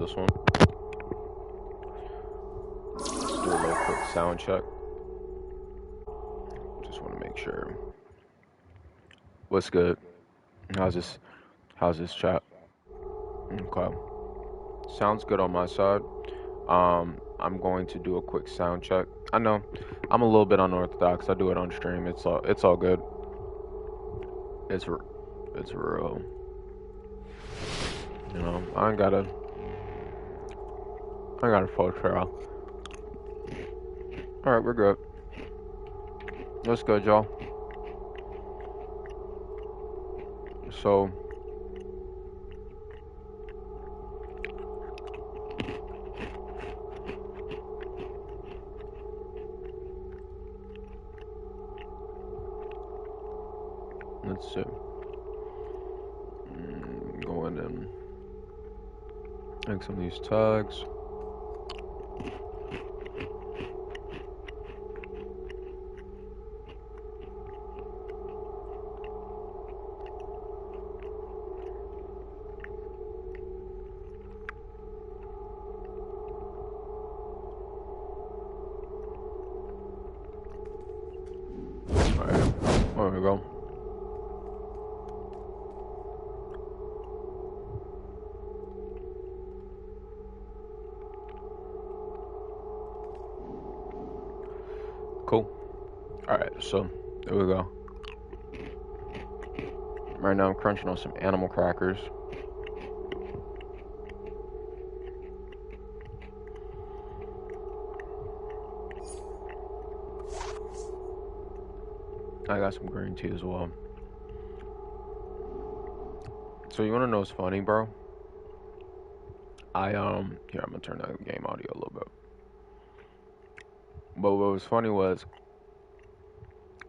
this one. Let's do a little quick sound check. Just want to make sure. What's good? How's this chat? Okay. Sounds good on my side. I'm going to do a quick sound check. I know I'm a little bit unorthodox. I do it on stream. It's all good. It's real. You know, I ain't gotta full trial. All right, we're good. Let's go, y'all. So, let's see. Go in and make some of these tags. All right, there we go. Cool. Alright, so there we go. Right now I'm crunching on some animal crackers. I got some green tea as well. So you wanna know what's funny, bro? Here, I'm gonna turn down the game audio a little bit. But what was funny was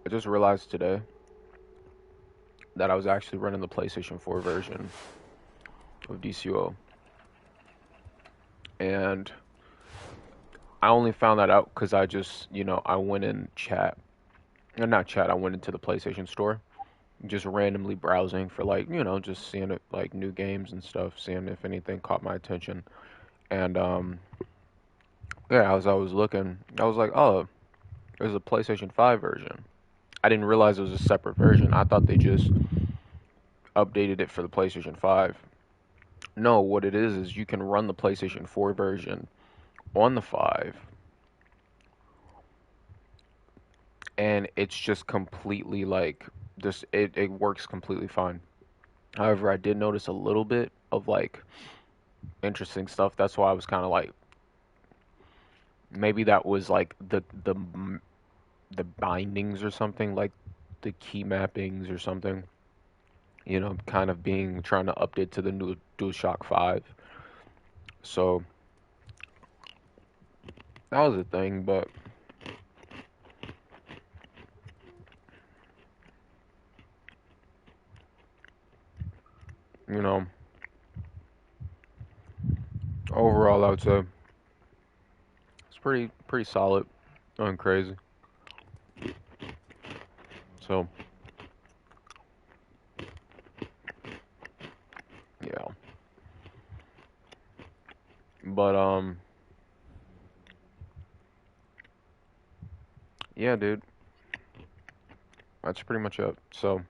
I just realized today that I was actually running the PlayStation 4 version of dcuo. And I only found that out because I just, I went in chat. Not chat, I went into the PlayStation Store. Just randomly browsing for just seeing it, like new games and stuff, seeing if anything caught my attention. And yeah, as I was looking, I was like, oh, there's a PlayStation 5 version. I didn't realize it was a separate version. I thought they just updated it for the PlayStation 5. No, what it is you can run the PlayStation 4 version on the 5, and it's just completely it works completely fine. However, I did notice a little bit of interesting stuff. That's why I was kind of like, maybe that was like the bindings or something, like the key mappings or something. Kind of trying to update to the new DualShock 5. So that was a thing, but overall I would say it's pretty solid, nothing crazy. So yeah, but yeah, dude, that's pretty much it. So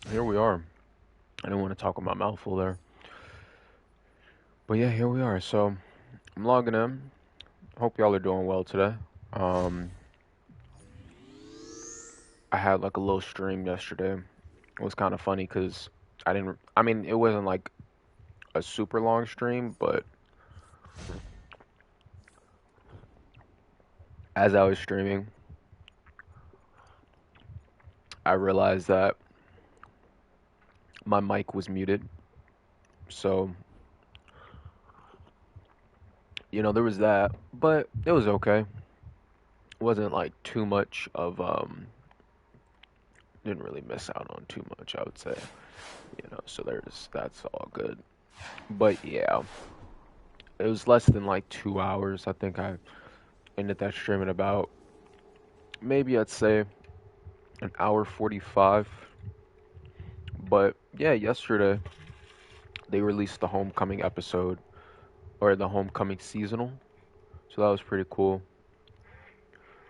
here we are. I didn't want to talk with my mouth full there, but yeah, here we are. So I'm logging in. Hope y'all are doing well today. I had like a little stream yesterday. It was kind of funny because it wasn't like a super long stream, but as I was streaming, I realized that my mic was muted. So, there was that, but it was okay. It wasn't like too much of, didn't really miss out on too much, I would say. So that's all good. But yeah, it was less than like 2 hours. I think I ended that stream at about maybe I'd say an hour 45. But yeah, yesterday they released the Homecoming episode or the Homecoming seasonal. So that was pretty cool.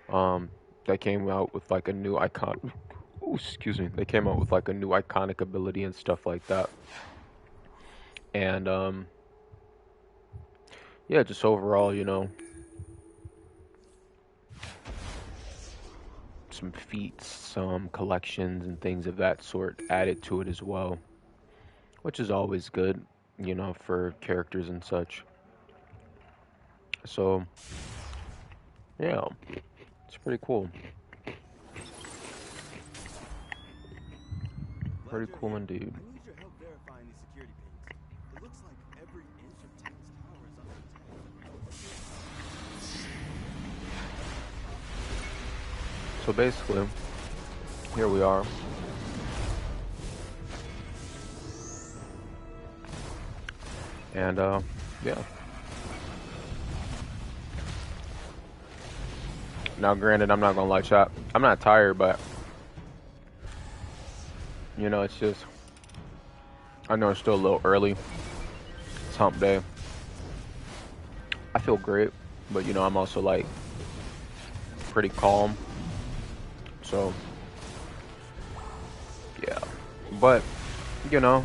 Um, they came out with like a new icon. Ooh, excuse me. They came out with like a new iconic ability and stuff like that. And yeah, just overall, some feats, some collections, and things of that sort added to it as well, which is always good, for characters and such. So yeah, it's pretty cool. Glad Pretty you're cool here. indeed. I need your help verifying these security pings. It looks like every inch of Tank's tower is under attack. So basically, here we are. And yeah. Now, granted, I'm not gonna lie, chat. I'm not tired, but it's just I know it's still a little early. It's hump day. I feel great, but I'm also like pretty calm. So yeah, but you know,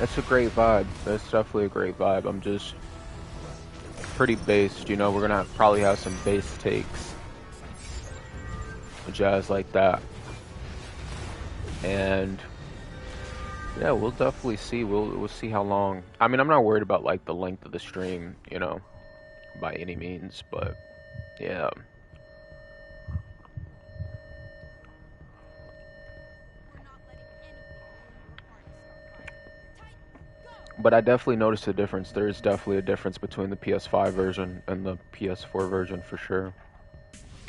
it's a great vibe. It's definitely a great vibe. I'm just pretty based. We're gonna probably have some bass takes, jazz like that, and yeah, we'll definitely see. We'll see how long. I mean, I'm not worried about like the length of the stream, by any means, but yeah. But I definitely noticed a difference. There is definitely a difference between the PS5 version and the PS4 version for sure.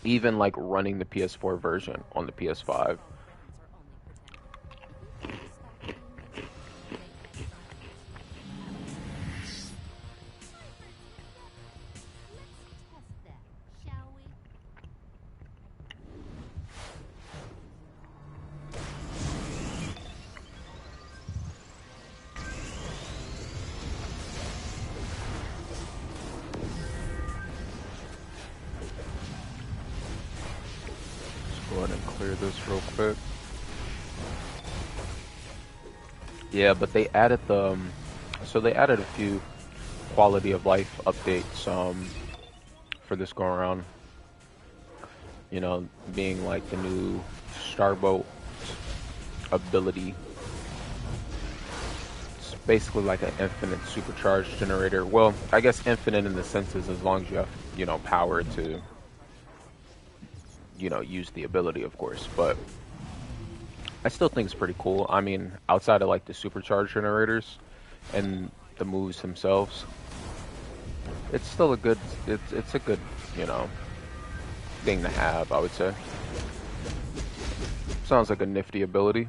Even like running the PS4 version on the PS5. Let's go ahead and clear this real quick. Yeah, but they added so they added a few quality of life updates for this go around. Being like the new Starboat ability. It's basically like an infinite supercharged generator. Well, I guess infinite in the sense is as long as you have, power to, use the ability, of course. But I still think it's pretty cool. I mean, outside of like the supercharged generators and the moves themselves, it's still a good, it's a good, you know, thing to have, I would say. Sounds like a nifty ability.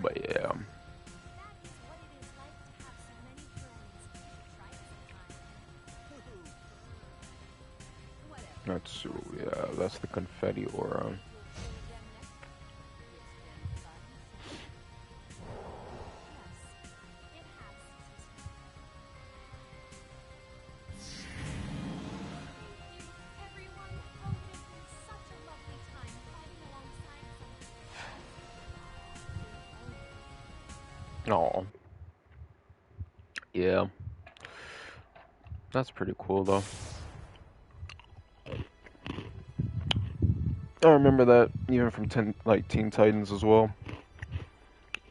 But yeah. That's the confetti aura. Oh, yeah. That's pretty cool though. I remember that even from Teen Titans as well.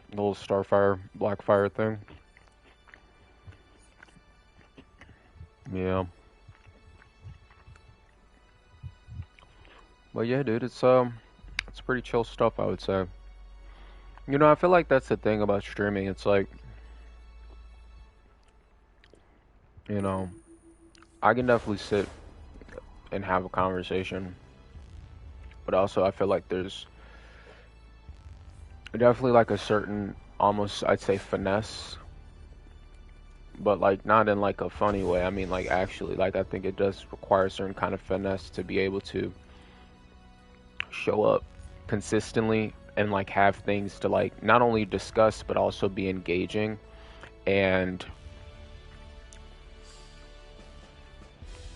The little Starfire, Blackfire thing. Yeah. But yeah, dude, it's pretty chill stuff, I would say. I feel like that's the thing about streaming. It's like, you know, I can definitely sit and have a conversation, but also I feel like there's definitely like a certain almost I'd say finesse but like not in like a funny way. I mean like actually like I think it does require a certain kind of finesse to be able to show up consistently and like have things to like not only discuss but also be engaging and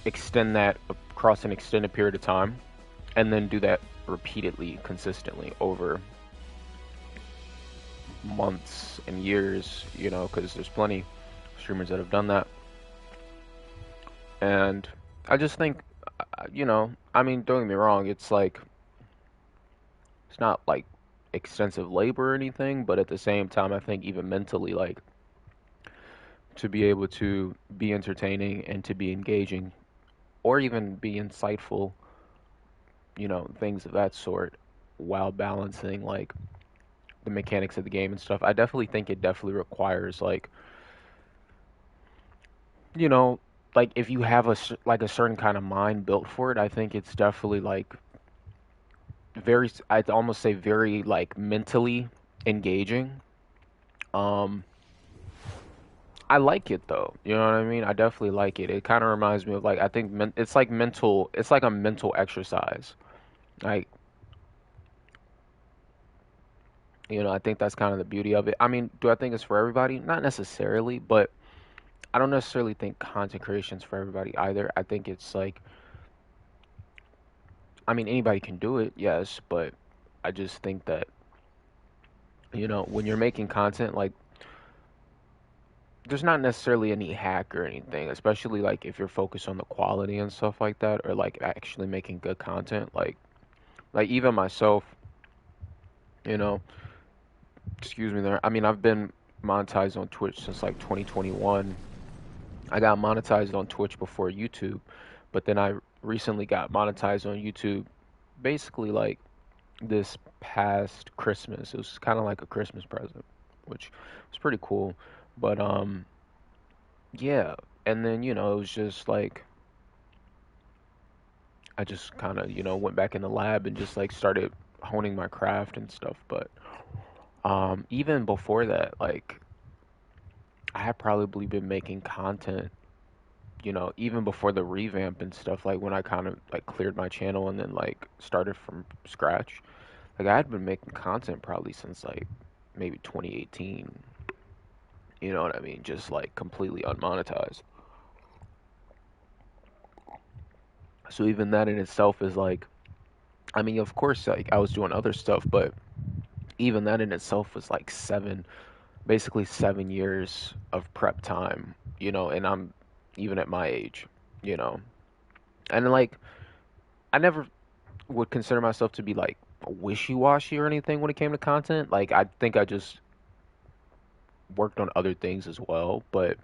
extend that across an extended period of time and then do that repeatedly consistently over months and years, you know, because there's plenty of streamers that have done that. And I just think, you know, I mean, don't get me wrong, it's like, it's not like extensive labor or anything, but at the same time, I think even mentally, like, to be able to be entertaining and to be engaging or even be insightful, you know, things of that sort while balancing, like, the mechanics of the game and stuff. I definitely think it definitely requires, like, you know, like if you have like a certain kind of mind built for it, I think it's definitely like very, I'd almost say very like mentally engaging. Um, I like it though. You know what I mean? I definitely like it. It kind of reminds me of like I think it's like mental. It's like a mental exercise. Like you know, I think that's kind of the beauty of it. I mean, do I think it's for everybody? Not necessarily, but I don't necessarily think content creation is for everybody either. I think it's like I mean anybody can do it, yes, but I just think that you know when you're making content like there's not necessarily any hack or anything, especially like if you're focused on the quality and stuff like that, or like actually making good content. Like even myself, you know, excuse me there. I mean, I've been monetized on Twitch since like 2021. I got monetized on Twitch before YouTube, but then I recently got monetized on YouTube basically like this past Christmas. It was kind of like a Christmas present, which was pretty cool. But yeah, and then you know, it was just like I just kind of, you know, went back in the lab and just like started honing my craft and stuff. But even before that, like I had probably been making content, you know, even before the revamp and stuff, like when I kind of like cleared my channel and then like started from scratch. Like I had been making content probably since like maybe 2018. You know what I mean? Just like completely unmonetized. So even that in itself is like, I mean, of course, like I was doing other stuff, but even that in itself was like basically 7 years of prep time, you know, and I'm even at my age, you know, and like I never would consider myself to be like wishy-washy or anything when it came to content. Like I think I just worked on other things as well, but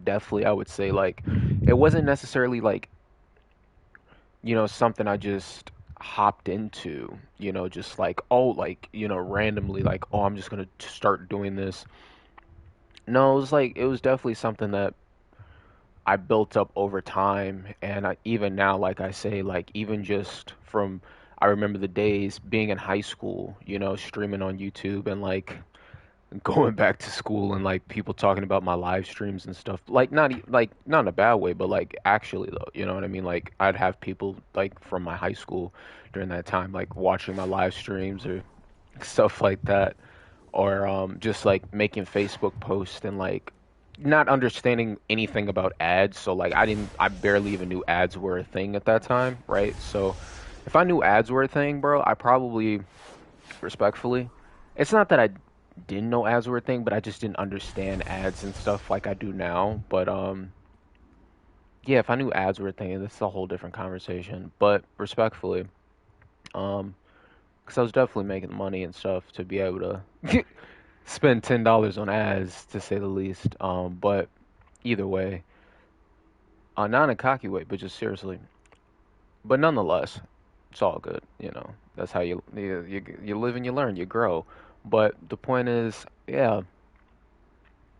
definitely I would say like it wasn't necessarily like, you know, something I just hopped into, you know, just like oh like, you know, randomly like oh I'm just gonna start doing this. No, it was like it was definitely something that I built up over time, and even now, like I say, like even just from I remember the days being in high school, you know, streaming on YouTube and like going back to school and like people talking about my live streams and stuff. Like like not in a bad way, but like actually though, you know what I mean? Like I'd have people like from my high school during that time like watching my live streams or stuff like that or just like making Facebook posts and like not understanding anything about ads. So like I barely even knew ads were a thing at that time, right? So if I knew ads were a thing, bro, I probably respectfully, it's not that I didn't know ads were a thing, but I just didn't understand ads and stuff like I do now. But yeah, if I knew ads were a thing, this is a whole different conversation. But respectfully, um, because I was definitely making money and stuff to be able to spend $10 on ads to say the least. But either way, not in a cocky way, but just seriously. But nonetheless, it's all good. You know, that's how you live and you learn, you grow. But the point is, yeah,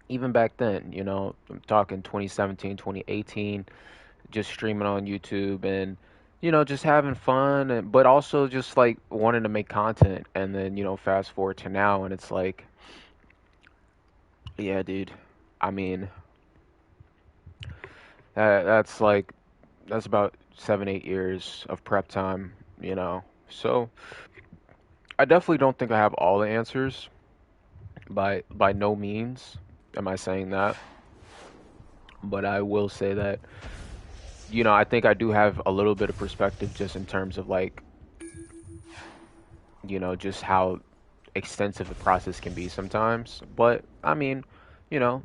even back then, you know, I'm talking 2017, 2018, just streaming on YouTube and you know, just having fun, but also just like wanting to make content. And then, you know, fast forward to now, and it's like, yeah, dude. I mean. That's like that's about 7, 8 years of prep time, you know. So I definitely don't think I have all the answers. By no means am I saying that, but I will say that, I think I do have a little bit of perspective just in terms of like, just how extensive the process can be sometimes. But I mean, you know,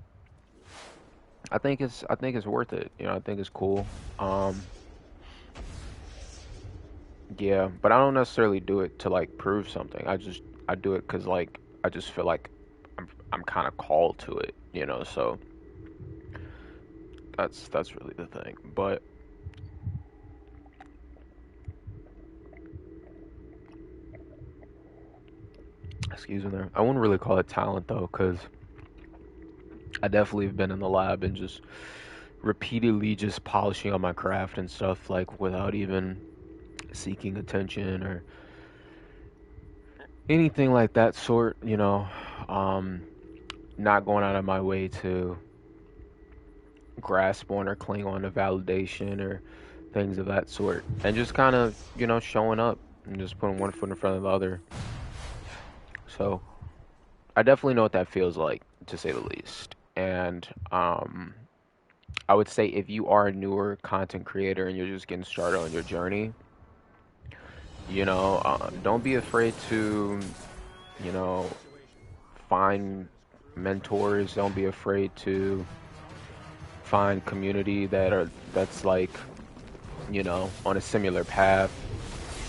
I think it's worth it. I think it's cool. Um, yeah, but I don't necessarily do it to like prove something. I do it because like I just feel like I'm kind of called to it. So that's really the thing. But excuse me there. I wouldn't really call it talent though, because I definitely have been in the lab and just repeatedly just polishing on my craft and stuff like without even seeking attention or anything like that sort. Um, not going out of my way to grasp on or cling on to validation or things of that sort, and just kind of showing up and just putting one foot in front of the other. So I definitely know what that feels like, to say the least. And I would say if you are a newer content creator and you're just getting started on your journey, don't be afraid to, you know, find mentors. Don't be afraid to find community that's like, on a similar path,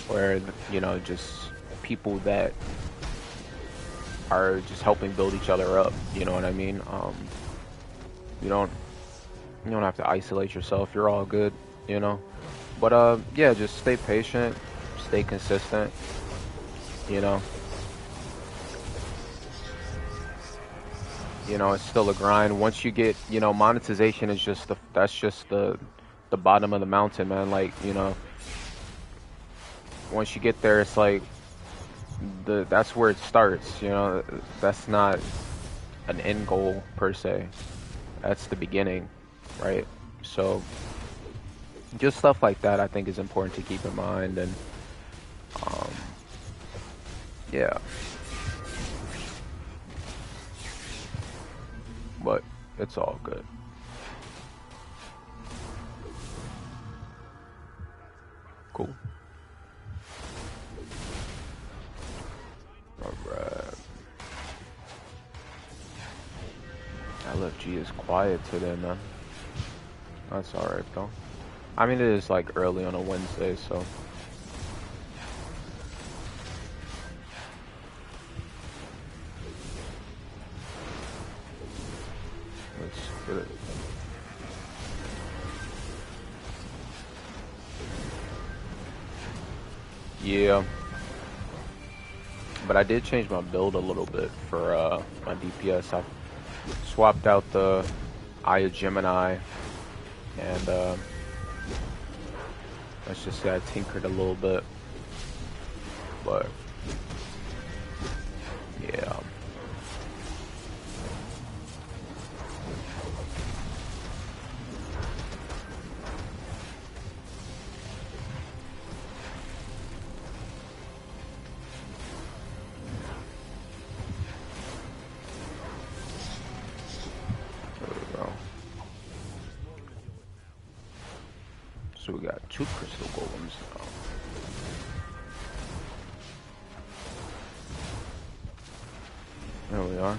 where, just people that are just helping build each other up. You know what I mean? You don't you don't have to isolate yourself. You're all good, you know. But yeah, just stay patient, stay consistent. You know, it's still a grind. Once you get, monetization is just the bottom of the mountain, man. Like, once you get there, it's like that's where it starts. That's not an end goal per se. That's the beginning, right? So just stuff like that, I think, is important to keep in mind. And um, yeah, but it's all good. Cool. All right. LFG is quiet today, man. That's all right though. I mean, it is like early on a Wednesday, so let's get it. Yeah, but I did change my build a little bit for my DPS. I swapped out the Eye of Gemini, and let's just say I tinkered a little bit, but yeah. There we go. So we got two crystal golems now. There we are.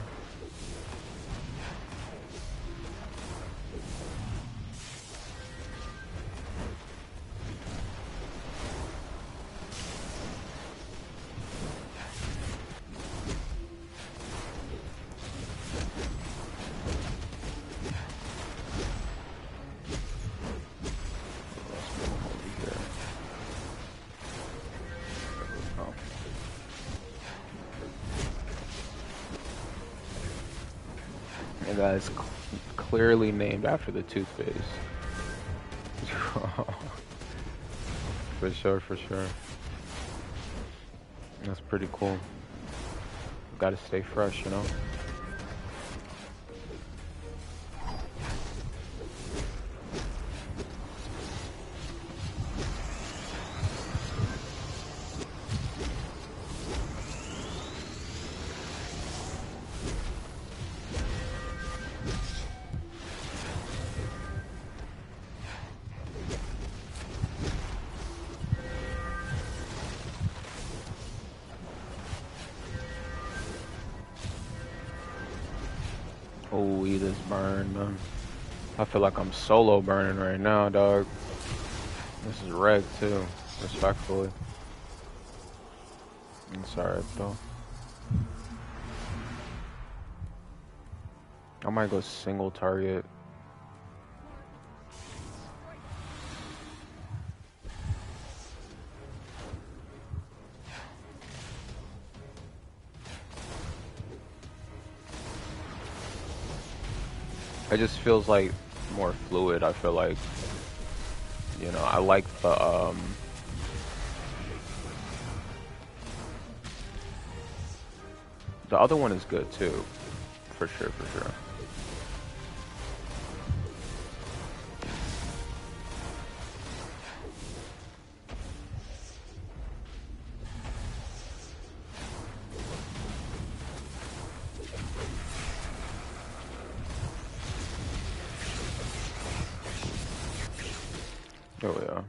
Let's move over here. There we go. And that is clearly named after the toothpaste. For sure, for sure. That's pretty cool. Gotta stay fresh, you know? Oh, this burn, man. I feel like I'm solo burning right now, dog. This is red too, respectfully. It's alright though. I might go single target. It just feels like more fluid. I feel like, you know, I like the other one is good too, for sure, for sure. Oh yeah.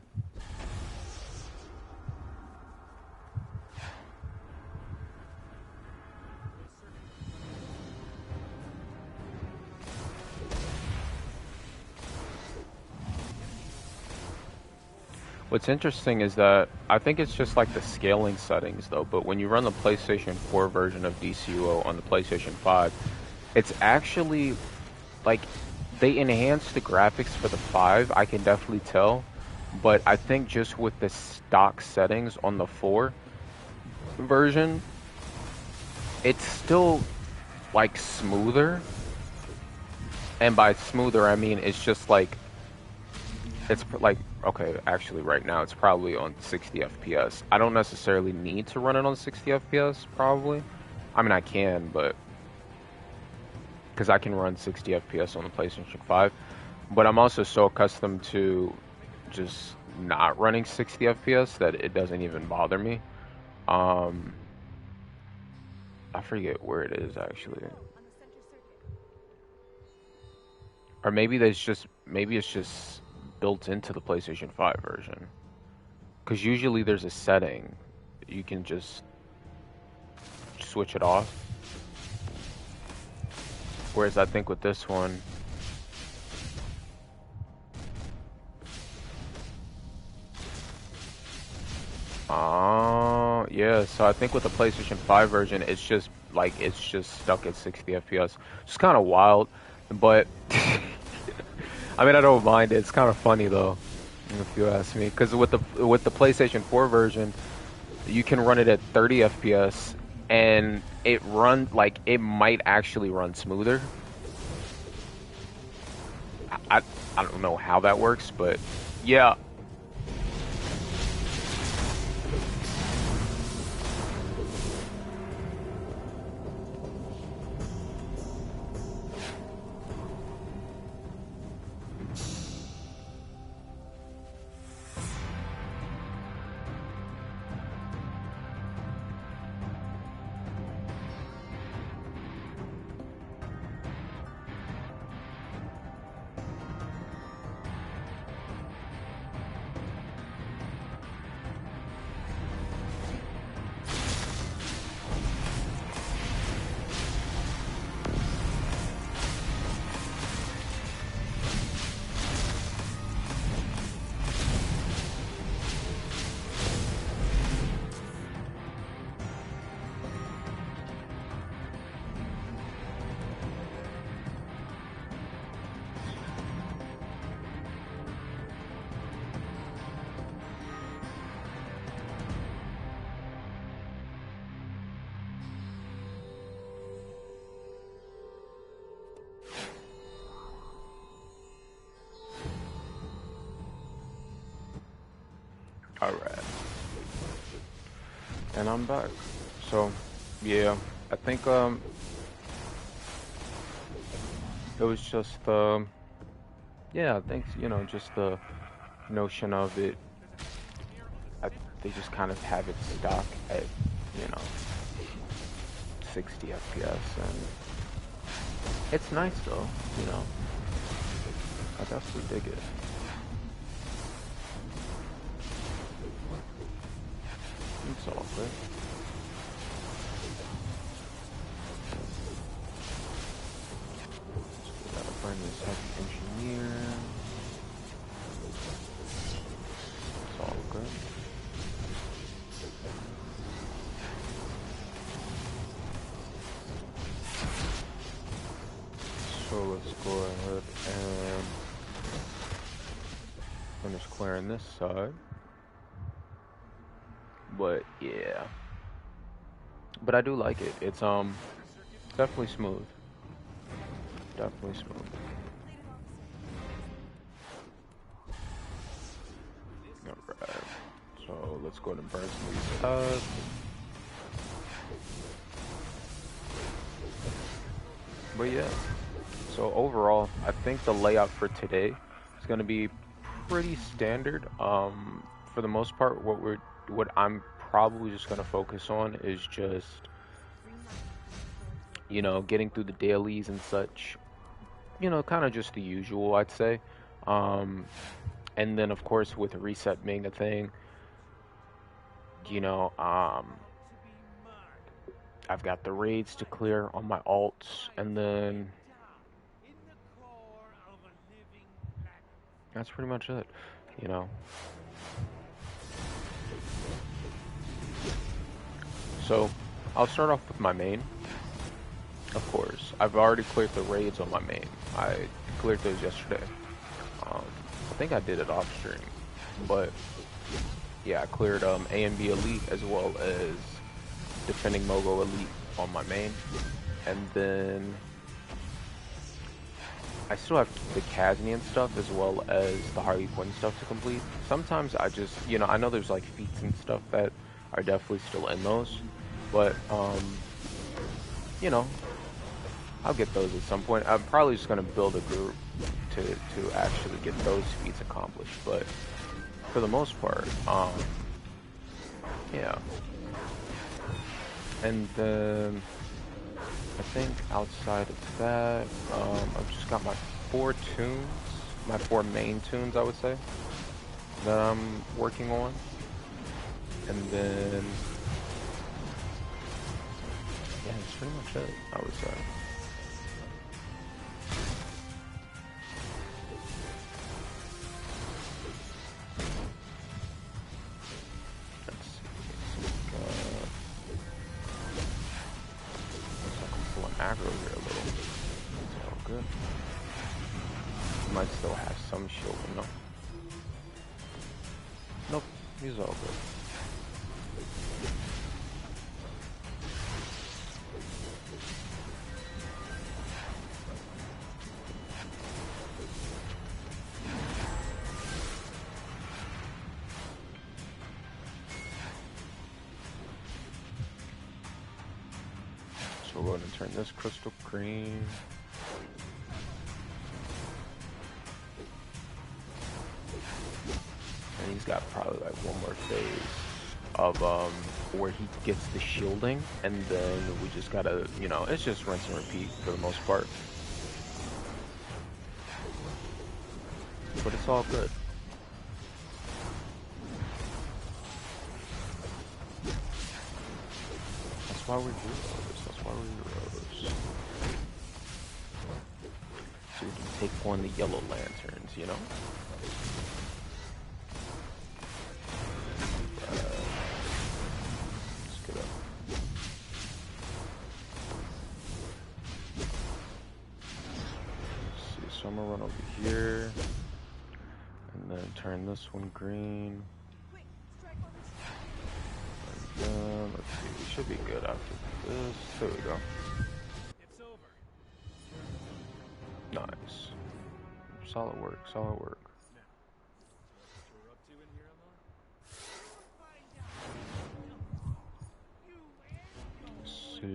What's interesting is that I think it's just like the scaling settings though, but when you run the PlayStation 4 version of dcuo on the PlayStation 5, it's actually like they enhanced the graphics for the 5, I can definitely tell, but I think just with the stock settings on the 4 version, it's still like smoother. And by smoother, I mean it's just like like okay, actually right now it's probably on 60 FPS. I don't necessarily need to run it on 60 FPS probably. I mean I can, but because I can run 60 FPS on the PlayStation 5, but I'm also so accustomed to just not running 60 FPS that it doesn't even bother me. Um I forget where it is actually. Or maybe maybe it's just built into the PlayStation 5 version. Cuz usually there's a setting you can just switch it off. Whereas I think with this one, yeah. So I think with the PlayStation 5 version, it's just like it's just stuck at 60 FPS. It's kind of wild, but I mean I don't mind it. It's kind of funny though, if you ask me. Because with the PlayStation 4 version, you can run it at 30 FPS, and it might actually run smoother. I I don't know how that works, but yeah. All right. And I'm back. So, yeah, I think it was just yeah, I think just the notion of it. I, they just kind of have it stuck at you know 60 FPS, and it's nice though. You know, I definitely dig it. It's all good. So let's go ahead and finish clearing this side. But yeah, but I do like it. It's definitely smooth. Definitely smooth. Alright. So let's go ahead and burn some of these up. But yeah. So overall, I think the layout for today is gonna be pretty standard. For the most part, what I'm probably just gonna focus on is just, getting through the dailies and such. Kind of just the usual, I'd say. Um, and then of course with reset being a thing, you know, um, I've got the raids to clear on my alts, and then that's pretty much it. You know. So I'll start off with my main. Of course, I've already cleared the raids on my main. I cleared those yesterday. Um, I think I did it off stream, but yeah, I cleared A and B Elite as well as defending Mogo Elite on my main, and then I still have the Kaznian stuff as well as the Harley Quinn stuff to complete. Sometimes I just, I know there's like feats and stuff that are definitely still in those, but you know, I'll get those at some point. I'm probably just gonna build a group to actually get those feats accomplished, but for the most part, yeah. And then I think outside of that, I've just got my my four main tunes, I would say, that I'm working on. And then, yeah, that's pretty much it, I would say. Let's see. Looks like I'm pulling aggro here a little. It's all good. Might still have some shield, Nope, he's all good. So we're going to turn this crystal green. And he's got probably like one more phase of where he gets the shielding, and then we just gotta, it's just rinse and repeat for the most part. But it's all good. That's why we're heroes. That's why we're heroes. So we can take on the yellow lanterns, Let's get up. Let's see, so I'm gonna run over here. And then turn this one green. And then, let's see, we should be good after this. There we go. It's over. Nice. Solid work, solid work. Now, what you're up to in here, So,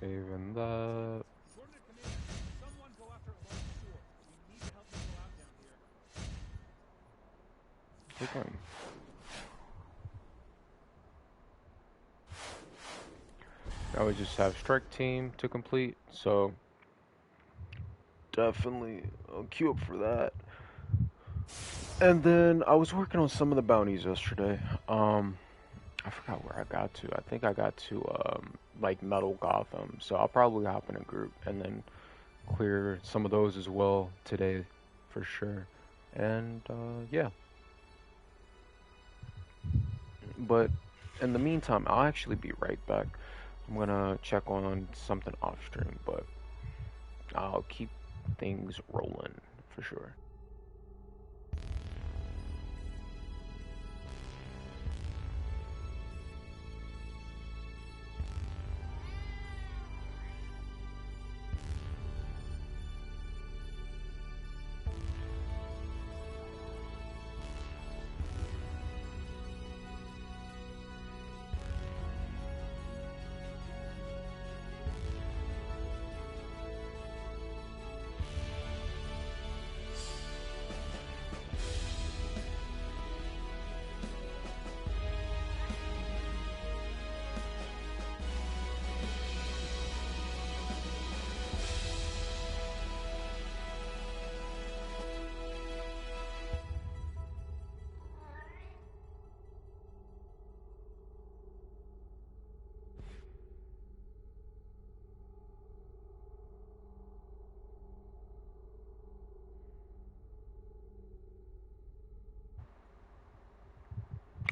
saving that. Coordinate command. Someone go after a large store. We need to help people out down here. Okay. Now we just have strike team to complete, so definitely I'll queue up for that. And then I was working on some of the bounties yesterday. I forgot where I got to. I think I got to like Metal Gotham, so I'll probably hop in a group and then clear some of those as well today for sure. And yeah. But in the meantime, I'll actually be right back. I'm gonna check on something off stream, but I'll keep things rolling for sure.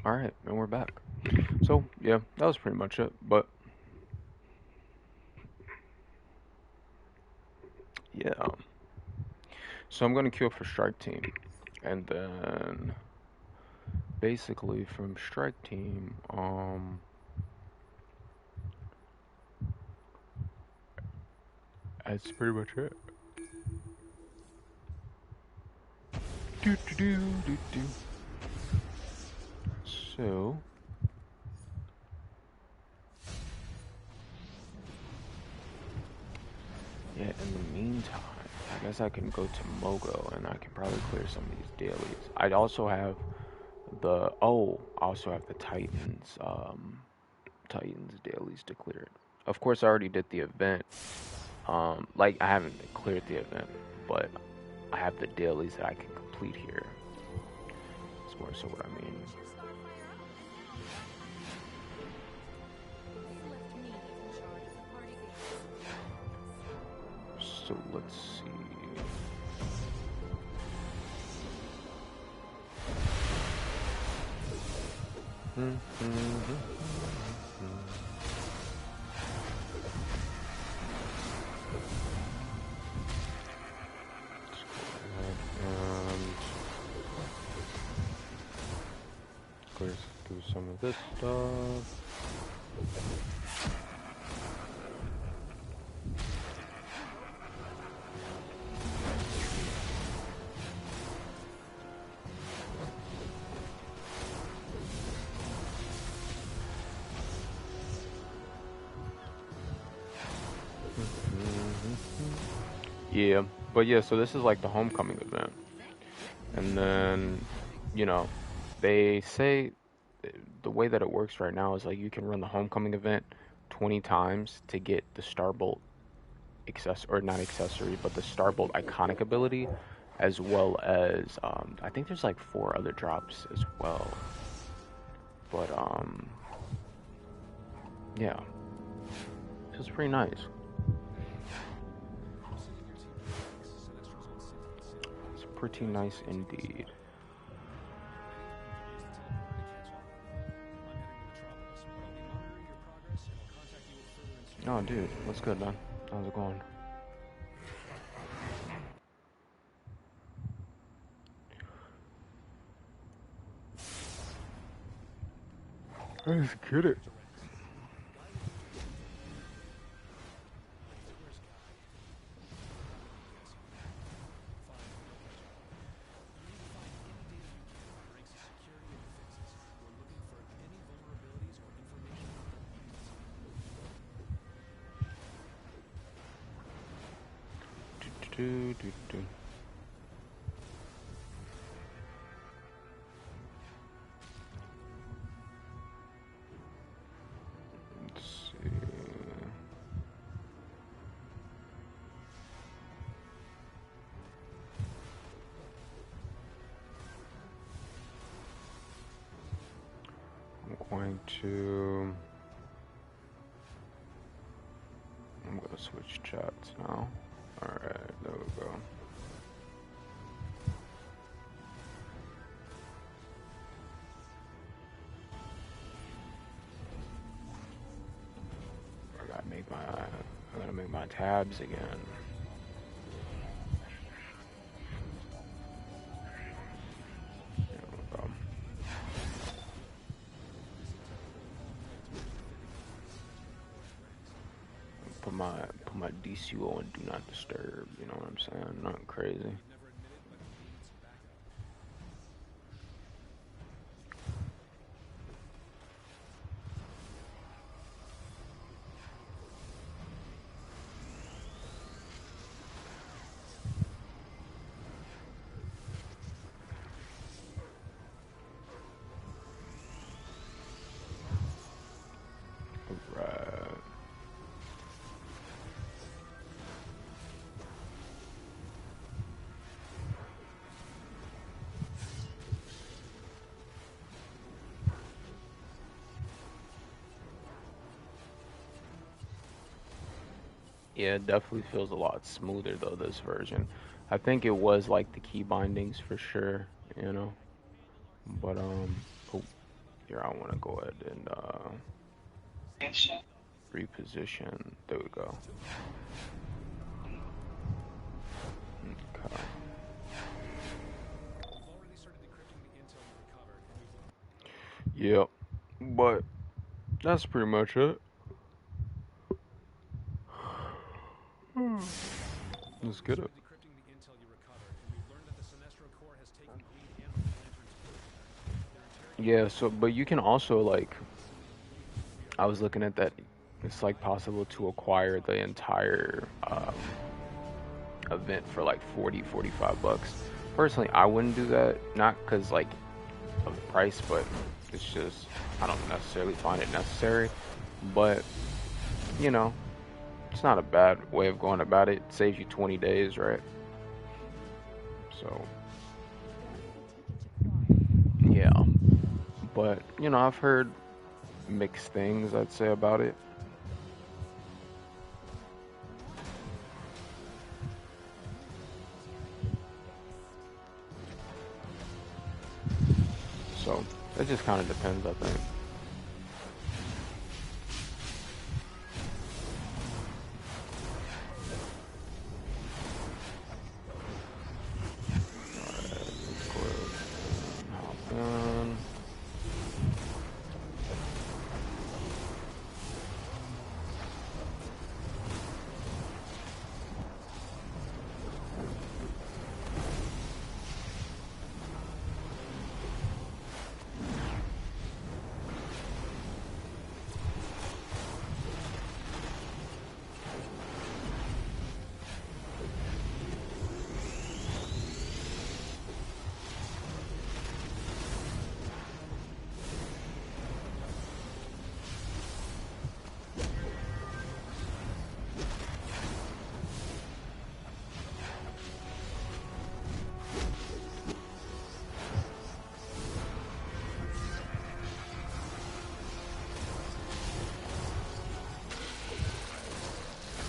All right, and we're back. So yeah, that was pretty much it. But yeah, so I'm gonna queue up for strike team, and then basically from strike team, that's pretty much it. Do do do do do. So yeah, in the meantime, I guess I can go to Mogo and I can probably clear some of these dailies. I'd also have I also have the Titans dailies to clear. Of course, I already did the event. Like I haven't cleared the event, but I have the dailies that I can complete here. That's more so what I mean. So let's see. Let's do some of this stuff. Yeah, but yeah, so this is like the homecoming event. And then, you know, they say the way that it works right now is like you can run the homecoming event 20 times to get the Starbolt or not accessory, but the Starbolt iconic ability, as well as I think there's like 4 other drops as well. But yeah, it's pretty nice. It's pretty nice indeed. Oh, dude, what's good, man? How's it going? Let's get it. Do, do, do. Let's see. I'm gonna switch chats now. Alright, there we go. I gotta make my tabs again. dcuo and do not disturb. You know what I'm saying? Nothing crazy. Right. Yeah, it definitely feels a lot smoother though, this version. I think it was like the key bindings for sure, you know. But oh, here I want to go ahead and reposition. There we go. Okay. Yep. But that's pretty much it. Let's get it. Yeah, so but you can also like I was looking at that it's like possible to acquire the entire event for like 40, 45 bucks. Personally, I wouldn't do that, not cuz like of the price, but it's just I don't necessarily find it necessary, but you know, it's not a bad way of going about it. It saves you 20 days, right? So, yeah. But, you know, I've heard mixed things, I'd say, about it. So, it just kind of depends, I think. Alright, let's go ahead and hop in.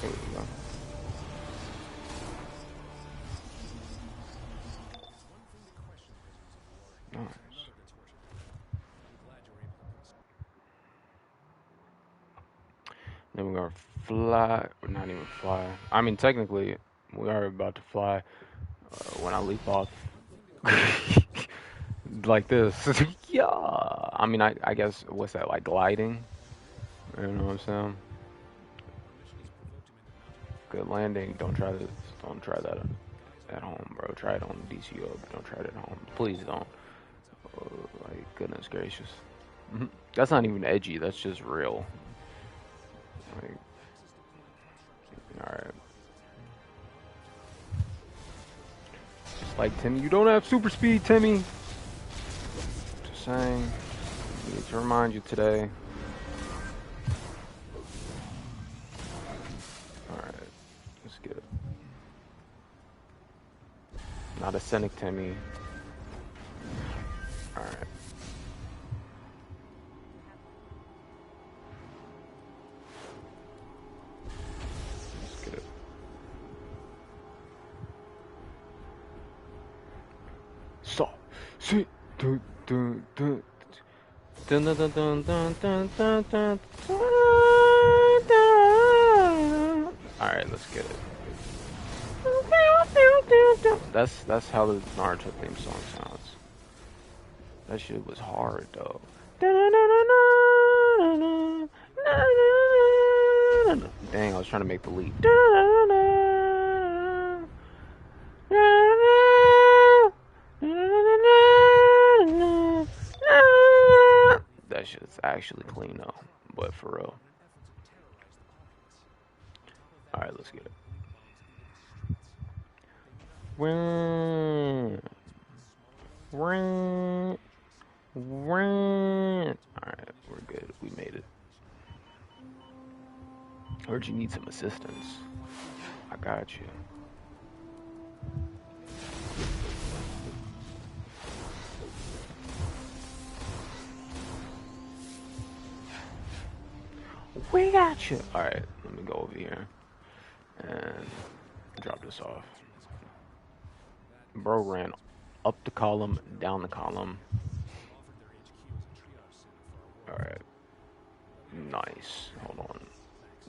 There we go. Nice. Then we're gonna fly, or not even fly. I mean, technically, we are about to fly when I leap off. Like this. Yeah. I mean, I guess, what's that, like gliding? You know what I'm saying? Good landing. Don't try this. Don't try that at home, bro. Try it on DCO, but don't try it at home. Please don't. Like, goodness gracious. That's not even edgy. That's just real. Like, alright. Just like Timmy, you don't have super speed, Timmy. Just saying. I need to remind you today. Alright. Let's get it. Not a cynic, Timmy. Alright. Let's get it. So, see, dun, dun, dun, dun, dun, dun, dun, dun, dun, dun, dun, dun. All right, let's get it. That's how the Naruto theme song sounds. That shit was hard though. Dang, I was trying to make the leap. actually clean though, but for real. All right, let's get it. Run, run, run. All right, we're good. We made it. Heard you need some assistance. I got you. We got you. All right, let me go over here and drop this off. Bro ran up the column, down the column. All right, nice. Hold on.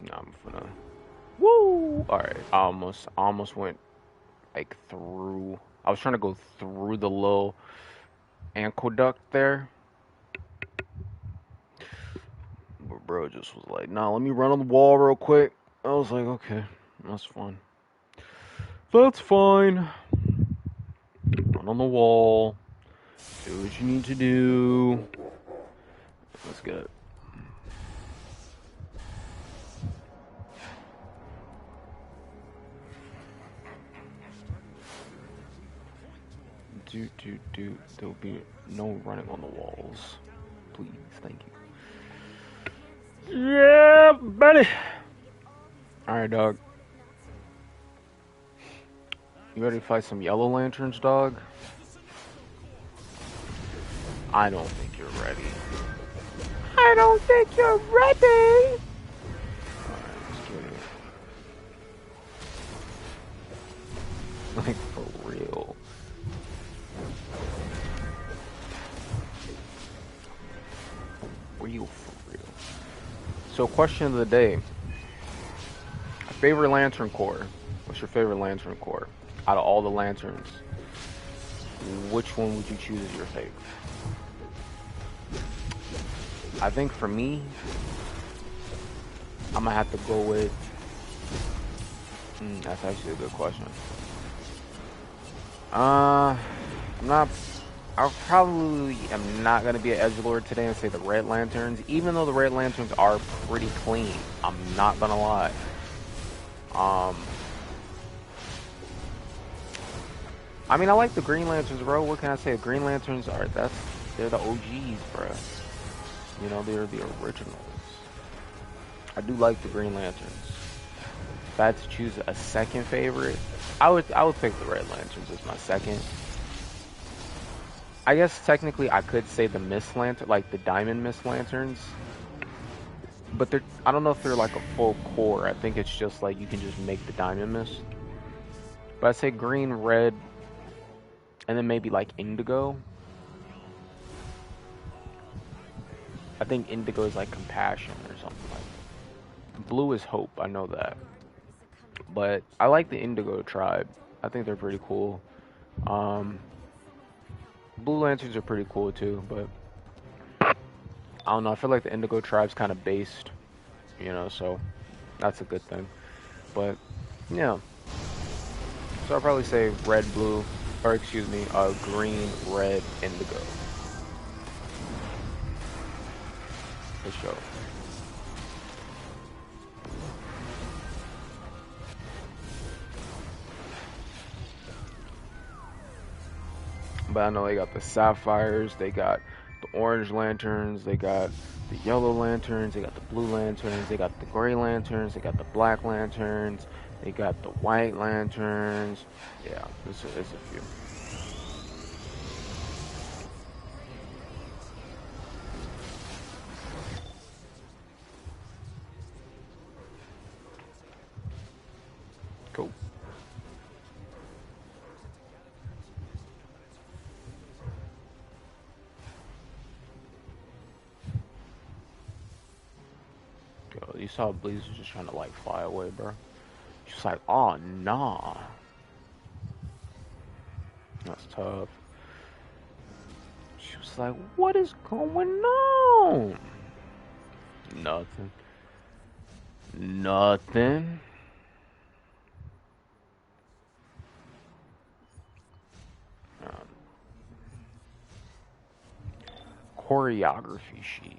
Now I'm gonna. Woo! All right, I almost went like through. I was trying to go through the little aqueduct there, but bro just was like, "Nah, let me run on the wall real quick." I was like, "Okay, that's fine. That's fine. Run on the wall. Do what you need to do. Let's get it." Do. There'll be no running on the walls. Please, thank you. Yeah, buddy. Alright, dog. You ready to fight some yellow lanterns, dog? I don't think you're ready. I don't think you're ready! Alright, let's get it. Like, for real. Real for real. So, question of the day. Favorite lantern core? What's your favorite lantern core? Out of all the lanterns, which one would you choose as your favorite? I think for me, I'm gonna have to go with. That's actually a good question. I'm not. I probably am not gonna be an edgelord today and say the red lanterns, even though the red lanterns are pretty clean. I'm not gonna lie. I mean, I like the green lanterns, bro. What can I say? Green lanterns are they're the OGs, bro. You know, they're the originals. I do like the green lanterns. If I had to choose a second favorite, I would pick the red lanterns as my second. I guess technically I could say the mist lantern, like the diamond mist lanterns, but I don't know if they're like a full core. I think it's just like you can just make the diamond mist. But I'd say green, red, and then maybe like indigo. I think indigo is like compassion or something like that. Blue is hope, I know that. But I like the indigo tribe. I think they're pretty cool. Blue lanterns are pretty cool too, but I don't know. I feel like the indigo tribe's kind of based, you know, so that's a good thing. But yeah, so I'll probably say red, blue, or excuse me, green, red, indigo. For sure. But I know they got the sapphires, they got the orange lanterns, they got the yellow lanterns, they got the blue lanterns, they got the gray lanterns, they got the black lanterns, they got the white lanterns. Yeah, it's a few. Cool. Yo, you saw Blaze was just trying to like fly away, bro. She's like, oh nah. That's tough. She was like, what is going on? Nothing. Nothing. Um, choreography sheet.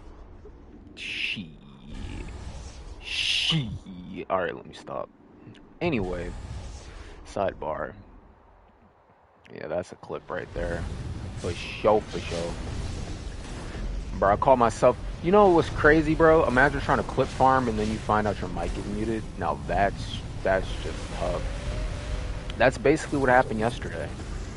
She. All right, let me stop. Anyway, sidebar. Yeah, that's a clip right there. For sure, for sure. Bro, I call myself. You know what's crazy, bro? Imagine trying to clip farm and then you find out your mic is muted. Now that's just tough. That's basically what happened yesterday.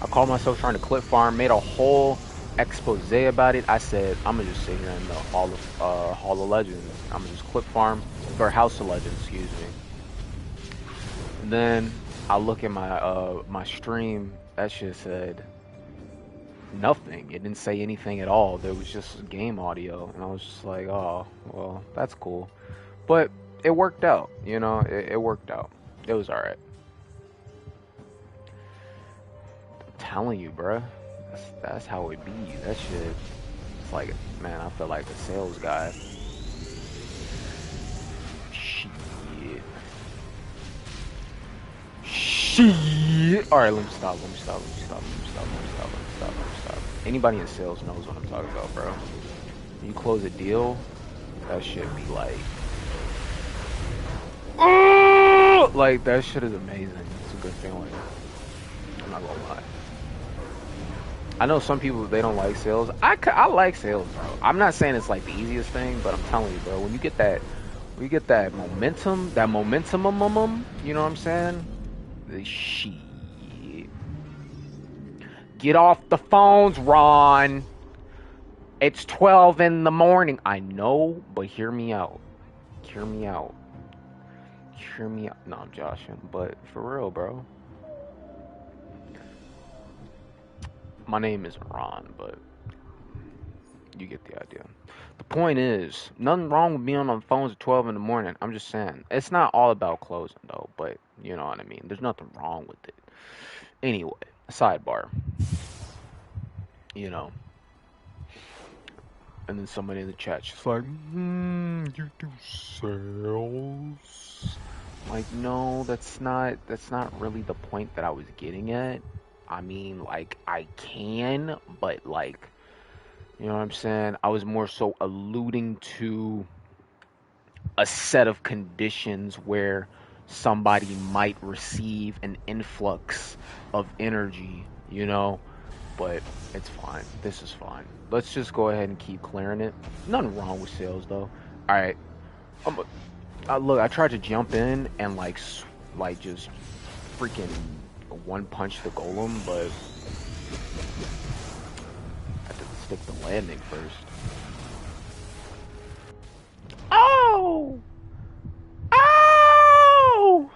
I called myself trying to clip farm, made a whole expose about it. I said I'm gonna just sit here in the Hall of Legends. I'm gonna just clip farm or House of Legends, excuse me. And then I look at my stream. That shit said nothing. It didn't say anything at all. There was just game audio, and I was just like, oh, well, that's cool. But it worked out, you know. It worked out. It was all right. I'm telling you, bruh. That's how it be. That shit. It's like, man, I feel like a sales guy. Shit. Shit. All right, let me stop. Let me stop. Let me stop. Let me stop. Let me stop. Let me stop. Let me stop. Anybody in sales knows what I'm talking about, bro. When you close a deal, that shit be like, oh, like that shit is amazing. It's a good feeling. I'm not gonna lie. I know some people they don't like sales. I like sales, bro. I'm not saying it's like the easiest thing, but I'm telling you, bro. When you get that momentum, you know what I'm saying? The shit. Get off the phones, Ron. It's 12 in the morning. I know, but hear me out. Hear me out. Hear me out. No, I'm joshing, but for real, bro. My name isn't Ron, but you get the idea. The point is, nothing wrong with being on the phones at 12 in the morning. I'm just saying, it's not all about closing, though, but you know what I mean. There's nothing wrong with it. Anyway, sidebar. You know. And then somebody in the chat's just like, you do sales? Like, no, that's not really the point that I was getting at. I mean, like, I can, but like, you know what I'm saying? I was more so alluding to a set of conditions where somebody might receive an influx of energy, you know? But it's fine. This is fine. Let's just go ahead and keep clearing it. Nothing wrong with sales, though. All right. Look, I tried to jump in and like just freaking one punch the golem, but I had to stick the landing first. Oh! Oh!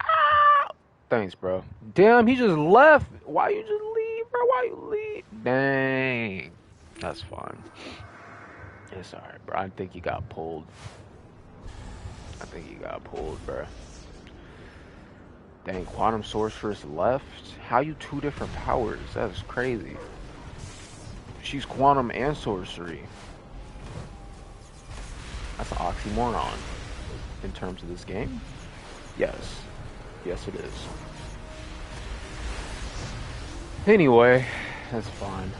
Oh! Thanks, bro. Damn, he just left. Why you just leave, bro? Why you leave? Dang. That's fine. It's alright, bro. I think he got pulled. Bro. Dang, Quantum Sorceress left? How you two different powers? That's crazy. She's Quantum and Sorcery. That's an oxymoron in terms of this game. Yes. Yes, it is. Anyway, that's fine.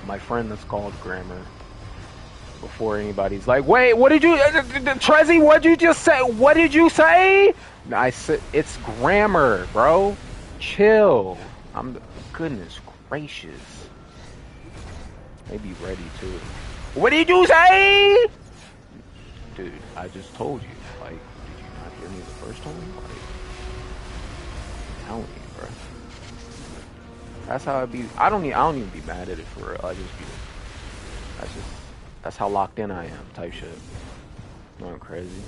My friend that's called Grammar. Before anybody's like, wait, what did you, Trezzy, what did you just say? What did you say? I said, it's grammar, bro. Chill. Goodness gracious. They be ready too. What did you say? Dude, I just told you. Like, did you not hear me the first time? Like, I'm telling you, bro. That's how I be. I don't even be mad at it for real. I just be. That's how locked in I am, type shit. Going crazy.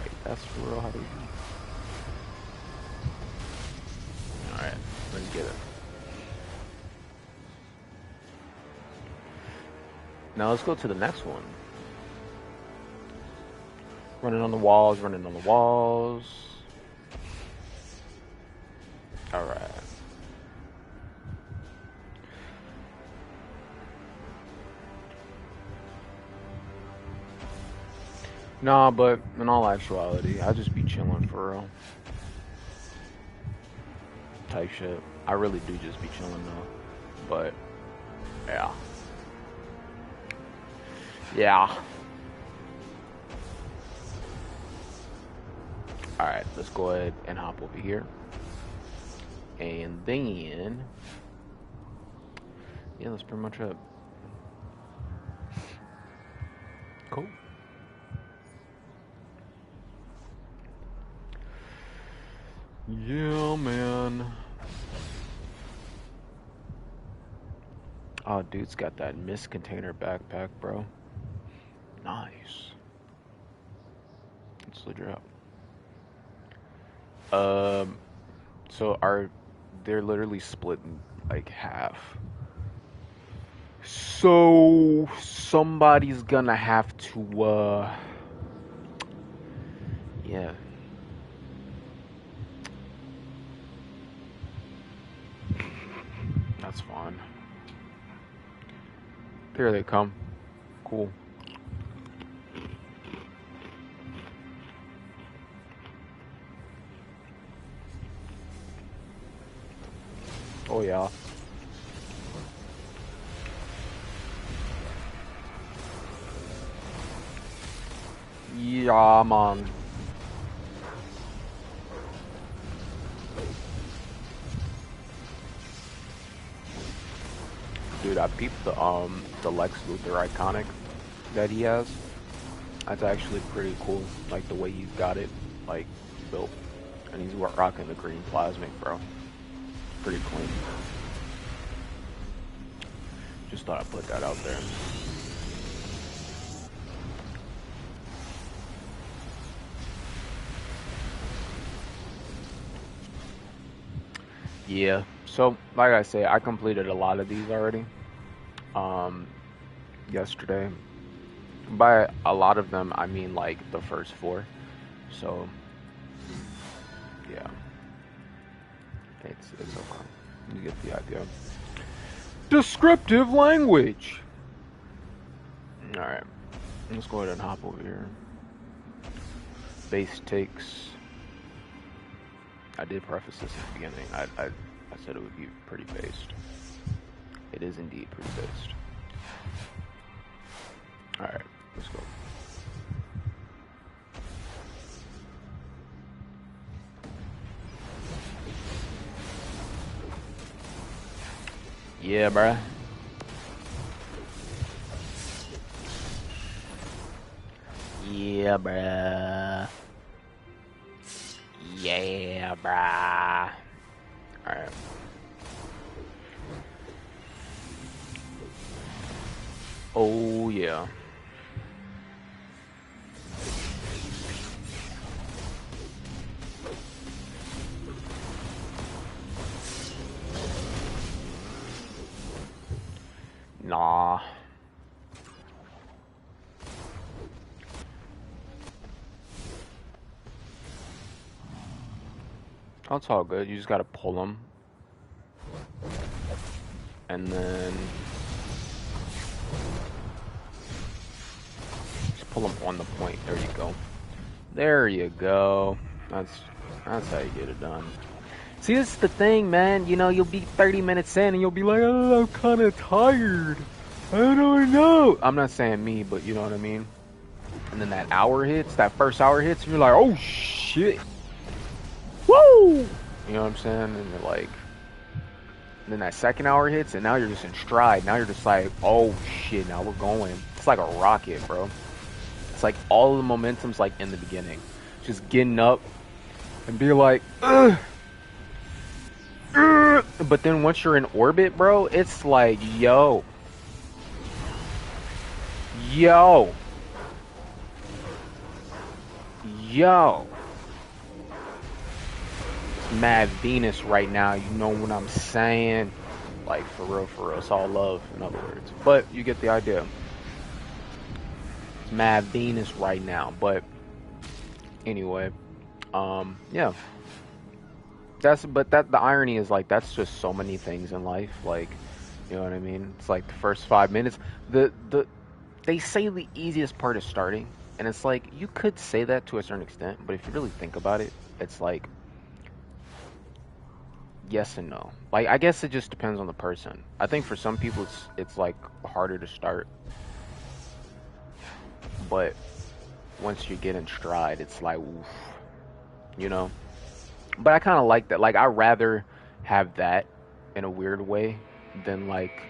Wait, that's for real how they be. Alright, let's get it. Now let's go to the next one. Running on the walls, running on the walls. Alright. Nah, but in all actuality, I just be chilling for real. Type shit. I really do just be chilling though. But Yeah. Yeah. Alright, let's go ahead and hop over here. And then, yeah, that's pretty much it. Cool. Yeah, man. Oh, dude's got that mist container backpack, bro. Nice. Let's legit. So they're literally split in like half. So somebody's gonna have to yeah. That's fine. Here they come. Cool. Oh yeah. Yeah, man. Dude, I peeped the Lex Luthor iconic that he has. That's actually pretty cool. Like the way he's got it like built. And he's rocking the green plasmic, bro. Pretty clean. Just thought I'd put that out there. Yeah. So, like I say, I completed a lot of these already. Yesterday. By a lot of them, I mean like the first 4. So, yeah. It's okay. You get the idea. Descriptive language. All right. Let's go ahead and hop over here. Base takes. I did preface this at the beginning. I said it would be pretty based. It is indeed pretty based. Alright, let's go. Yeah, bruh. Yeah, bruh. Yeah, bruh. Alright. Oh, yeah. Nah. That's all good. You just gotta pull them. And then just pull them on the point. There you go. There you go. That's how you get it done. See, this is the thing, man. You know, you'll be 30 minutes in and you'll be like, oh, I'm kind of tired. I don't know. I'm not saying me, but you know what I mean? And then that hour hits, that first hour hits, and you're like, oh, shit. Woo! You know what I'm saying? And you're like, and then that second hour hits, and now you're just in stride. Now you're just like, oh, shit, now we're going. It's like a rocket, bro. It's like all of the momentum's like in the beginning. Just getting up and be like, ugh. But then once you're in orbit, bro, it's like, yo. Yo. It's Mad Venus right now, you know what I'm saying? Like, for real, it's all love, in other words. But you get the idea. It's Mad Venus right now, but anyway, yeah. The irony is like that's just so many things in life, like, you know what I mean? It's like the first 5 minutes. They say the easiest part is starting, and it's like you could say that to a certain extent, but if you really think about it, it's like yes and no. Like I guess it just depends on the person. I think for some people it's like harder to start, but once you get in stride, it's like oof, you know. But I kind of like that. Like I rather have that in a weird way than like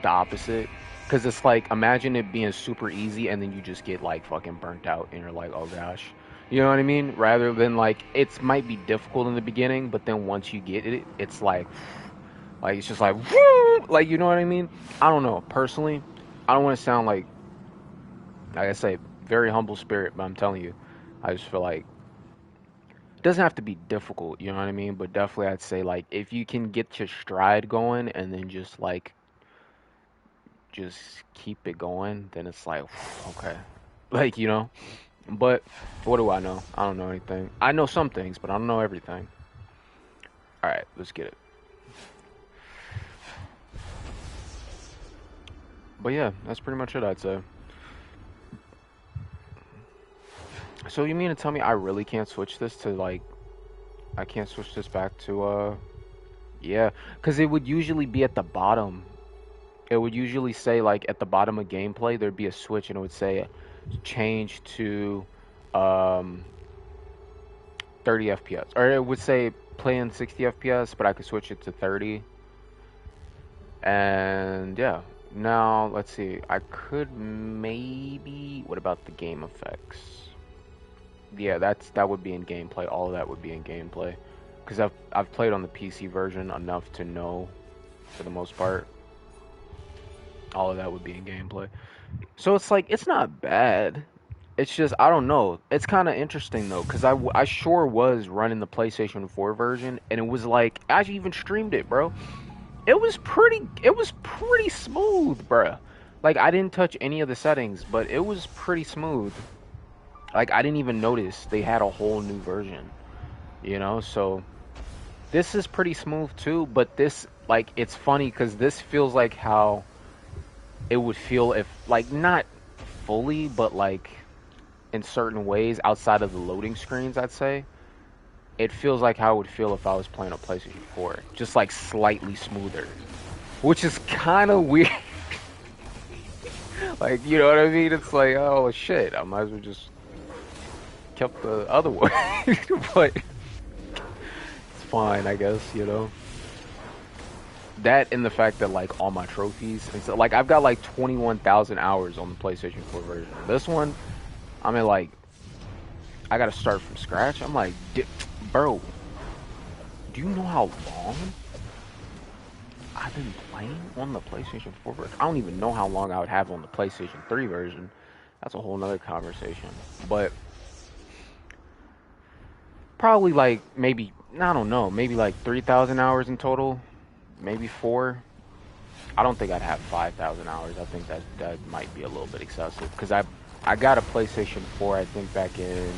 the opposite. Cause it's like imagine it being super easy and then you just get like fucking burnt out and you're like, oh gosh. You know what I mean? Rather than like it might be difficult in the beginning, but then once you get it, it's like it's just like woo! Like you know what I mean? I don't know. Personally, I don't want to sound like I say, very humble spirit, but I'm telling you, I just feel like it doesn't have to be difficult, you know what I mean? But definitely I'd say like if you can get your stride going and then just keep it going, then it's like okay. Like, you know. But what do I know? I don't know anything. I know some things, but I don't know everything. All right, let's get it. But yeah, that's pretty much it, I'd say. So you mean to tell me I really can't switch this to like I can't switch this back to yeah, cuz it would usually be at the bottom. It would usually say like at the bottom of gameplay there'd be a switch and it would say change to um 30 FPS or it would say play in 60 FPS, but I could switch it to 30. And yeah, now let's see. I could maybe. What about the game effects? Yeah, that would be in gameplay. All of that would be in gameplay, because I've played on the PC version enough to know, for the most part, all of that would be in gameplay. So it's like it's not bad. It's just I don't know. It's kind of interesting though, because I sure was running the PlayStation 4 version, and it was like I even streamed it, bro. It was pretty smooth, bruh. Like I didn't touch any of the settings, but it was pretty smooth. Like I didn't even notice they had a whole new version, you know? So this is pretty smooth too, but this like it's funny cuz this feels like how it would feel if like not fully, but like in certain ways outside of the loading screens, I'd say. It feels like how it would feel if I was playing a PlayStation 4, just like slightly smoother, which is kind of weird. Like, you know what I mean? It's like, oh shit, I might as well just kept the other one. But it's fine, I guess, you know. That and the fact that like all my trophies and so like I've got like 21,000 hours on the PlayStation 4 version. This one, I mean like I got to start from scratch. I'm like, bro, do you know how long I've been playing on the PlayStation 4 version? I don't even know how long I would have on the PlayStation 3 version. That's a whole nother conversation. But probably like maybe I don't know, maybe like 3,000 hours in total, maybe four. I don't think I'd have 5,000 hours. I think that might be a little bit excessive because I got a PlayStation 4 I think back in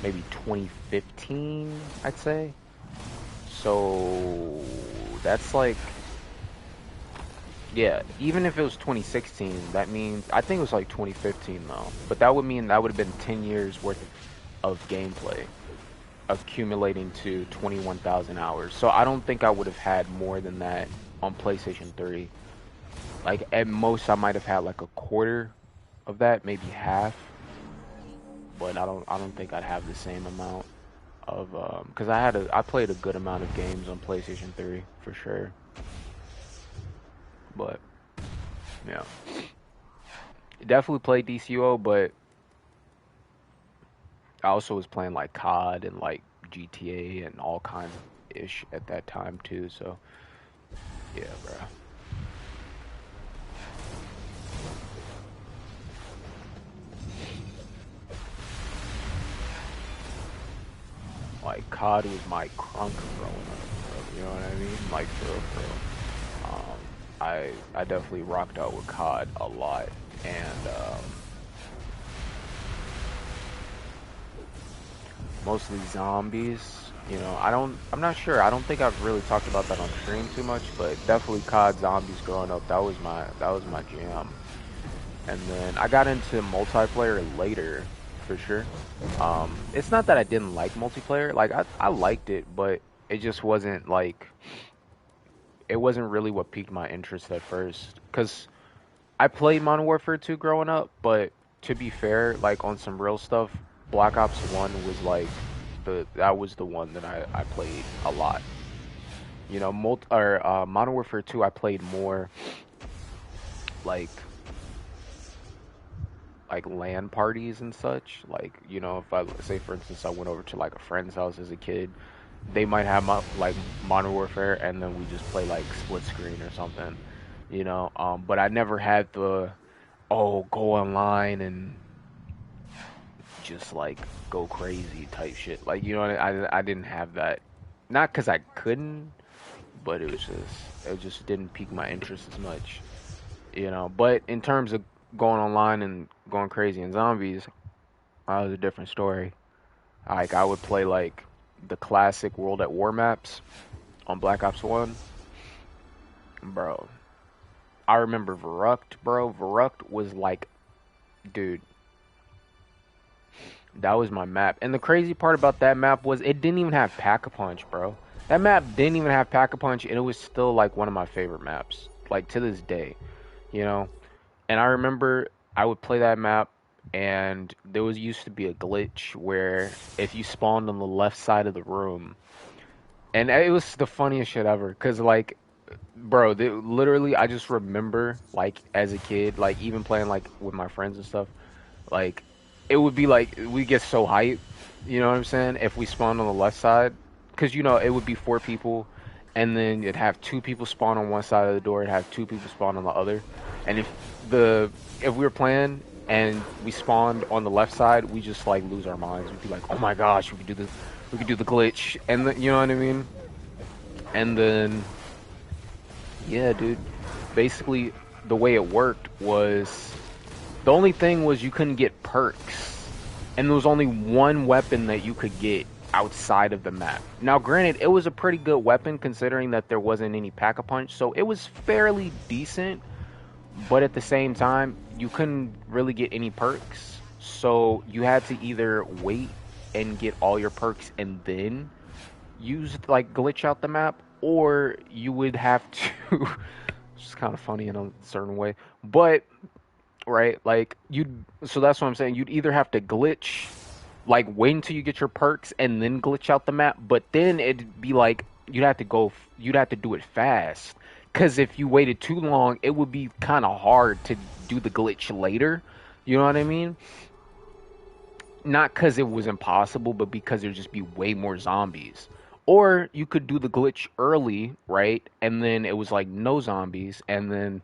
maybe 2015, I'd say. So that's like yeah, even if it was 2016, that means I think it was like 2015 though. But that would mean that would have been 10 years worth of gameplay accumulating to 21,000 hours. So I don't think I would have had more than that on PlayStation 3. Like at most I might have had like a quarter of that, maybe half, but I don't think I'd have the same amount of cuz I played a good amount of games on PlayStation 3 for sure. But yeah. Definitely played dcuo, but I also was playing like COD and like GTA and all kinds of ish at that time too, so yeah, bro. Like COD was my crunk growing up, bro. You know what I mean? Like for real. I definitely rocked out with COD a lot, and mostly zombies. You know, I'm not sure. I don't think I've really talked about that on stream too much, but definitely COD zombies growing up. That was my jam. And then I got into multiplayer later, for sure. It's not that I didn't like multiplayer. Like I liked it, but it just wasn't like it wasn't really what piqued my interest at first. Cause I played Modern Warfare 2 growing up, but to be fair, like on some real stuff, Black Ops 1 was like that was the one that I played a lot. You know, Modern Warfare 2 I played more like LAN parties and such. Like, you know, if I say for instance I went over to like a friend's house as a kid, they might have like Modern Warfare and then we just play like split screen or something, you know. But I never had the go online and just like go crazy type shit. Like, you know, I didn't have that. Not because I couldn't, but it just didn't pique my interest as much, you know. But in terms of going online and going crazy in zombies, that was a different story. Like I would play like the classic World at War maps on Black Ops 1. Bro, I remember Verrucht, bro. Verrucht was like, dude, that was my map. And the crazy part about that map was it didn't even have Pack-a-Punch, bro. That map didn't even have Pack-a-Punch, and it was still like one of my favorite maps, like to this day, you know. And I remember I would play that map, and there was used to be a glitch where if you spawned on the left side of the room, and it was the funniest shit ever, cause like, bro, literally, I just remember like as a kid, like even playing like with my friends and stuff, like it would be like we get so hyped, you know what I'm saying? If we spawned on the left side, cause you know it would be four people, and then it'd have two people spawn on one side of the door, it'd have two people spawn on the other, and if we were playing and we spawned on the left side, we just like lose our minds. We'd be like, oh my gosh, we could do the glitch, and you know what I mean? And then yeah, dude. Basically, the way it worked was the only thing was you couldn't get perks, and there was only one weapon that you could get outside of the map. Now, granted, it was a pretty good weapon considering that there wasn't any pack-a-punch, so it was fairly decent. But at the same time, you couldn't really get any perks, so you had to either wait and get all your perks and then use like glitch out the map, or you would have to which is kind of funny in a certain way. But right, like you'd so that's what I'm saying. You'd either have to glitch, like wait until you get your perks and then glitch out the map. But then it'd be like you'd have to do it fast. Cause if you waited too long, it would be kind of hard to do the glitch later. You know what I mean? Not because it was impossible, but because there'd just be way more zombies. Or you could do the glitch early, right? And then it was like no zombies, and then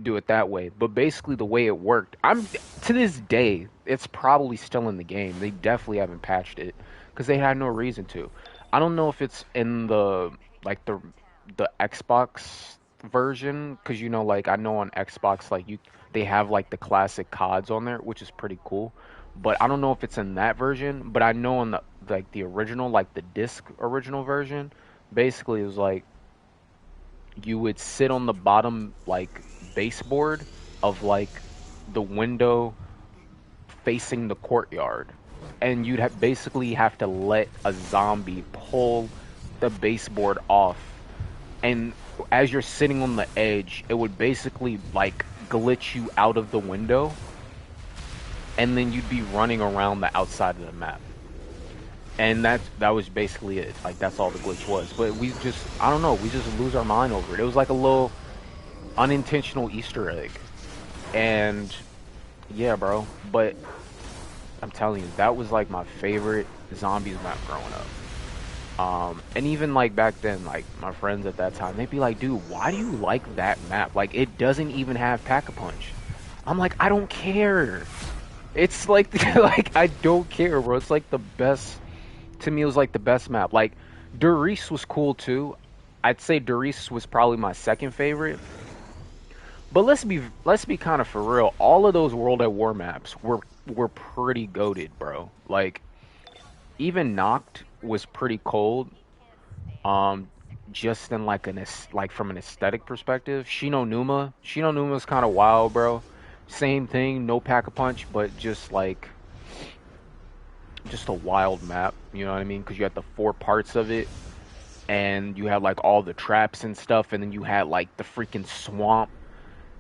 do it that way. But basically, the way it worked, I'm to this day, it's probably still in the game. They definitely haven't patched it because they had no reason to. I don't know if it's in the like the Xbox version because you know, like I know on Xbox, like you they have like the classic CODs on there, which is pretty cool. But I don't know if it's in that version. But I know on the like the original, like the disc original version, basically it was like you would sit on the bottom like baseboard of like the window facing the courtyard, and basically have to let a zombie pull the baseboard off, and as you're sitting on the edge it would basically like glitch you out of the window, and then you'd be running around the outside of the map. And that was basically it. Like that's all the glitch was. But we just I don't know, we just lose our mind over it. It was like a little unintentional Easter egg. And yeah, bro. But I'm telling you, that was like my favorite zombies map growing up. And even like back then, like my friends at that time, they'd be like, dude, why do you like that map? Like it doesn't even have Pack-a-Punch. I'm like, I don't care. It's like like I don't care, bro. It's like the best to me. It was like the best map. Like Doris was cool too. I'd say Doris was probably my second favorite. But let's be kind of for real. All of those World at War maps were pretty goated, bro. Like even Noct was pretty cold. Um, just in like like from an aesthetic perspective. Shino Numa's kind of wild, bro. Same thing, no pack a punch, but just a wild map. You know what I mean? Because you had the four parts of it. and you had like all the traps and stuff, and then you had like the freaking swamp,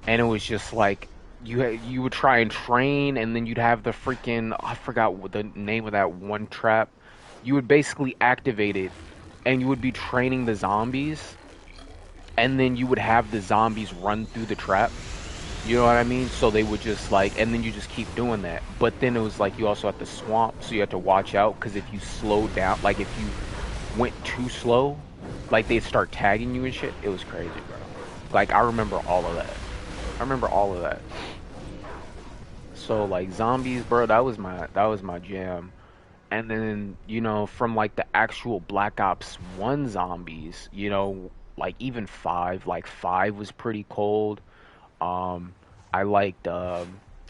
and it was just like you would try and train, and then you'd have the freaking, I forgot what the name of that one trap. You would basically activate it, and you would be training the zombies, and then you would have the zombies run through the trap. You know what I mean? So they would just like, and then you just keep doing that. But then it was like you also had the swamp, so you had to watch out because if you slowed down, like if you went too slow, like they'd start tagging you and shit. It was crazy, bro. Like I remember all of that. I remember all of that. So like zombies, bro, that was my jam. And then, from like the actual Black Ops 1 zombies, like even 5, like 5 was pretty cold. Um I liked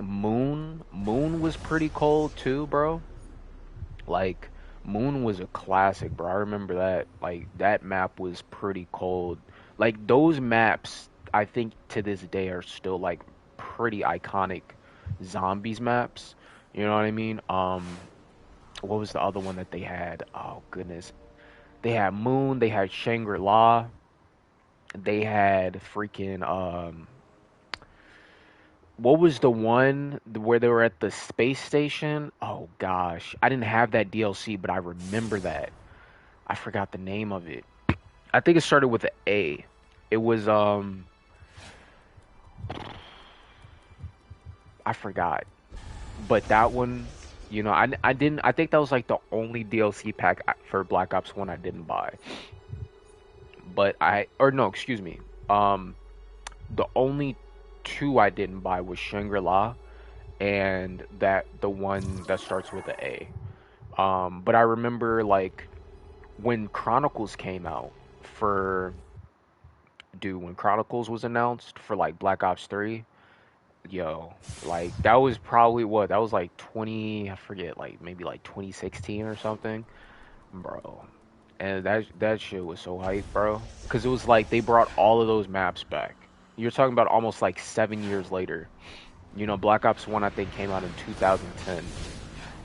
Moon. Moon was pretty cold too, bro. Like Moon was a classic, bro. I remember that. Like that map was pretty cold. Like those maps, I think to this day are still like pretty iconic zombies maps. You know what I mean? What was the other one that they had? Oh goodness. They had Moon, they had Shangri-La, they had freaking what was the one where they were at the space station? Oh gosh. I didn't have that DLC, but I remember that. I forgot the name of it. I think it started with an A. It was I forgot. But that one, I didn't, I think that was like the only DLC pack for Black Ops 1 I didn't buy. But or no, excuse me. Um the only two I didn't buy was Shangri-La and that the one that starts with an A. But I remember like when Chronicles came out for dude, when Chronicles was announced for like Black Ops 3, yo, like that was probably what? That was like 20, I forget, like maybe like 2016 or something, bro. And that shit was so hype, bro. Cause it was like they brought all of those maps back. You're talking about almost like 7 years later. Black Ops 1 I think came out in 2010.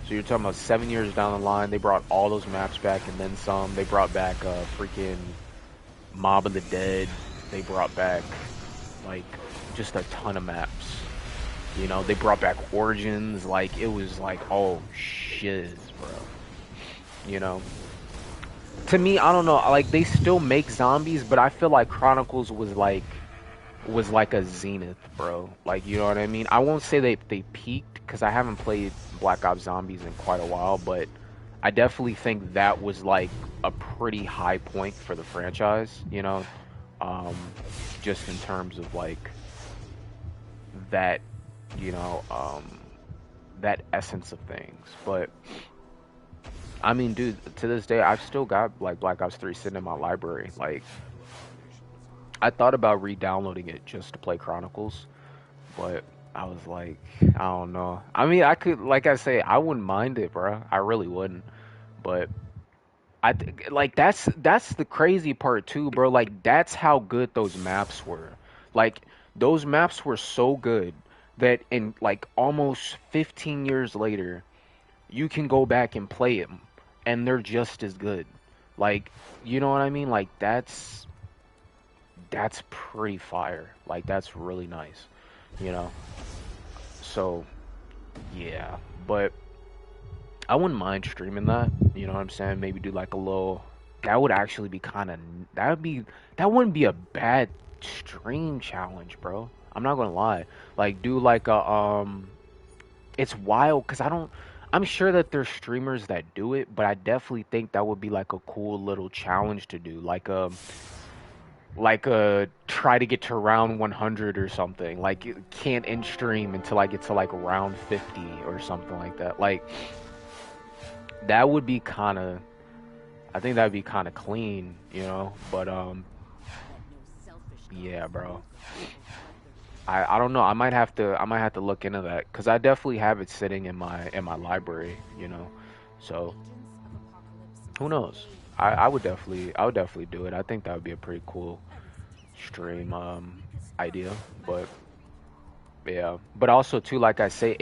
So you're talking about 7 years down the line, they brought all those maps back and then some. They brought back freaking Mob of the Dead. They brought back like just a ton of maps. They brought back Origins. Like it was like, oh shit, bro. You know. To me, I don't know. Like they still make zombies, but I feel like Chronicles was like a zenith, bro. Like you know what I mean? I won't say they peaked because I haven't played Black Ops Zombies in quite a while, but I definitely think that was like a pretty high point for the franchise. Um, just in terms of like that, you know, um, that essence of things. But I mean, dude, to this day, I've still got like Black Ops 3 sitting in my library. Like, I thought about re-downloading it just to play Chronicles, but I was like, I don't know. I mean, I could, like I say, I wouldn't mind it, bro. I really wouldn't. But I think, like, that's the crazy part too, bro. Like, that's how good those maps were. Like, those maps were so good that in like almost 15 years later, you can go back and play them, and they're just as good. Like, you know what I mean? Like, that's pretty fire. Like, that's really nice, you know? So, yeah. But I wouldn't mind streaming that. You know what I'm saying? Maybe do like a little. That would actually be kind of. That would be. That wouldn't be a bad stream challenge, bro. I'm not gonna lie. Like, do like a It's wild because I don't. I'm sure that there's streamers that do it, but I definitely think that would be like a cool little challenge to do. Like a try to get to round 100 or something. Like you can't end stream until I get to like round 50 or something like that. Like that would be kind of. I think that'd be kind of clean, But yeah, bro. I don't know. I might have to look into that because I definitely have it sitting in my library. So who knows? I would definitely do it. I think that would be a pretty cool stream idea. But yeah, but also too, like I say,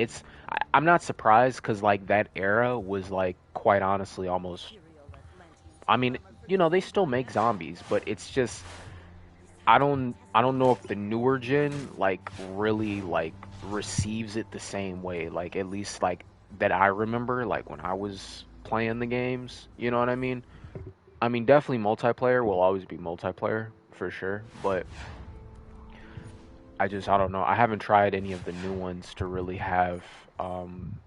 I'm not surprised because like that era was like quite honestly almost. I mean, they still make zombies, but it's just I don't know if the newer gen like really like receives it the same way, like at least like that I remember like when I was playing the games, you know what I mean? I mean, definitely multiplayer will always be multiplayer for sure, but I don't know. I haven't tried any of the new ones to really have um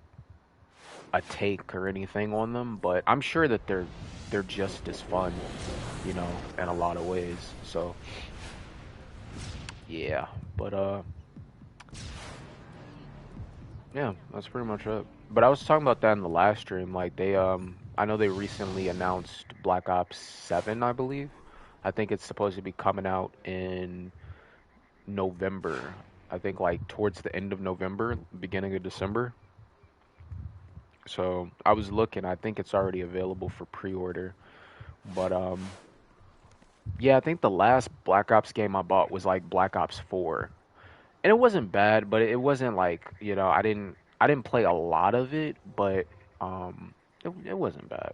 a take or anything on them, but I'm sure that they're just as fun, in a lot of ways. So, yeah, but yeah, that's pretty much it. But I was talking about that in the last stream. Like I know they recently announced Black Ops 7, I believe. I think it's supposed to be coming out in November. I think like towards the end of November, beginning of December. So I was looking. I think it's already available for pre-order. But yeah, I think the last Black Ops game I bought was like Black Ops 4. And it wasn't bad, but it wasn't like, I didn't play a lot of it, but um it wasn't bad.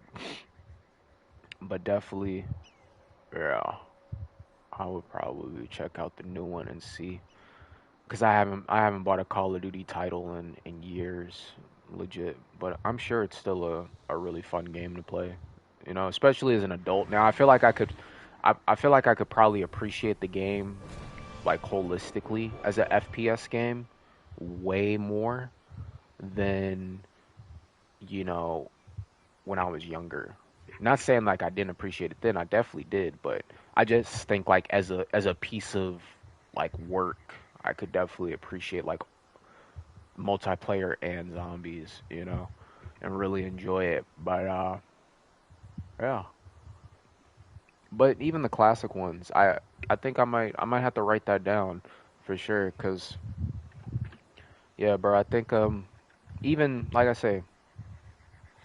But definitely, yeah, I would probably check out the new one and see, cuz I haven't bought a Call of Duty title in years, legit, but I'm sure it's still a really fun game to play. Especially as an adult. Now, I feel like I could probably appreciate the game like holistically as a FPS game way more than, you know, when I was younger. Not saying like I didn't appreciate it then, I definitely did, but I just think like as a piece of like work, I could definitely appreciate like multiplayer and zombies, and really enjoy it. But yeah. But even the classic ones, I think I might have to write that down for sure, cuz yeah, bro, I think even like I say,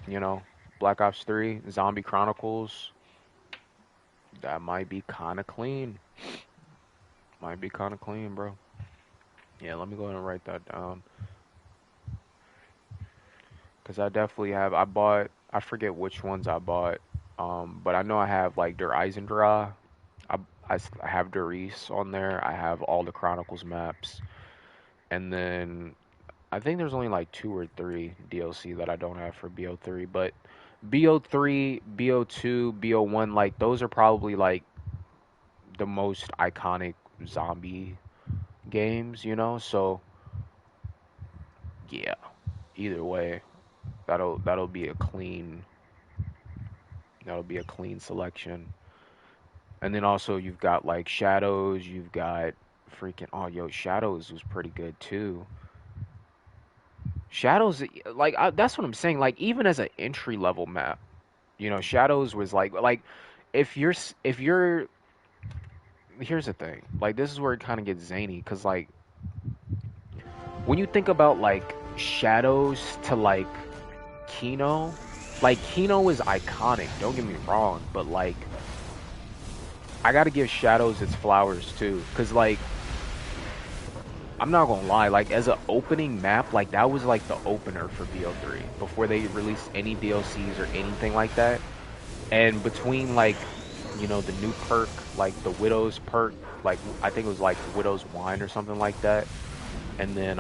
you know, Black Ops 3, Zombie Chronicles, that might be kind of clean. Might be kind of clean, bro. Yeah, let me go ahead and write that down. Because I definitely have. I forget which ones I bought. But I know I have like Der Eisendrah. I, I have Der East on there. I have all the Chronicles maps. And then I think there's only like two or three DLC that I don't have for BO3. But BO3, BO2, BO1, like those are probably like the most iconic zombie games. So yeah, either way, that'll be a clean selection. And then also you've got like Shadows, you've got freaking oh yo, Shadows was pretty good too. Shadows, like that's what I'm saying. Like even as an entry level map, Shadows was like if you're here's the thing. Like this is where it kind of gets zany because like when you think about like Shadows to like Kino, like Kino is iconic. Don't get me wrong, but like I gotta give Shadows its flowers too, cause like I'm not gonna lie, like as an opening map, like that was like the opener for BO3 before they released any DLCs or anything like that. And between like the new perk, like the Widow's perk, like I think it was like Widow's Wine or something like that, and then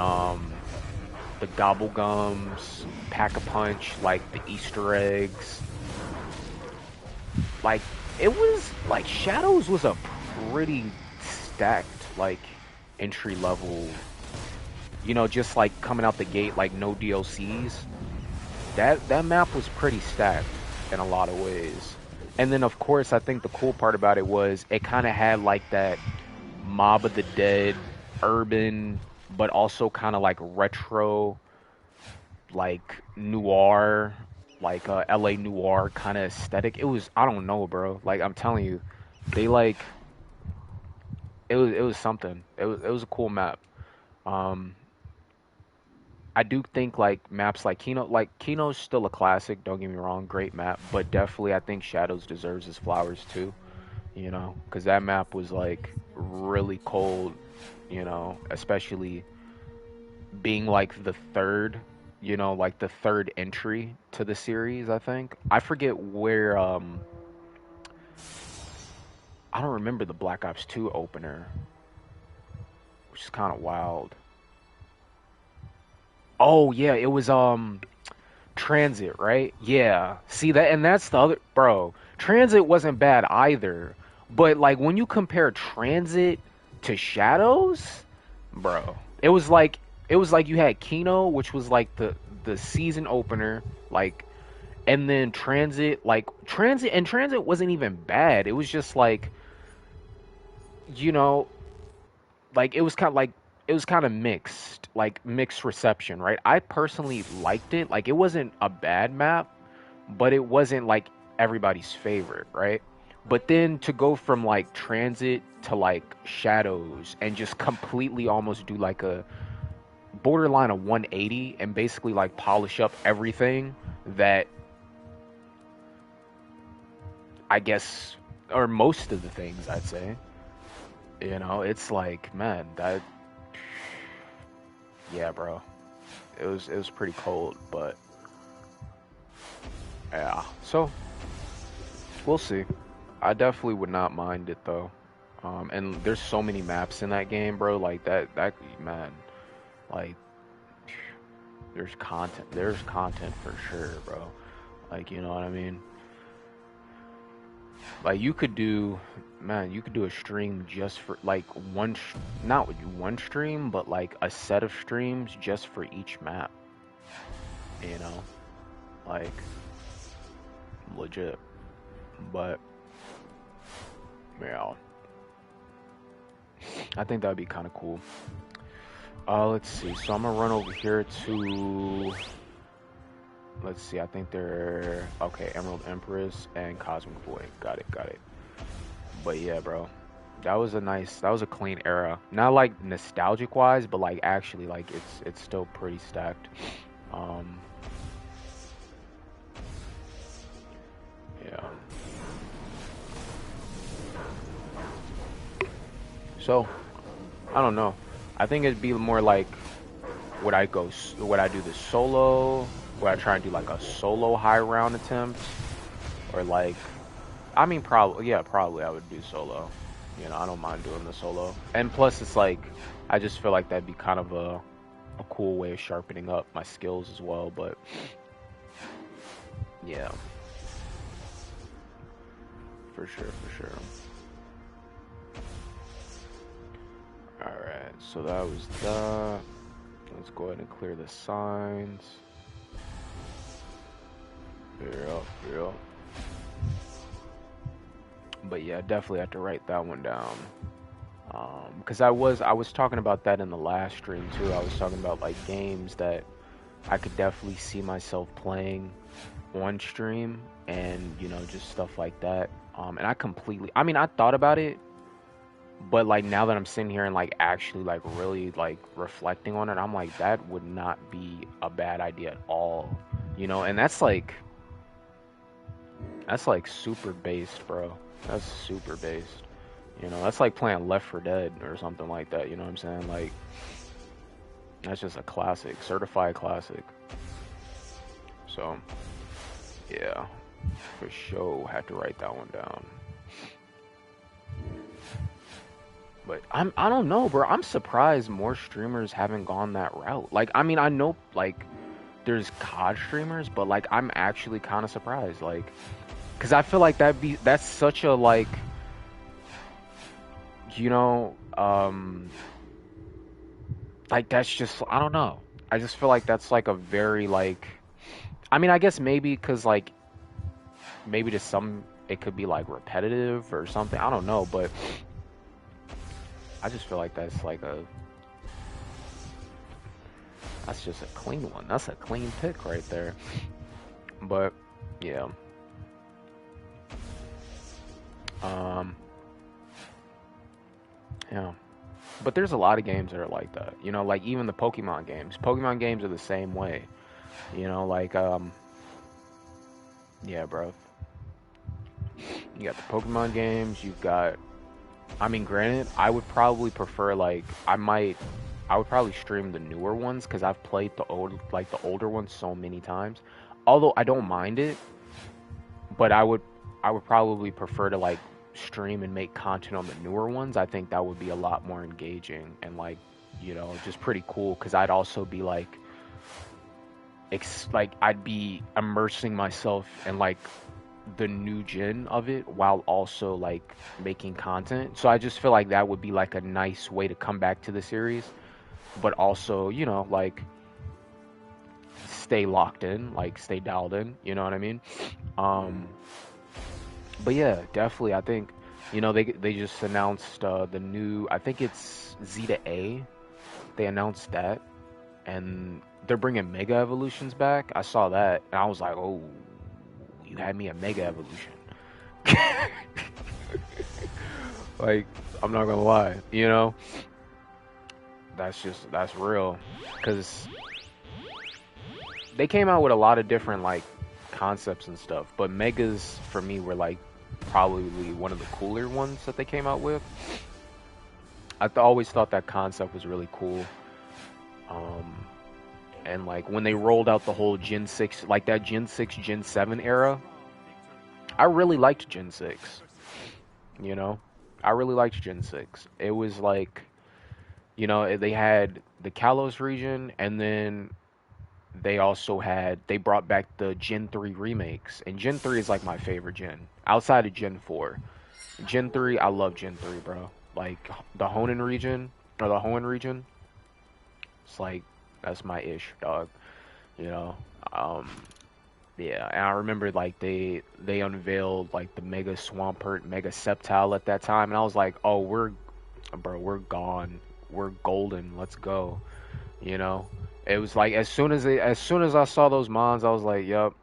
the Gobble Gums, Pack a Punch, like the Easter eggs, like it was like Shadows was a pretty stacked like entry level, just like coming out the gate like no DLCs. That map was pretty stacked in a lot of ways. And then of course I think the cool part about it was it kind of had like that Mob of the Dead urban but also kind of like retro like noir like LA noir kind of aesthetic. It was I don't know, bro. Like I'm telling you, they like it was something. It was a cool map. Um I do think like maps like Kino's still a classic, don't get me wrong, great map, but definitely I think Shadows deserves his flowers too, cuz that map was like really cold, especially being like the third entry to the series, I think. I forget where I don't remember the Black Ops 2 opener, which is kind of wild. Oh yeah, it was Transit, right? Yeah. See that, and that's the other, bro. Transit wasn't bad either, but like when you compare Transit to Shadows, bro, it was like you had Kino, which was like the season opener, like, and then Transit wasn't even bad. It was just like, you know, like it was kind of mixed, like mixed reception, right? I personally liked it. Like it wasn't a bad map, but it wasn't like everybody's favorite, right? But then to go from like Transit to like Shadows and just completely almost do like a borderline of 180 and basically like polish up everything that I guess, or most of the things I'd say, it's like, man, that, yeah, bro, it was pretty cold, but yeah. So we'll see. I definitely would not mind it though. And there's so many maps in that game, bro. Like that man, like there's content for sure, bro. Like, you know what I mean? Like you could do, man, you could do a stream just for like not one stream, but like a set of streams just for each map, you know? Like legit. But yeah, I think that'd be kind of cool. Let's see. So I'm gonna run over here to. Let's see. I think they're okay. Emerald Empress and Cosmic Void. Got it. Got it. But yeah, bro, that was a clean era. Not like nostalgic wise, but like actually, like it's still pretty stacked. Um, yeah. So I don't know. I think it'd be more like would I do this solo? Would I try and do like a solo high round attempt? Or like, I mean, probably, yeah, probably I would do solo. I don't mind doing the solo. And plus, it's like, I just feel like that'd be kind of a cool way of sharpening up my skills as well. But yeah, for sure, for sure. Alright, so that was that. Let's go ahead and clear the signs. Yeah, yeah. But yeah, definitely have to write that one down. Because I was talking about that in the last stream too. I was talking about like games that I could definitely see myself playing on stream, and just stuff like that. And I mean, I thought about it, but like now that I'm sitting here and like actually like really like reflecting on it, I'm like that would not be a bad idea at all. And that's like super based, bro. That's super based. That's like playing Left 4 Dead or something like that. You know what I'm saying? Like, that's just a classic, certified classic. So, yeah, for sure, had to write that one down. But I don't know, bro. I'm surprised more streamers haven't gone that route. Like, I mean, I know like there's COD streamers, but like I'm actually kind of surprised. Like, because I feel like that's such a like, you know, like that's just, I don't know. I just feel like that's like a very like, I mean, I guess maybe because like maybe to some it could be like repetitive or something. I don't know, but I just feel like that's just a clean one. That's a clean pick right there. But yeah. Um yeah. But there's a lot of games that are like that. Like even the Pokemon games. Pokemon games are the same way. Like yeah, bro. You got the Pokemon games, you've got, I mean, granted, I would probably prefer like I would probably stream the newer ones because I've played the older ones so many times. Although I don't mind it, but I would probably prefer to like stream and make content on the newer ones, I think that would be a lot more engaging and like, just pretty cool. Because I'd also be like, like I'd be immersing myself in like the new gen of it while also like making content. So I just feel like that would be like a nice way to come back to the series, but also, like stay locked in, like stay dialed in, you know what I mean? Um but yeah, definitely I think they just announced the new, I think it's Zeta A. They announced that, and they're bringing Mega Evolutions back. I saw that and I was like, "Oh, you had me a Mega Evolution." Like, I'm not gonna lie, that's real, because they came out with a lot of different like concepts and stuff, but megas for me were like probably one of the cooler ones that they came out with. Always thought that concept was really cool. Um, and like when they rolled out the whole Gen 6, like that Gen 6, Gen 7 era, I really liked Gen 6. You know, I really liked Gen 6. It was like, they had the Kalos region, and then they brought back the Gen 3 remakes. And Gen 3 is like my favorite gen. Outside of Gen 4. Gen 3, I love Gen 3, bro. Like the Hoenn region, or the Hoenn region, it's like, that's my ish, dog. You know? Um, yeah, and I remember like they unveiled like the Mega Swampert, Mega Sceptile at that time, and I was like, "Oh, we're gone. We're golden. Let's go." You know? It was like as soon as I saw those mons, I was like, "Yup,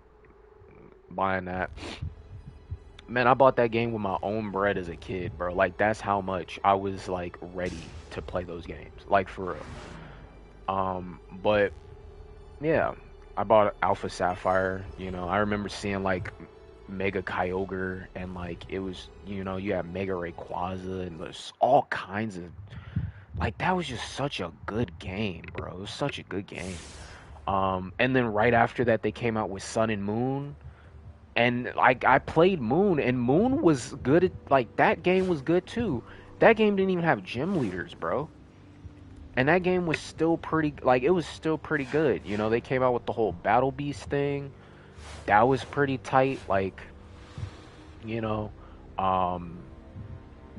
buying that." Man, I bought that game with my own bread as a kid, bro. Like that's how much I was like ready to play those games. Like for real. But yeah, I bought Alpha Sapphire. I remember seeing like Mega Kyogre, and like it was, you had Mega Rayquaza, and there's all kinds of, like, that was just such a good game, bro. It was such a good game. And then right after that, they came out with Sun and Moon, and like I played Moon, and Moon was good. Like that game was good too. That game didn't even have gym leaders, bro. And that game was still pretty, like, it was still pretty good. They came out with the whole Battle Beast thing. That was pretty tight. Like, you know, um,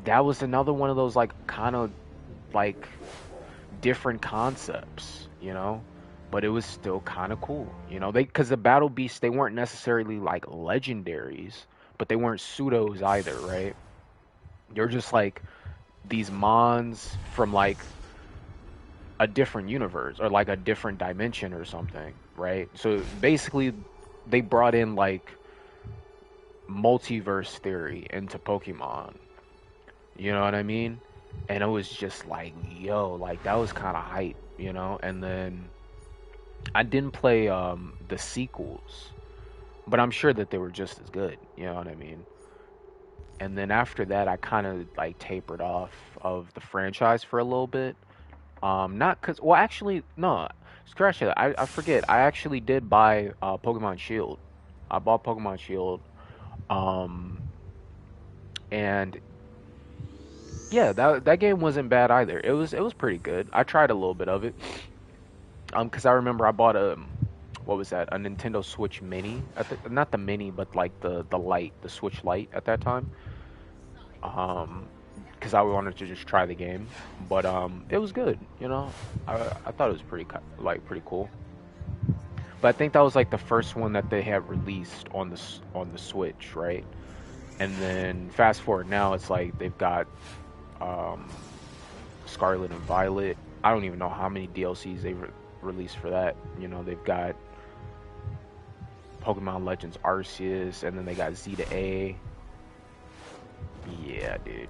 that was another one of those, like, kind of, like, different concepts, but it was still kind of cool. Because the Battle Beasts, they weren't necessarily, like, legendaries, but they weren't pseudos either, right? They're just, like, these mons from, like, a different universe or like a different dimension or something, right? So basically, they brought in like multiverse theory into Pokemon. You know what I mean? And it was just like, yo, like that was kind of hype. And then I didn't play the sequels, but I'm sure that they were just as good. You know what I mean? And then after that, I kind of like tapered off of the franchise for a little bit. Not cause, well, actually, no, scratch that. I forget. I actually did buy Pokemon Shield. I bought Pokemon Shield. Um, and yeah, that game wasn't bad either. It was pretty good. I tried a little bit of it. Cause I remember I bought a, what was that? A Nintendo Switch Mini. Not the Mini, but like the Lite, the Switch Lite at that time. Um, because I wanted to just try the game, but it was good. I thought it was pretty cool. But I think that was like the first one that they had released on the Switch, right? And then fast forward now, it's like they've got um, Scarlet and Violet. I don't even know how many DLCs they've released for that. They've got Pokemon Legends Arceus, and then they got Zeta A. Yeah, dude.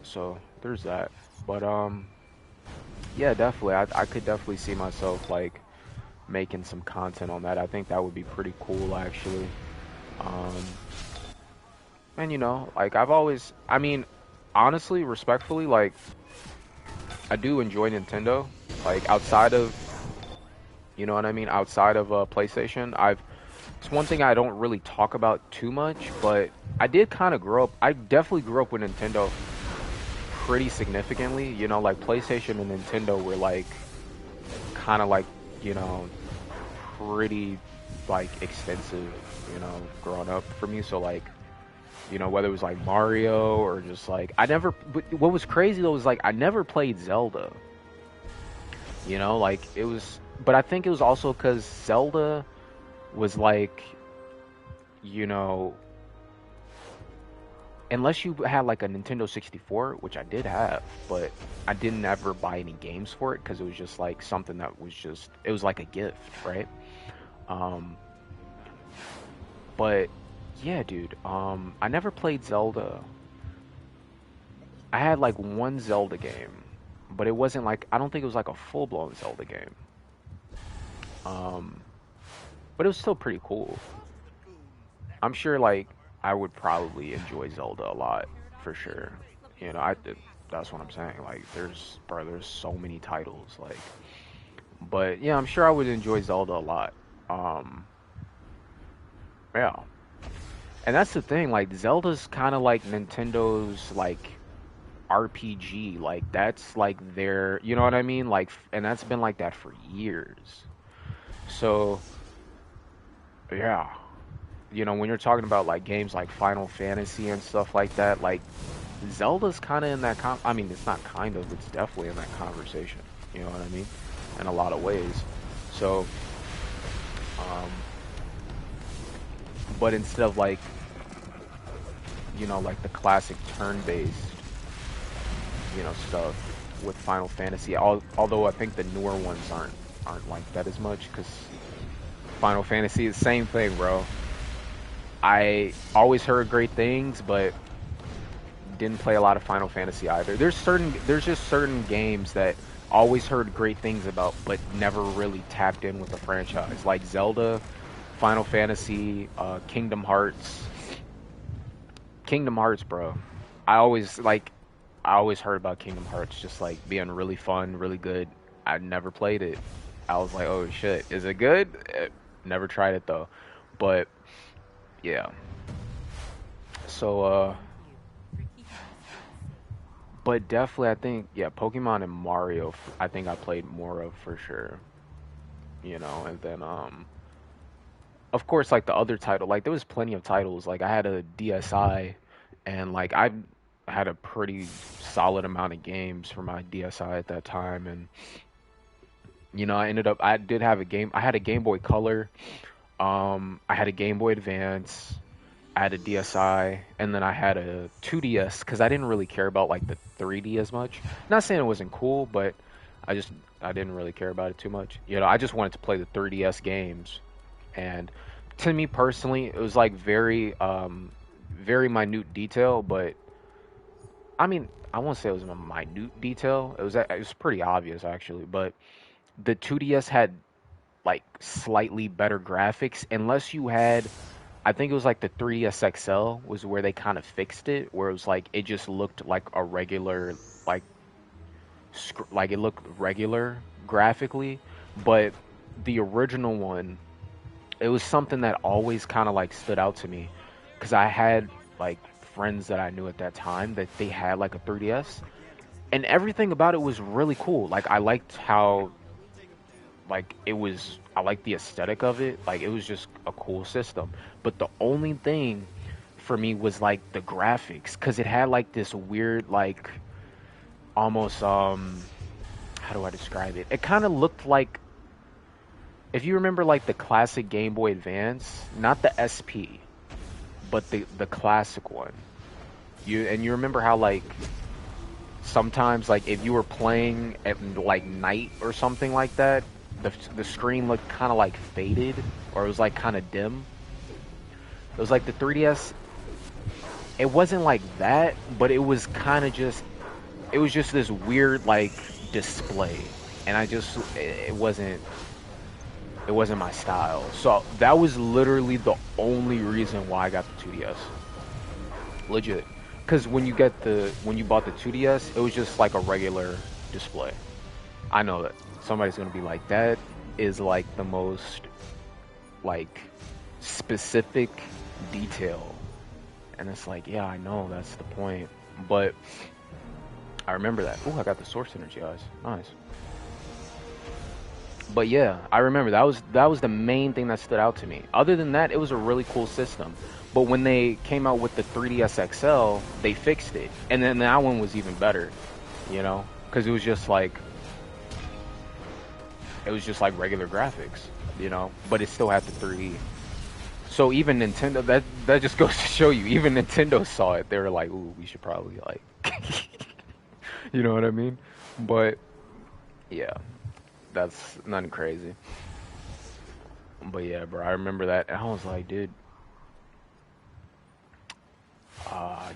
So there's that. But yeah, definitely. I could definitely see myself like making some content on that. I think that would be pretty cool actually. Um and like I mean, honestly, respectfully, like I do enjoy Nintendo. Like outside of, you know what I mean, outside of PlayStation, It's one thing I don't really talk about too much, but I did kind of grow up. I definitely grew up with Nintendo pretty significantly. You know, like PlayStation and Nintendo were like kind of like, you know, pretty like extensive, you know, growing up for me. So like, you know, whether it was like Mario or just like I never. But what was crazy though was like I never played Zelda. You know, like it was, but I think it was also because Zelda was like, you know, unless you had like a Nintendo 64, which I did have, but I didn't ever buy any games for it because it was just like something that was just, it was like a gift, right? Um, but yeah, dude, I never played Zelda. I had like one Zelda game, but it wasn't like, I don't think it was like a full-blown Zelda game. Um, but it was still pretty cool. I'm sure like I would probably enjoy Zelda a lot for sure. You know, that's what I'm saying. Like there's so many titles like but yeah, I'm sure I would enjoy Zelda a lot. Um yeah. And that's the thing, like Zelda's kind of like Nintendo's like RPG. Like that's like their, you know what I mean? Like and that's been like that for years. So, yeah. You know, when you're talking about like games like Final Fantasy and stuff like that, like Zelda's kind of in that I mean, it's not kind of, it's definitely in that conversation. You know what I mean? In a lot of ways. So, um, but instead of like, you know, like the classic turn-based, you know, stuff with Final Fantasy, although I think the newer ones aren't like that as much because Final Fantasy is the same thing, bro. I always heard great things, but didn't play a lot of Final Fantasy either. There's just certain games that always heard great things about, but never really tapped in with the franchise, like Zelda, Final Fantasy, Kingdom Hearts, bro. I always like, I always heard about Kingdom Hearts just like being really fun, really good. I never played it. I was like, oh shit, is it good? Never tried it though, but yeah. So but definitely, I think yeah, Pokemon and Mario. I think I played more of for sure. You know, and then of course, like the other title, like there was plenty of titles. Like I had a DSi, and like I had a pretty solid amount of games for my DSi at that time, and you know, I did have a game. I had a Game Boy Color. I had a Game Boy Advance. I had a DSi, and then I had a 2DS because I didn't really care about like the 3D as much. Not saying it wasn't cool, but I just I didn't really care about it too much. You know, I just wanted to play the 3DS games, and to me personally, it was like very minute detail, but I mean I won't say it was a minute detail. It was pretty obvious actually, but the 2DS had like slightly better graphics unless you had I think it was like the 3DS XL was where they kind of fixed it, where it was like it just looked like a regular, like like it looked regular graphically, but the original one, it was something that always kind of like stood out to me, because I had like friends that I knew at that time that they had like a 3DS, and everything about it was really cool. Like I liked how like it was I like the aesthetic of it. Like it was just a cool system. But the only thing for me was like the graphics, cuz it had like this weird like almost how do I describe it? It kind of looked like if you remember like the classic Game Boy Advance, not the SP, but the classic one. You remember how like sometimes like if you were playing at like night or something like that, the screen looked kind of like faded, or it was like kind of dim. It was like the 3DS. It wasn't like that, but it was just this weird like display, and it wasn't my style. So that was literally the only reason why I got the 2DS. Legit. Because when you bought the 2DS, it was just like a regular display. I know that somebody's gonna be like, that is like the most like specific detail. And it's like, yeah, I know that's the point. But I remember that. Ooh, I got the source energy eyes. Nice. But yeah, I remember that was the main thing that stood out to me. Other than that, it was a really cool system. But when they came out with the 3DS XL, they fixed it, and then that one was even better, because it was just like regular graphics, but it still had the 3D. So even Nintendo, that just goes to show you, even Nintendo saw it. They were like, "Ooh, we should probably like," you know what I mean? But yeah, that's nothing crazy. But yeah, bro, I remember that, and I was like, dude,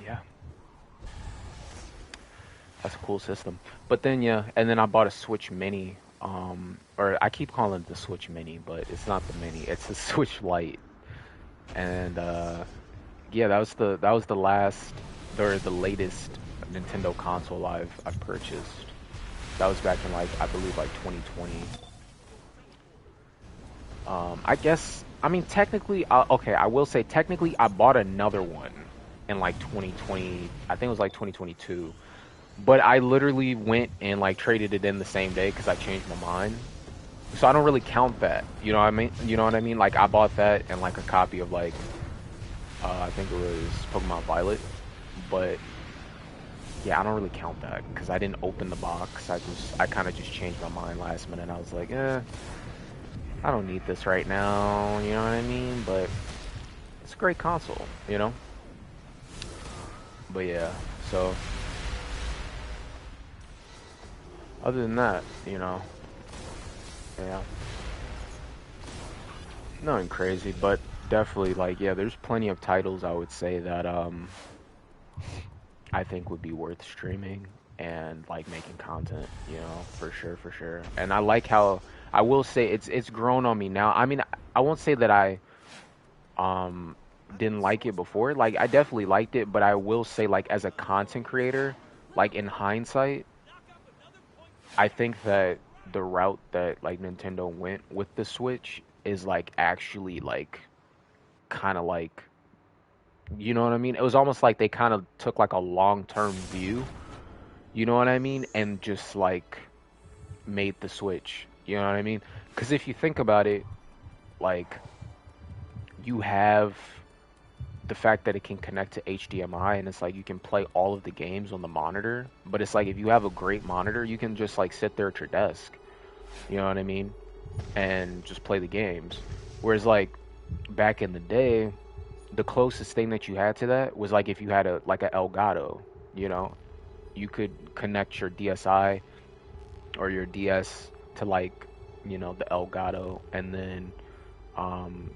yeah, that's a cool system. But then yeah, and then I bought a Switch Mini, or I keep calling it the Switch Mini, but it's not the Mini, it's the Switch Lite, and yeah, that was the last or the latest Nintendo console I've purchased. That was back in like I believe like 2020. I guess I mean technically, okay, I will say technically I bought another one in like 2020. I think it was like 2022. But I literally went and like traded it in the same day because I changed my mind. So I don't really count that. You know what I mean? You know what I mean? Like I bought that and like a copy of like I think it was Pokemon Violet. But yeah, I don't really count that because I didn't open the box. I kind of just changed my mind last minute. I was like, I don't need this right now. You know what I mean? But it's a great console. But yeah, so other than that, yeah, nothing crazy, but definitely like yeah, there's plenty of titles I would say that I think would be worth streaming and like making content, for sure, for sure. And I like how I will say it's grown on me now. I mean, I won't say that I um didn't like it before. Like I definitely liked it, but I will say like as a content creator, like in hindsight, I think that the route that like Nintendo went with the Switch is like actually like kind of like you know what I mean? It was almost like they kind of took like a long-term view, you know what I mean? And just like made the Switch, you know what I mean? Because if you think about it, like you have the fact that it can connect to HDMI and it's like you can play all of the games on the monitor, but it's like if you have a great monitor, you can just like sit there at your desk, you know what I mean? And just play the games. Whereas like back in the day, the closest thing that you had to that was like if you had a Elgato, you know, you could connect your DSi or your DS to like, the Elgato and then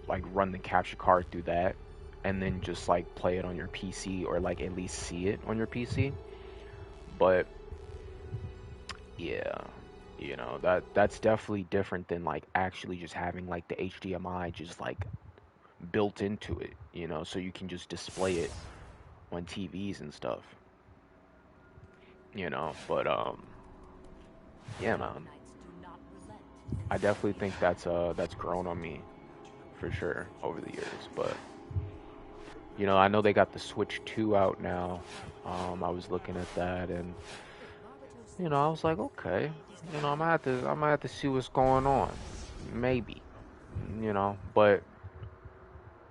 like run the capture card through that and then just like play it on your PC or like at least see it on your PC. But yeah, that's definitely different than like actually just having like the HDMI just like built into it, so you can just display it on TVs and stuff, but yeah, man. I definitely think that's grown on me for sure over the years, but I know they got the Switch 2 out now. I was looking at that and I was like, okay, I might have to see what's going on. Maybe, but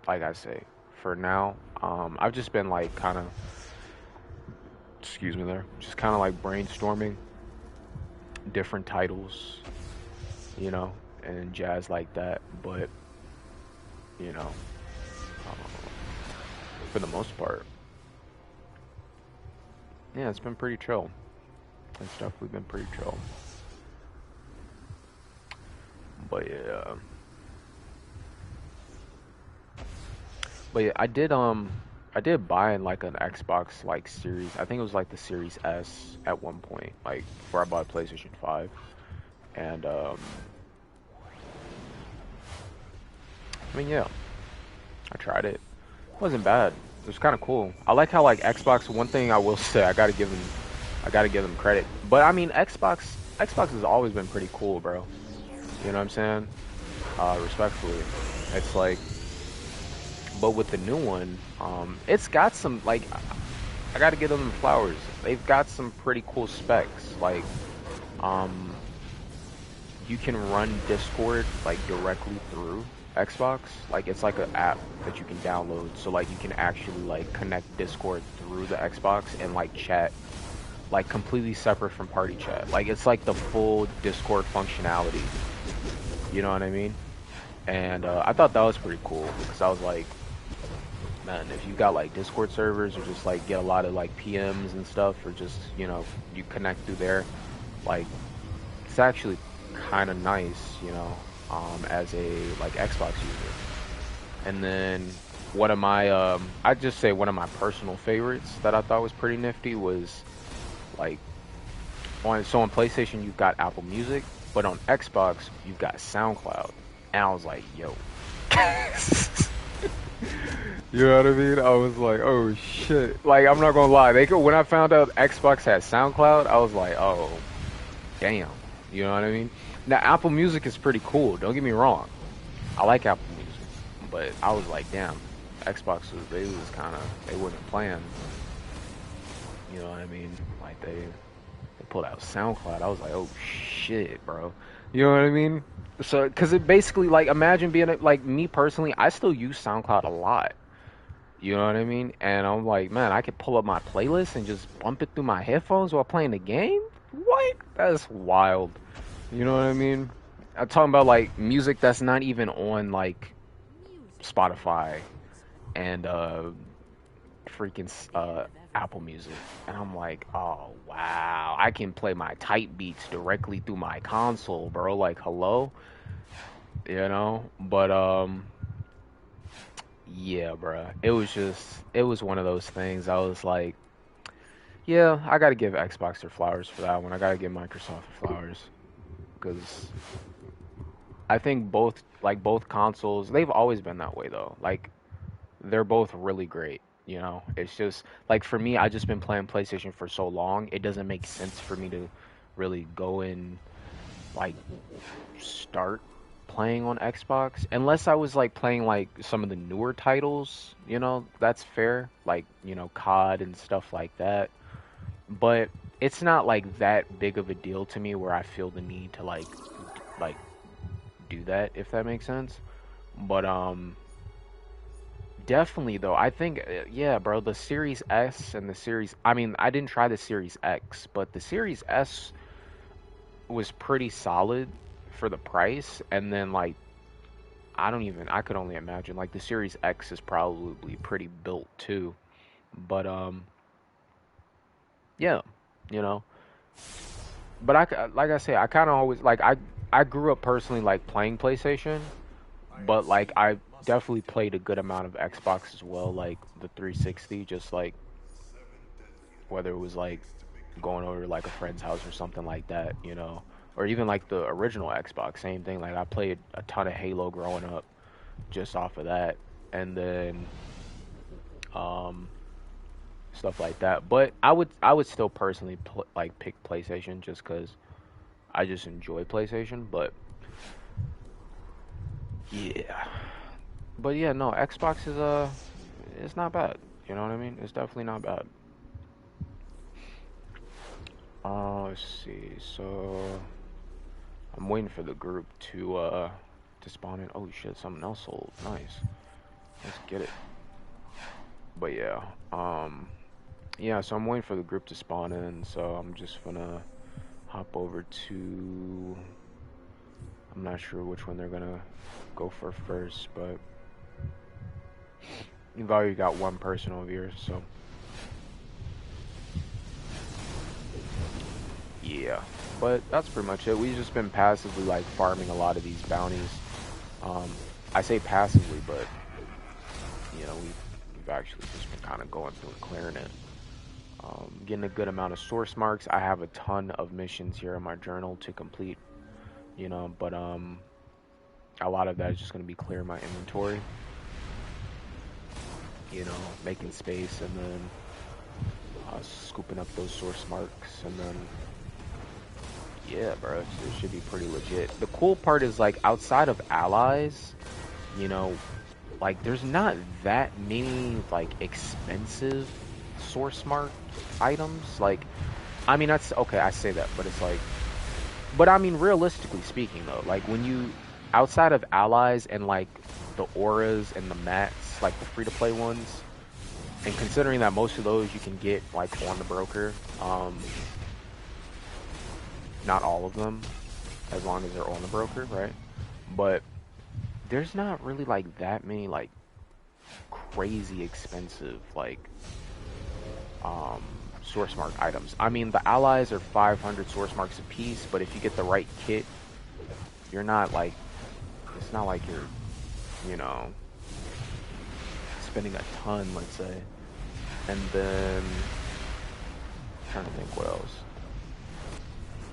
like I say, for now, I've just been like kind of, excuse me there, just kind of like brainstorming different titles, you know, and jazz like that. But, you know, for the most part, yeah, it's been pretty chill. It's definitely been pretty chill. But yeah, I did buy like an Xbox like series. I think it was like the Series S at one point, like before I bought PlayStation 5. And I mean, yeah, I tried it. It wasn't bad. It was kind of cool. I like how like Xbox. One thing I will say, I gotta give them credit. But I mean, Xbox has always been pretty cool, bro. You know what I'm saying? Respectfully, it's like But with the new one, it's got some like I gotta give them flowers. They've got some pretty cool specs. Like, um, you can run Discord like directly through Xbox. Like, it's like an app that you can download. So like you can actually like connect Discord through the Xbox and like chat like completely separate from party chat. Like it's like the full Discord functionality. You know what I mean? And I thought that was pretty cool because I was like, man, if you got like Discord servers or just like get a lot of like PMs and stuff, or just you connect through there, like it's actually kind of nice, as a like Xbox user. And then one of my I'd just say one of my personal favorites that I thought was pretty nifty was like on PlayStation you've got Apple Music, but on Xbox you've got SoundCloud. And I was like, yo. You know what I mean? I was like, oh shit. Like, I'm not gonna lie. When I found out Xbox had SoundCloud, I was like, oh, damn. You know what I mean? Now, Apple Music is pretty cool. Don't get me wrong. I like Apple Music. But I was like, damn. They wasn't playing. You know what I mean? Like, they pulled out SoundCloud. I was like, oh shit, bro. You know what I mean? So, because it basically, like, imagine being, like, me personally, I still use SoundCloud a lot. You know what I mean? And I'm like, man, I could pull up my playlist and just bump it through my headphones while playing the game? What? That's wild. You know what I mean? I'm talking about like music that's not even on like Spotify and freaking Apple Music. And I'm like, oh wow, I can play my type beats directly through my console, bro. Like, hello? But yeah, bruh. It was one of those things. I was like, yeah, I gotta give Xbox their flowers for that one. I gotta give Microsoft their flowers. Because I think both consoles, they've always been that way though. Like, they're both really great. It's just, like, for me, I just been playing PlayStation for so long, it doesn't make sense for me to really go and, like, start playing on Xbox unless I was like playing like some of the newer titles, that's fair, like, COD and stuff like that. But it's not like that big of a deal to me where I feel the need to like do that, if that makes sense. But definitely though, I think yeah, bro, the Series S and the Series I mean, I didn't try the Series X, but the Series S was pretty solid for the price. And then like I could only imagine like the Series X is probably pretty built too. But yeah, you know. But like I say, I kind of always like I grew up personally like playing PlayStation, but like I definitely played a good amount of Xbox as well, like the 360, just like whether it was like going over to like a friend's house or something like that. Or even like the original Xbox, same thing. Like I played a ton of Halo growing up just off of that, and then um stuff like that. But I would still personally like pick PlayStation just because I just enjoy PlayStation. But yeah, but yeah, no, Xbox is it's not bad. You know what I mean? It's definitely not bad. Let's see. So I'm waiting for the group to spawn in. Oh shit, something else sold. Nice. Let's get it. But yeah, yeah. So I'm waiting for the group to spawn in. So I'm just gonna hop over to. I'm not sure which one they're gonna go for first, but you've already got one person over here, so yeah. But that's pretty much it. We've just been passively like farming a lot of these bounties. Um, I say passively, but we've actually just been kind of going through and clearing it. Getting a good amount of source marks. I have a ton of missions here in my journal to complete, but a lot of that is just going to be clearing my inventory, making space, and then scooping up those source marks, and then yeah, bro, it should be pretty legit. The cool part is like outside of allies, you know, like there's not that many like expensive source mark items. Like I mean that's okay, I say that, but it's like but I mean realistically speaking though, like when you outside of allies and like the auras and the mats, like the free to play ones, and considering that most of those you can get like on the broker, not all of them, as long as they're on the broker, right? But there's not really like that many like crazy expensive like um source mark items. I mean the allies are 500 source marks a piece, but if you get the right kit, you're not like it's not like you're, you know, spending a ton, let's say. And then I'm trying to think what else.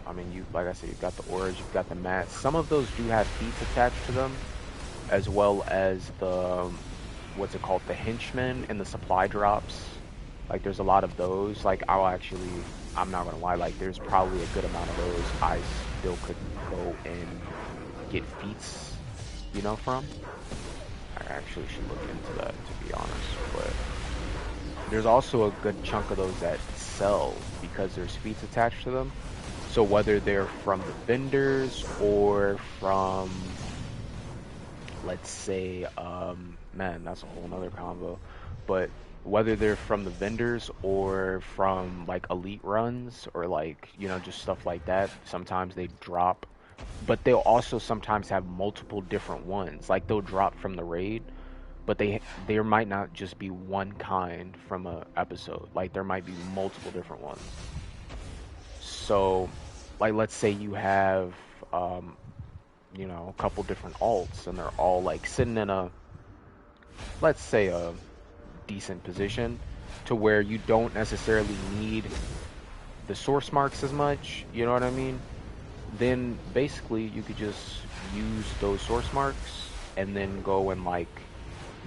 I mean, you like I said, you've got the auras, you've got the mats. Some of those do have feats attached to them, as well as the what's it called, the henchmen and the supply drops. Like there's a lot of those. Like I'm not gonna lie, like there's probably a good amount of those I still could go and get feats, you know, from. I actually should look into that to be honest, but there's also a good chunk of those that sell because there's feats attached to them. So whether they're from the vendors or from, let's say, man, that's a whole nother combo. But whether they're from the vendors or from like elite runs or like, you know, just stuff like that, sometimes they drop. But they'll also sometimes have multiple different ones. Like they'll drop from the raid, but there might not just be one kind from a episode. Like there might be multiple different ones. So, like let's say you have um, you know, a couple different alts and they're all like sitting in a, let's say, a decent position to where you don't necessarily need the source marks as much, you know what I mean? Then basically you could just use those source marks and then go and like,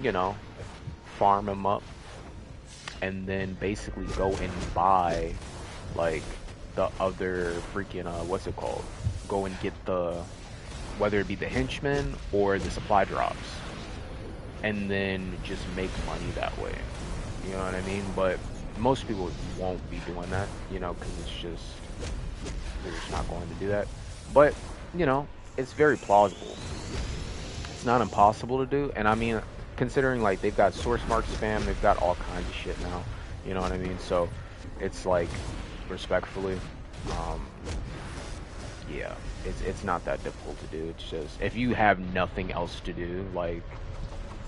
you know, farm them up and then basically go and buy like the other freaking what's it called? Go and get the, whether it be the henchmen or the supply drops, and then just make money that way. You know what I mean? But most people won't be doing that, you know, because it's just they're just not going to do that. But you know, it's very plausible. It's not impossible to do, and I mean, considering like they've got source mark spam, they've got all kinds of shit now. You know what I mean? So it's like, respectfully, um, yeah, it's not that difficult to do. It's just if you have nothing else to do, like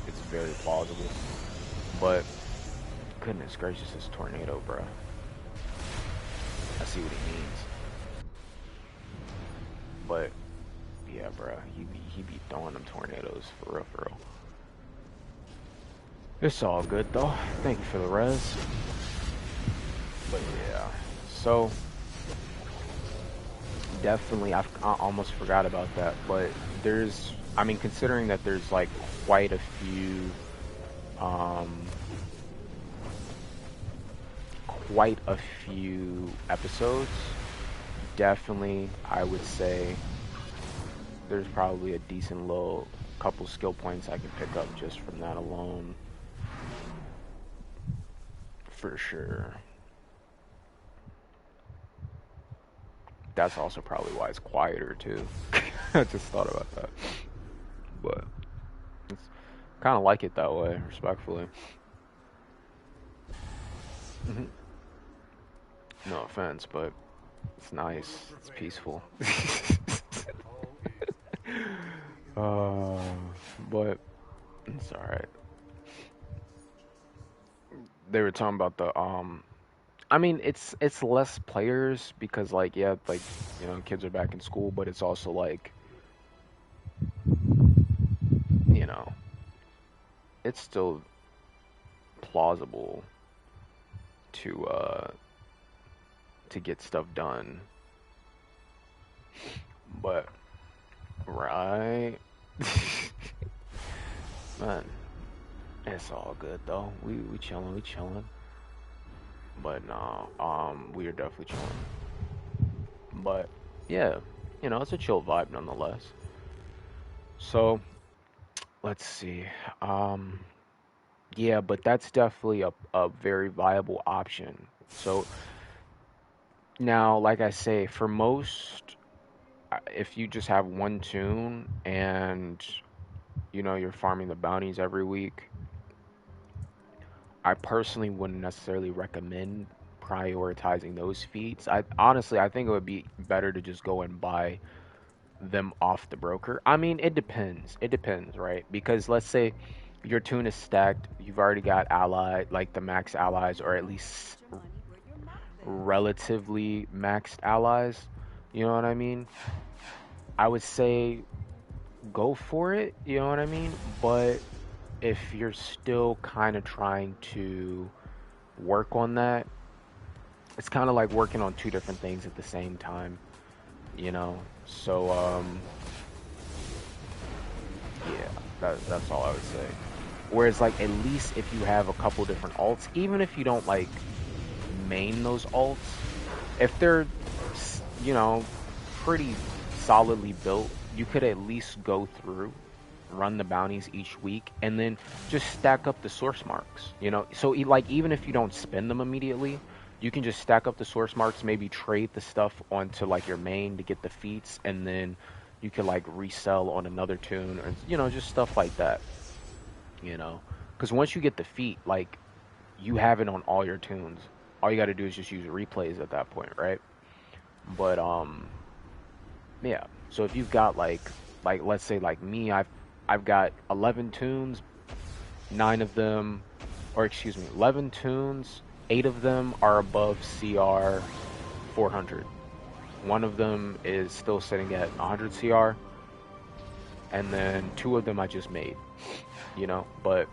it's very plausible. But goodness gracious, this tornado, bro. I see what he means. But yeah, bro, he be throwing them tornadoes for real, for real. It's all good though. Thank you for the res. But yeah, so definitely, I almost forgot about that. But there's, I mean, considering that there's like quite a few, um, quite a few episodes. Definitely, I would say there's probably a decent little couple skill points I can pick up just from that alone, for sure. That's also probably why it's quieter too. I just thought about that, but it's kind of like it that way, respectfully. Mhm. No offense, but it's nice. It's peaceful. uh, but it's all right. They were talking about the I mean, it's less players because like yeah, like you know, kids are back in school, but it's also like you know, it's still plausible to to get stuff done. But right, man, it's all good though. We chilling, we chilling. But no, we are definitely chilling. But yeah, you know, it's a chill vibe nonetheless. So let's see. Um, yeah, but that's definitely a very viable option. So now, like I say, for most, if you just have one tune and you're farming the bounties every week, I personally wouldn't necessarily recommend prioritizing those feats. I honestly, I think it would be better to just go and buy them off the broker. I mean, it depends. It depends, right? Because let's say your tune is stacked, you've already got allied, like the max allies, or at least relatively maxed allies. You know what I mean? I would say go for it. You know what I mean? But if you're still kind of trying to work on that, it's kind of like working on two different things at the same time, you know? So, yeah, that's all I would say. Whereas, like, at least if you have a couple different alts, even if you don't, like, main those alts, if they're, pretty solidly built, you could at least go through, run the bounties each week, and then just stack up the source marks. So like even if you don't spend them immediately, you can just stack up the source marks, maybe trade the stuff onto like your main to get the feats, and then you could like resell on another tune, or just stuff like that. Because once you get the feat, like you have it on all your tunes. All you got to do is just use replays at that point, right? But yeah. So if you've got like let's say like me, I've got 11 tunes, 9 of them, or excuse me, 11 tunes, 8 of them are above CR 400. One of them is still sitting at 100 CR, and then 2 of them I just made, but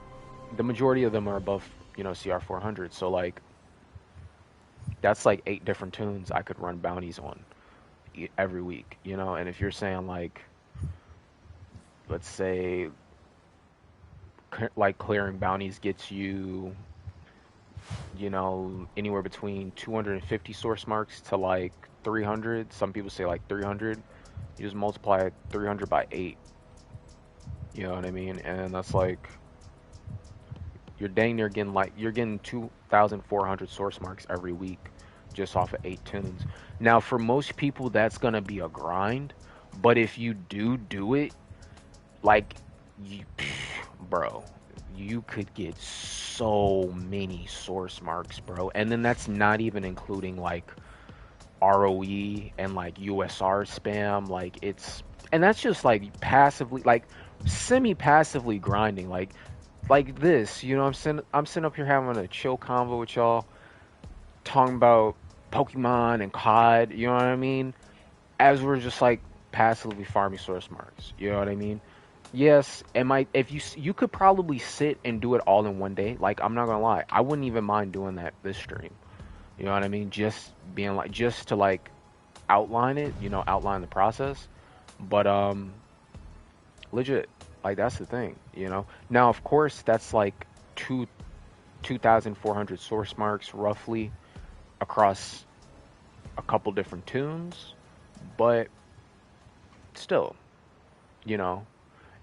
the majority of them are above, CR 400. So like that's like 8 different tunes I could run bounties on every week, and if you're saying like let's say like clearing bounties gets you, anywhere between 250 source marks to like 300. Some people say like 300. You just multiply 300 by 8. You know what I mean? And that's like you're dang near getting like you're getting 2,400 source marks every week just off of 8 tunes. Now, for most people, that's gonna be a grind. But if you do it, like you, bro, you could get so many source marks, bro. And then that's not even including like ROE and like USR spam. And that's just like passively, like semi-passively grinding, like this. I'm sitting up here having a chill convo with y'all, talking about Pokemon and COD. You know what I mean? As we're just like passively farming source marks. You know what I mean? Yes, if you could probably sit and do it all in one day. Like I'm not gonna lie, I wouldn't even mind doing that this stream. You know what I mean? Just being like just to like outline it, outline the process. But legit, like that's the thing. Now of course that's like 2,400 source marks roughly across a couple different tunes, but still, you know,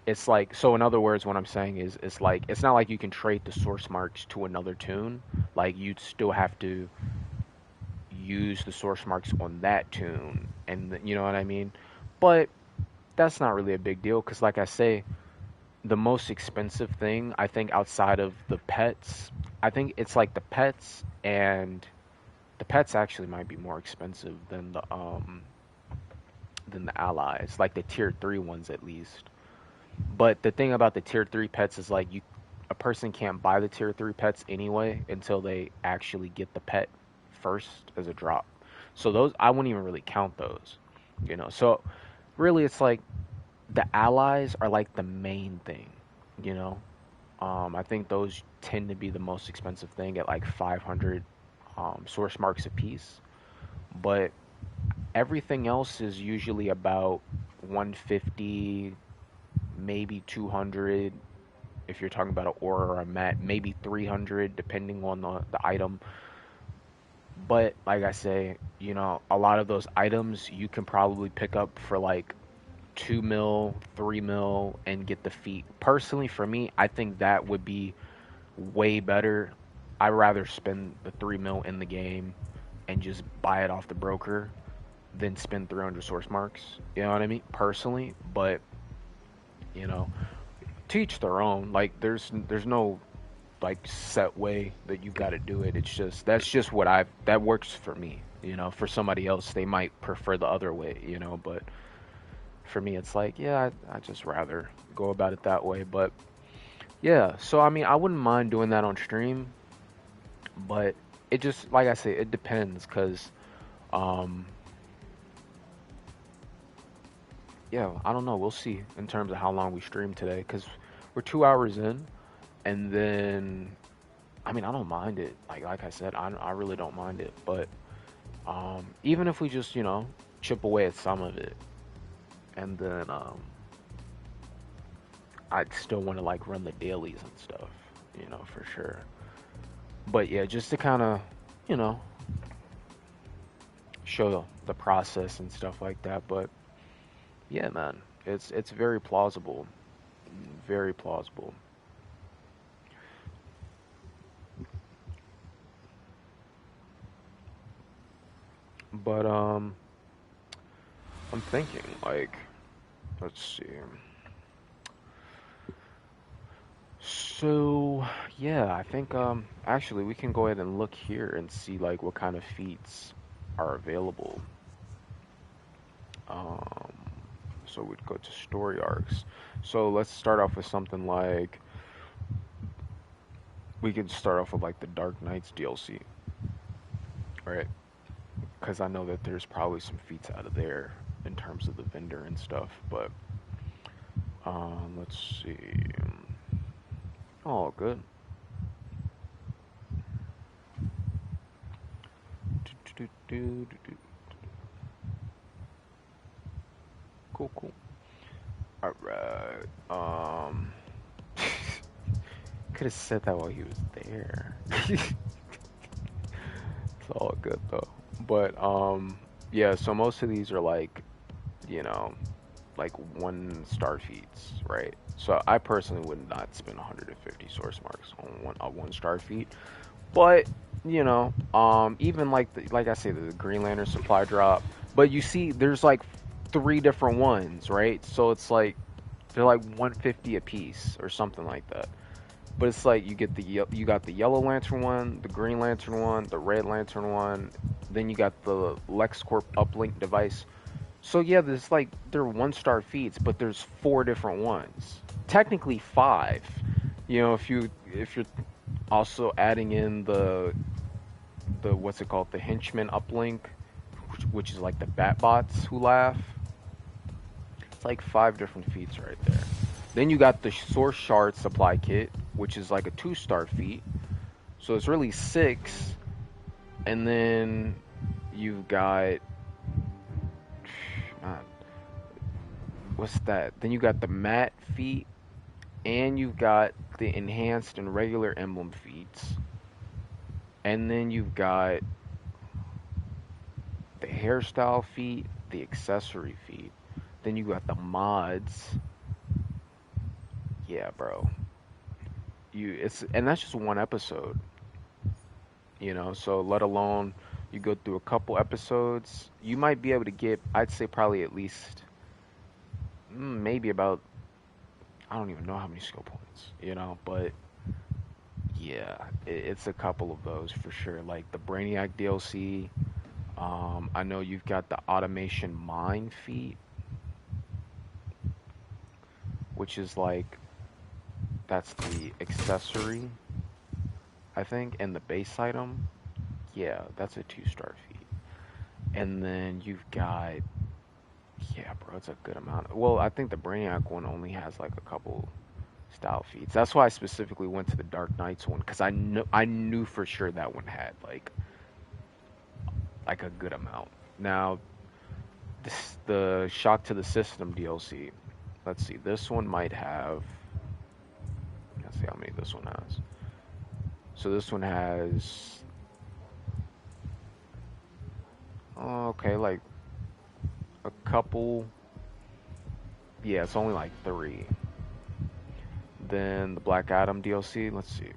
it's like, so in other words, what I'm saying is it's like it's not like you can trade the source marks to another tune. Like you'd still have to use the source marks on that tune, and you know what I mean. But that's not really a big deal because, like I say, the most expensive thing I think outside of the pets, I think it's like the pets, and the pets actually might be more expensive than the allies, like the tier 3 ones at least. But the thing about the tier 3 pets is like a person can't buy the tier 3 pets anyway until they actually get the pet first as a drop. So those I wouldn't even really count those. So really it's like the allies are like the main thing, you know. I think those tend to be the most expensive thing at like 500 source marks a piece. But everything else is usually about 150, maybe 200 if you're talking about an aura or a mat, maybe 300 depending on the item. But like I say, a lot of those items you can probably pick up for like 2 mil, 3 mil, and get the feet. Personally, for me, I think that would be way better. I'd rather spend the 3 mil in the game and just buy it off the broker than spend 300 source marks. You know what I mean? Personally, but you know, to each their own. Like there's no like set way that you've got to do it. It's just that's just what I that works for me. You know, for somebody else they might prefer the other way, you know, but for me it's like, yeah, I just rather go about it that way. But yeah, so I mean, I wouldn't mind doing that on stream, but it just like I say, it depends cuz um yeah, I don't know. We'll see in terms of how long we stream today cuz we're 2 hours in and then I mean, I don't mind it. Like I said, I really don't mind it, but even if we just, you know, chip away at some of it, and then I'd still want to like run the dailies and stuff, you know, for sure. But yeah, just to kind of, you know, show the process and stuff like that. But yeah, man, it's very plausible, very plausible. But I'm thinking like, let's see. So yeah, I think actually we can go ahead and look here and see like what kind of feats are available. Um, so we'd go to story arcs. So let's start off with something like we could start off with like the Dark Knights DLC, right? Because I know that there's probably some feats out of there in terms of the vendor and stuff. But let's see. Oh, good. Cool, cool. All right. Could have said that while he was there. It's all good though. But yeah, so most of these are like, you know, like 1 star feats, right? So I personally would not spend 150 source marks on a 1 star feat. But, you know, even like like I say the Green Lantern supply drop, but you see there's like 3 different ones, right? So it's like they're like 150 a piece or something like that. But it's like you get you got the Yellow Lantern one, the Green Lantern one, the Red Lantern one, then you got the LexCorp uplink device. So yeah, there's like they're 1 star feeds, but there's 4 different ones. Technically 5. You know, if you're also adding in the what's it called, the henchman uplink, which is like the Batbots who laugh. It's like 5 different feats right there. Then you got the Source Shard supply kit, which is like a 2 star feat. So it's really 6. And then you've got, man, what's that? Then you got the matte feat, and you've got the enhanced and regular emblem feats. And then you've got the hairstyle feat, the accessory feat. Then you got the mods. Yeah, bro. And that's just 1 episode, you know, so let alone you go through a couple episodes, you might be able to get, I'd say probably at least maybe about, I don't even know how many skill points, you know, but yeah, it's a couple of those for sure. Like the Brainiac DLC, I know you've got the automation mine feat, which is like that's the accessory, I think, and the base item. Yeah, that's a 2 star feat. And then you've got, yeah, bro, it's a good amount. Well, I think the Brainiac one only has like a couple style feats. That's why I specifically went to the Dark Knights one because I knew for sure that one had like a good amount. Now, the Shock to the System DLC. Let's see, this one might have. Let's see how many this one has. So this one has. Oh, okay, like a couple. Yeah, it's only like 3. Then the Black Adam DLC. Let's see.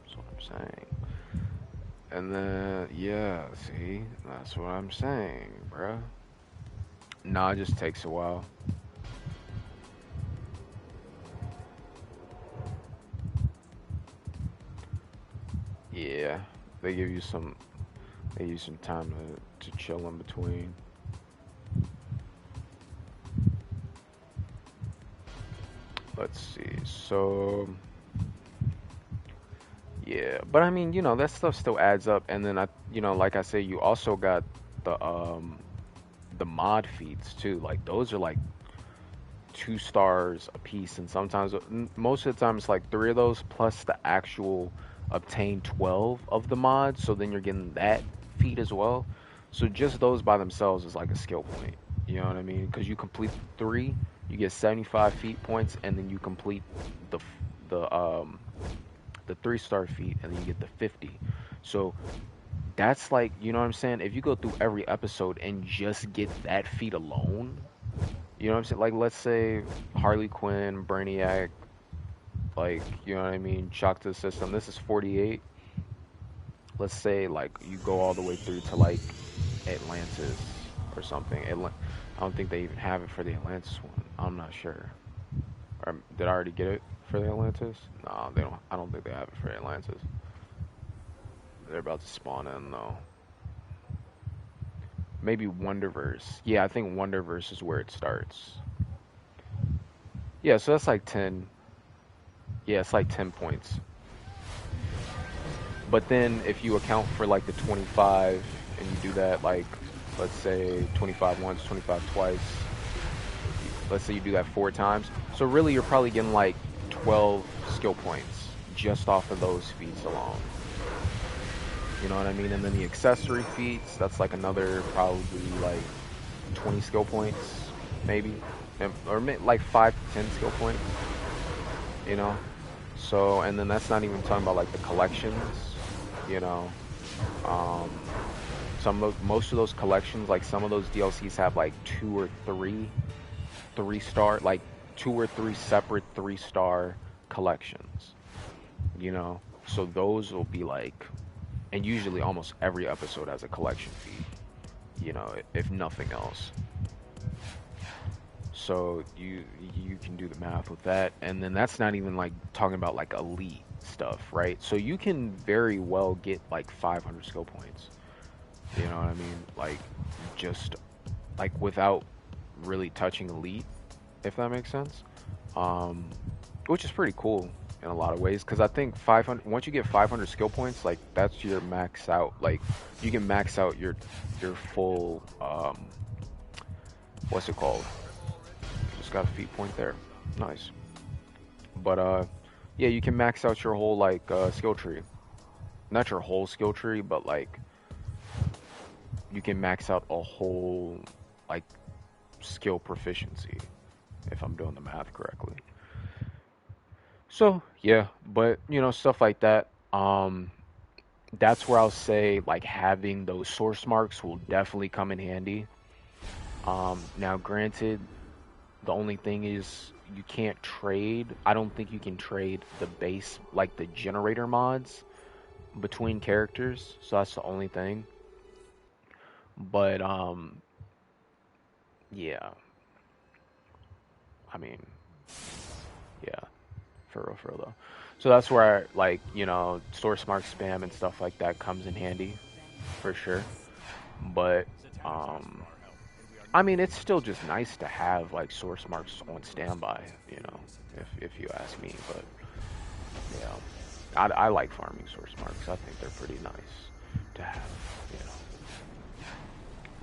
That's what I'm saying. And then yeah, see, that's what I'm saying, bruh. Nah, it just takes a while. Yeah, they give you some. They use some time to chill in between. Let's see. So yeah, but I mean, that stuff still adds up. And then like I say, you also got the mod feats too. Like those are like 2 stars a piece, and sometimes most of the time it's like 3 of those plus the actual obtain 12 of the mods. So then you're getting that feat as well. So just those by themselves is like a skill point. You know what I mean? Because you complete 3, you get 75 feat points, and then you complete the the um the 3-star feat, and then you get the 50. So that's like, you know what I'm saying? If you go through every episode and just get that feat alone, you know what I'm saying? Like, let's say Harley Quinn, Brainiac, like, you know what I mean? Shock to the system. This is 48. Let's say, like, you go all the way through to, like, Atlantis or something. I don't think they even have it for the Atlantis one. I'm not sure. Or did I already get it for the Atlantis? No, they don't. I don't think they have it for Atlantis. They're about to spawn in, though. Maybe Wonderverse. Yeah, I think Wonderverse is where it starts. Yeah, so that's like 10. Yeah, it's like 10 points. But then if you account for like the 25 and you do that like, let's say 25 once, 25 twice, let's say you do that 4 times. So really you're probably getting like 12 skill points just off of those feats alone. You know what I mean? And then the accessory feats, that's like another probably like 20 skill points, maybe. Or like 5 to 10 skill points, you know? So, and then that's not even talking about like the collections, you know. Most of those collections, like some of those DLCs have like 2 or 3 star, like 2 or 3 separate 3-star collections, you know. So those will be like, and usually almost every episode has a collection fee, you know, if nothing else. So you can do the math with that, and then that's not even like talking about like elite stuff, right? So you can very well get like 500 skill points. You know what I mean? Like just like without really touching elite, if that makes sense. Which is pretty cool in a lot of ways, because I think 500, once you get 500 skill points, like that's your max out. Like you can max out your full what's it called? Just got a feat point there. Nice. But yeah, you can max out your whole like skill tree. Not your whole skill tree, but like you can max out a whole like skill proficiency, if I'm doing the math correctly. So yeah, but stuff like that. That's where I'll say like having those source marks will definitely come in handy. Now granted, the only thing is you can't trade. I don't think you can trade the base, like the generator mods between characters. So that's the only thing. But yeah. I mean, yeah, for real though. So that's where like, source mark spam and stuff like that comes in handy for sure. But I mean, it's still just nice to have like source marks on standby, if you ask me. But yeah, I like farming source marks. I think they're pretty nice to have.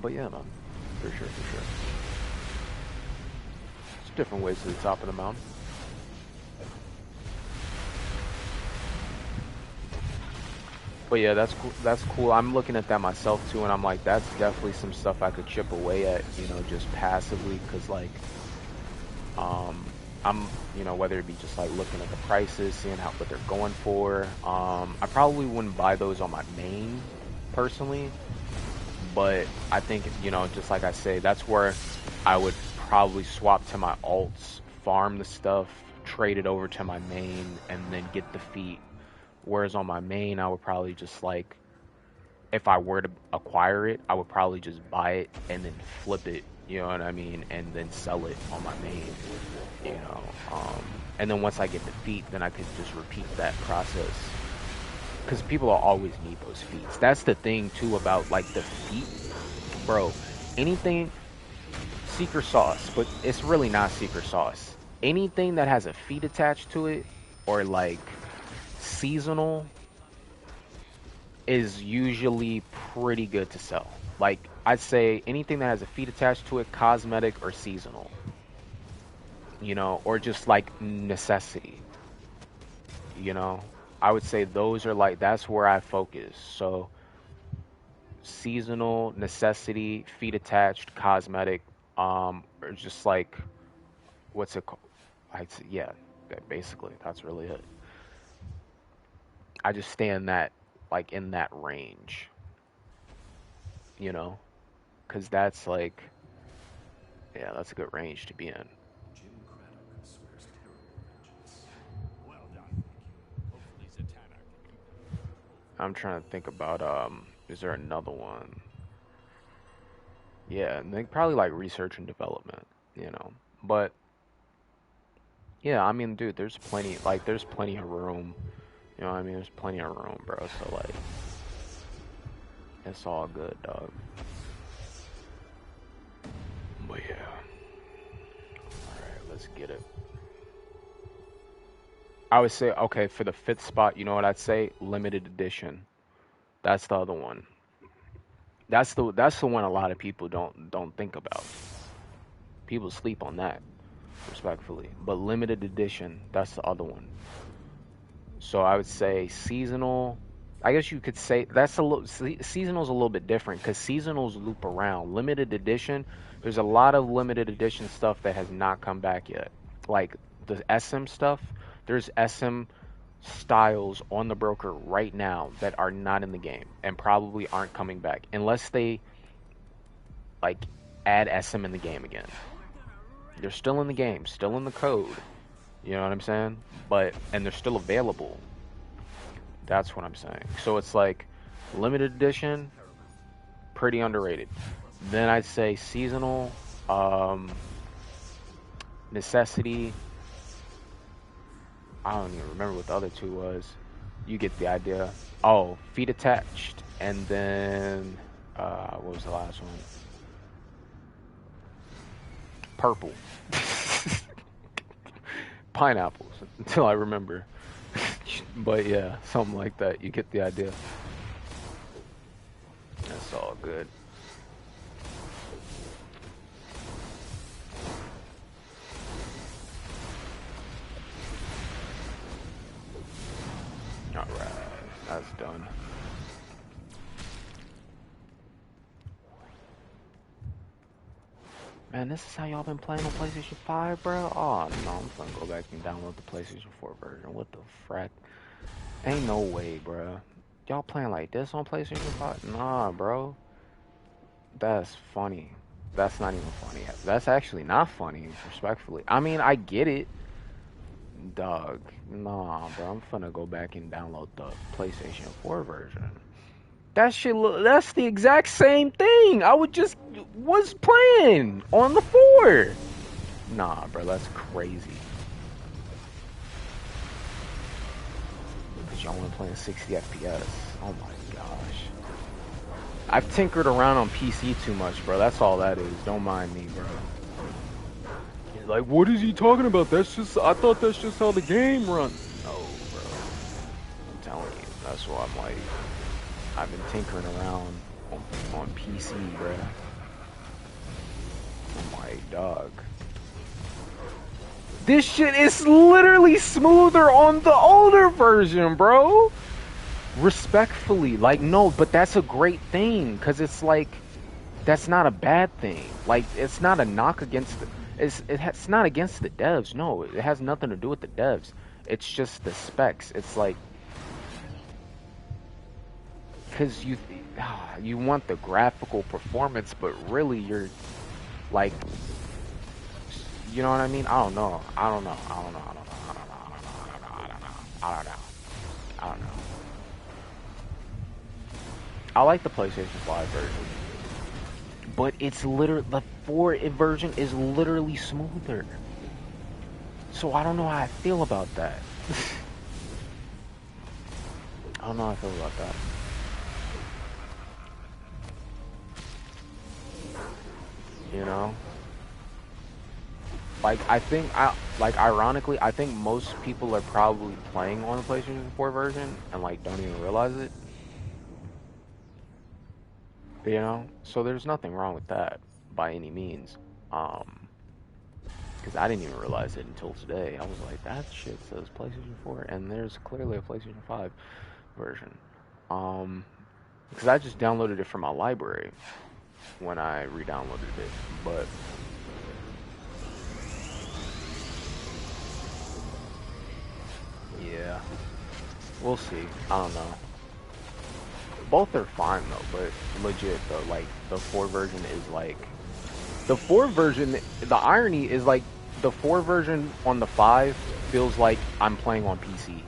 But yeah, man, for sure, for sure. There's different ways to the top of the mountain. But yeah, that's cool. That's cool. I'm looking at that myself too, and I'm like, that's definitely some stuff I could chip away at, just passively, because like, I'm, you know, whether it be just like looking at the prices, seeing what they're going for. I probably wouldn't buy those on my main personally, but I think, you know, just like I say, that's where I would probably swap to my alts, farm the stuff, trade it over to my main, and then get the feet. Whereas on my main, I would probably just like, if I were to acquire it, I would probably just buy it and then flip it, you know what I mean, and then sell it on my main, you know. And then once I get the feet, then I could just repeat that process. Because people will always need those feats. That's the thing too about like the feet, bro. Anything secret sauce, but it's really not secret sauce. Anything that has a feat attached to it or like seasonal is usually pretty good to sell. Like I'd say anything that has a feat attached to it, cosmetic or seasonal, you know, or just like necessity, you know. I would say those are like that's where I focus. So seasonal, necessity, feet attached, cosmetic, or just like what's it called? Yeah, basically that's really it. I just stay in that like in that range, you know, because that's like yeah, that's a good range to be in. Jim Craddock swears terrible vengeance. Well done, thank you. Hopefully Zatanna can keep them under control for I'm trying to think about is there another one? Yeah, and they probably like research and development, you know. But yeah, I mean, dude, there's plenty of room. You know what I mean? There's plenty of room, bro. So like it's all good, dog. But yeah. Alright, let's get it. I would say okay, for the fifth spot, you know what I'd say? Limited edition. That's the other one. That's the one a lot of people don't think about. People sleep on that, respectfully. But limited edition, that's the other one. So I would say seasonal. I guess you could say that's a little seasonal's a little bit different because seasonals loop around. Limited edition, there's a lot of limited edition stuff that has not come back yet. Like the SM stuff, there's SM styles on the broker right now that are not in the game and probably aren't coming back unless they like add SM in the game again. They're still in the game, still in the code. You know what I'm saying? But and they're still available. That's what I'm saying. So it's like limited edition, pretty underrated. Then I'd say seasonal, necessity. I don't even remember what the other two was. You get the idea. Oh, feet attached, and then what was the last one? Purple. Pineapples until I remember. But yeah, something like that. You get the idea. That's all good. Alright, that's done. Man, this is how y'all been playing on PlayStation 5, bro? Oh, no, I'm gonna go back and download the PlayStation 4 version. What the frack? Ain't no way, bro. Y'all playing like this on PlayStation 5? Nah, bro. That's funny. That's not even funny. That's actually not funny, respectfully. I mean, I get it. Dog. Nah, bro. I'm finna go back and download the PlayStation 4 version. That shit, that's the exact same thing. I was playing on the 4. Nah, bro, that's crazy. Because y'all want to play in 60 FPS. Oh my gosh. I've tinkered around on PC too much, bro. That's all that is. Don't mind me, bro. You're like, what is he talking about? I thought that's just how the game runs. No, bro. I'm telling you. That's why I'm like, I've been tinkering around on PC, bruh. Oh my dog. This shit is literally smoother on the older version, bro. Respectfully, like, no, but that's a great thing, because it's like, that's not a bad thing. Like, it's not a knock against It's not against the devs. No, it has nothing to do with the devs. It's just the specs. It's like because you want the graphical performance, but really you're like, you know what I mean? I don't know. I don't know. I don't know. I don't know. I don't know. I don't know. I don't know. I don't know. I don't know. I like the PlayStation 5 version, but it's literally the 4 version is literally smoother. So I don't know how I feel about that. I don't know how I feel about that. You know? Like ironically, I think most people are probably playing on the PlayStation 4 version and like don't even realize it. You know? So there's nothing wrong with that by any means. Because I didn't even realize it until today. I was like, that shit says PlayStation 4, and there's clearly a PlayStation 5 version. Because I just downloaded it from my library when I re-downloaded it, but yeah, we'll see. I don't know. Both are fine though, but legit though, like the 4 version is like the 4 version. The irony is like the 4 version on the 5 feels like I'm playing on PC,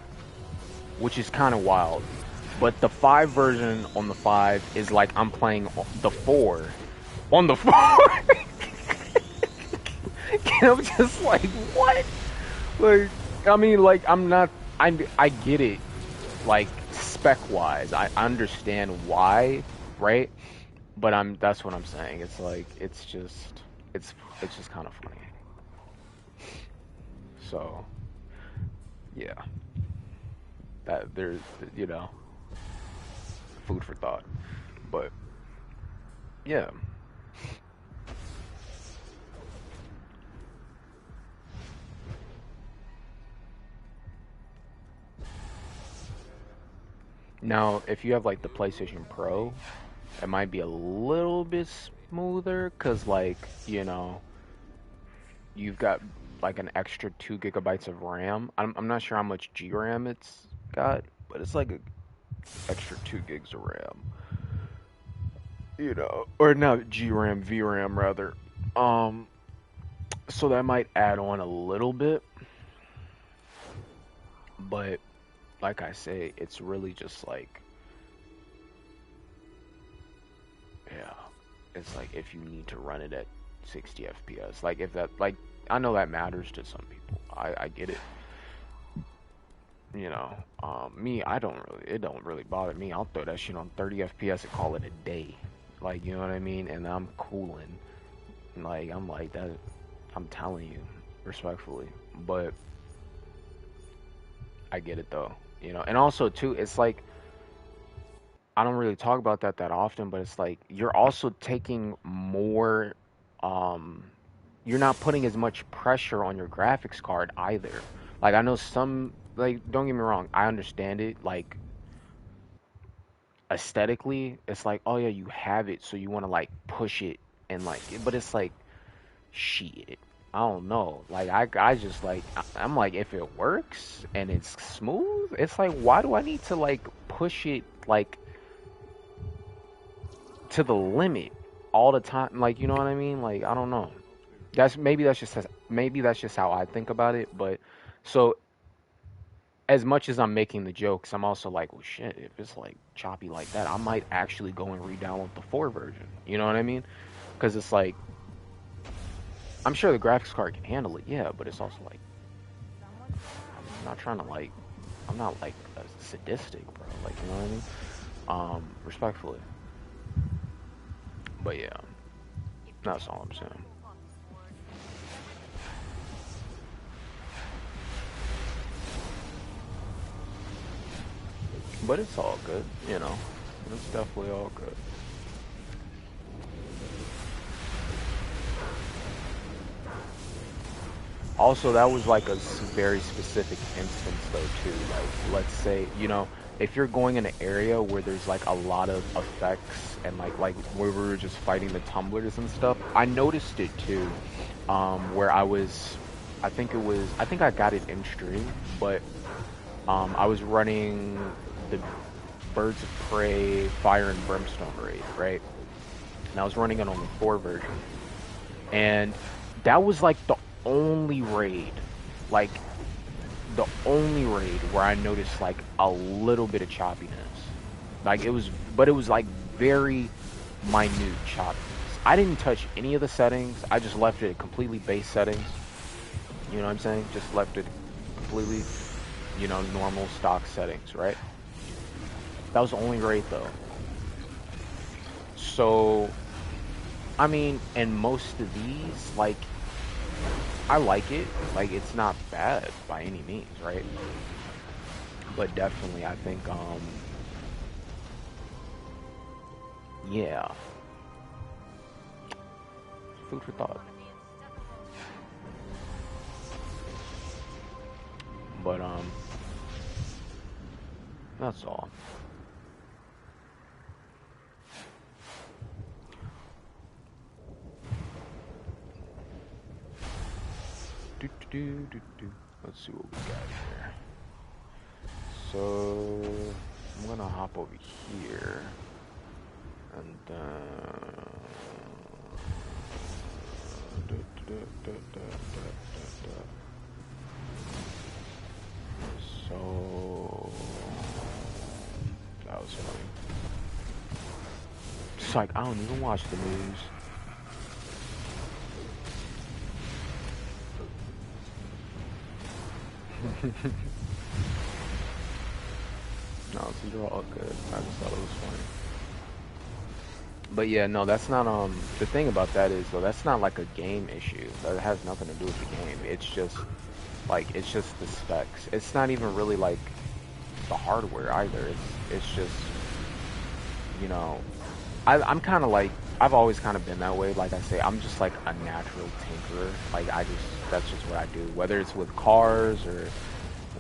which is kind of wild. But the 5 version on the 5 is like I'm playing the 4 on the 4. I'm just like, what? Like, I mean, like, I get it, like, spec-wise. I understand why, right? But that's what I'm saying. It's like, it's just kind of funny. So, yeah, there's, you know, food for thought. But, yeah. Now, if you have, like, the PlayStation Pro, it might be a little bit smoother, because, like, you know, you've got like an extra 2 gigabytes of RAM. I'm not sure how much GRAM it's got, but it's like a extra 2 gigs of RAM. You know, or not GRAM, VRAM rather. Um, so that might add on a little bit, but like I say, it's really just like, yeah, it's like if you need to run it at 60 FPS, like if that, like, I know that matters to some people. I get it. You know, me, it don't really bother me. I'll throw that shit on 30 FPS and call it a day. Like, you know what I mean? And I'm cooling. Like, I'm like that. I'm telling you, respectfully. But I get it though. You know, and also too, it's like I don't really talk about that often, but it's like you're also taking more. Um, you're not putting as much pressure on your graphics card either. Like I know some, like, don't get me wrong, I understand it. Like aesthetically, it's like, oh yeah, you have it, so you want to like push it and like, but it's like, shit. I don't know. Like I just like I'm like if it works and it's smooth, it's like why do I need to like push it like to the limit all the time? Like you know what I mean? Like I don't know. Maybe that's just how I think about it. But so as much as I'm making the jokes, I'm also like, well, shit. If it's like choppy like that, I might actually go and re-download the 4 version. You know what I mean? Because it's like I'm sure the graphics card can handle it, yeah. But it's also like I'm not trying to like I'm not like a sadistic, bro. Like you know what I mean? Respectfully. But yeah, that's all I'm saying. But it's all good, you know. It's definitely all good. Also, that was like a very specific instance, though, too. Like, let's say, you know, if you're going in an area where there's like a lot of effects and like where we were just fighting the tumblers and stuff, I noticed it too. where I think I got it in stream, but I was running the Birds of Prey Fire and Brimstone raid, right? And I was running it on the 4 version. And that was like like the only raid where I noticed like a little bit of choppiness. Like but it was like very minute choppiness. I didn't touch any of the settings. I just left it at completely base settings. You know what I'm saying? Just left it completely, normal stock settings, right? That was the only raid though. So, I mean, and most of these, like, I like it. Like, it's not bad by any means, right? But definitely, I think, yeah, food for thought. But, that's all. Let's see what we got here. So, I'm gonna hop over here. And so that was funny. Just like I don't even watch the news. No, these are all good. I just thought it was funny. But yeah, no, that's not the thing about that is though that's not like a game issue. That has nothing to do with the game. It's just the specs. It's not even really like the hardware either. It's just you know I'm kind of like I've always kind of been that way. Like I say, I'm just like a natural tinkerer. Like that's just what I do. Whether it's with cars or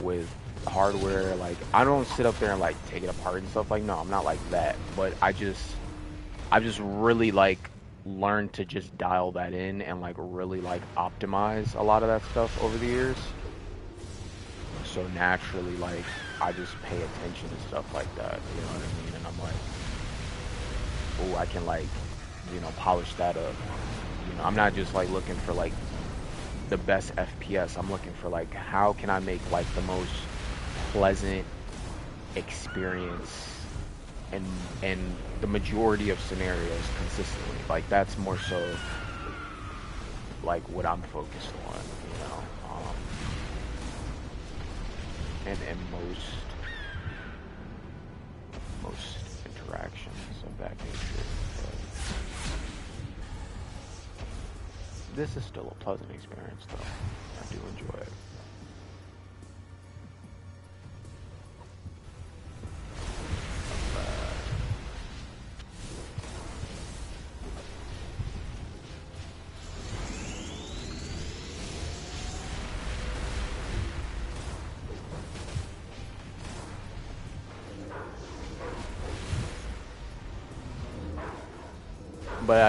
with hardware, like I don't sit up there and like take it apart and stuff. Like no, I'm not like that. But I've just really like learned to just dial that in and like really like optimize a lot of that stuff over the years. So naturally, like I just pay attention to stuff like that. You know what I mean? And I'm like, oh, I can like, polish that up. I'm not just like looking for like the best FPS. I'm looking for like how can I make like the most pleasant experience and the majority of scenarios consistently. Like that's more so like what I'm focused on, and most interactions of that nature. But this is still a pleasant experience, though. I do enjoy it. But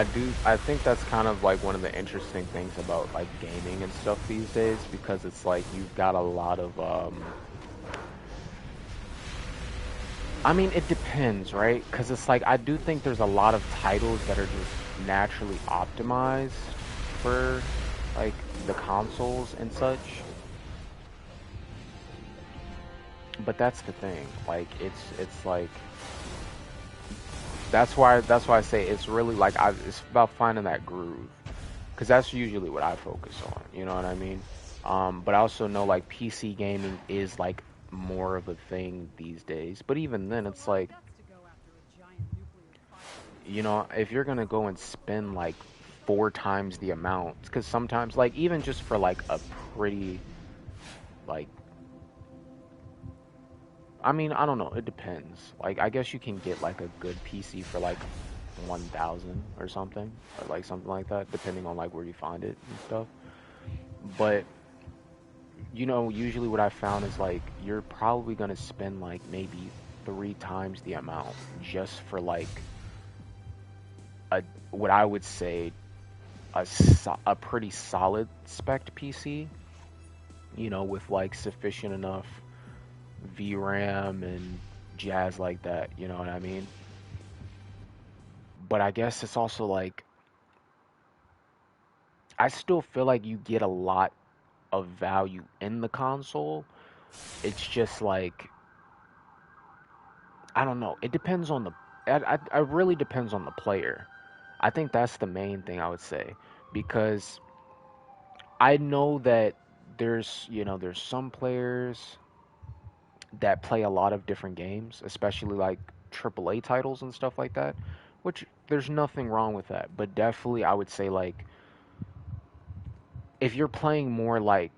I think that's kind of like one of the interesting things about like gaming and stuff these days because it's like you've got a lot of I mean it depends, right? Because it's like I do think there's a lot of titles that are just naturally optimized for like the consoles and such. But that's the thing. Like it's like that's why I say it's really like it's about finding that groove, because that's usually what I focus on. You know what I mean? But I also know like PC gaming is like more of a thing these days. But even then, it's like if you're gonna go and spend like 4 times the amount, because sometimes like even just for like a pretty like I mean, I don't know. It depends. Like, I guess you can get like a good PC for like 1,000 or something, or like something like that, depending on like where you find it and stuff. But usually what I found is like you're probably gonna spend like maybe 3 times the amount just for like a what I would say a pretty solid spec PC, you know, with like sufficient enough VRAM and jazz like that, you know what I mean? But I guess it's also like I still feel like you get a lot of value in the console. It's just like I don't know. It depends on the. I really depends on the player. I think that's the main thing I would say because I know that there's some players that play a lot of different games, especially like AAA titles and stuff like that, which there's nothing wrong with that. But definitely, I would say like if you're playing more like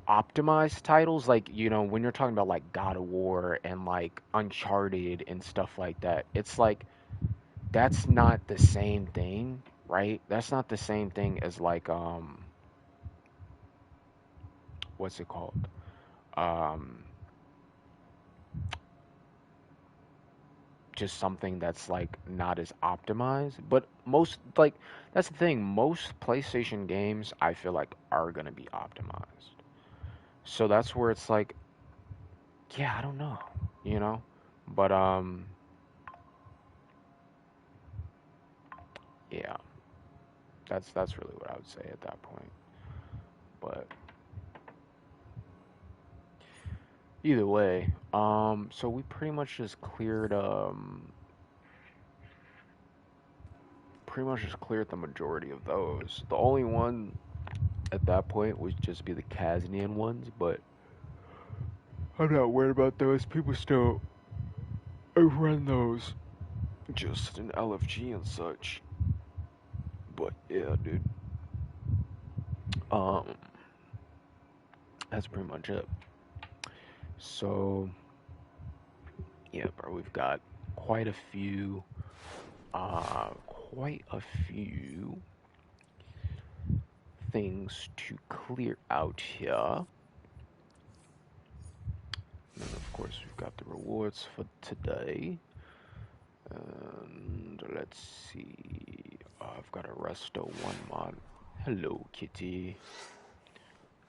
optimized titles, like when you're talking about like God of War and like Uncharted and stuff like that, it's like that's not the same thing, right? That's not the same thing as like what's it called? Um just something that's like not as optimized. But most like that's the thing, most PlayStation games I feel like are gonna be optimized. So that's where it's like, yeah, I don't know, you know? But yeah, that's really what I would say at that point. But either way, so we pretty much just cleared the majority of those. The only one at that point would just be the Kaznian ones, but I'm not worried about those. People still run those just in LFG and such. But yeah, dude. Um, that's pretty much it. So yeah, bro, we've got quite a few, quite a few things to clear out here. And then of course we've got the rewards for today. And let's see. I've got a resto 1 mod. Hello, kitty.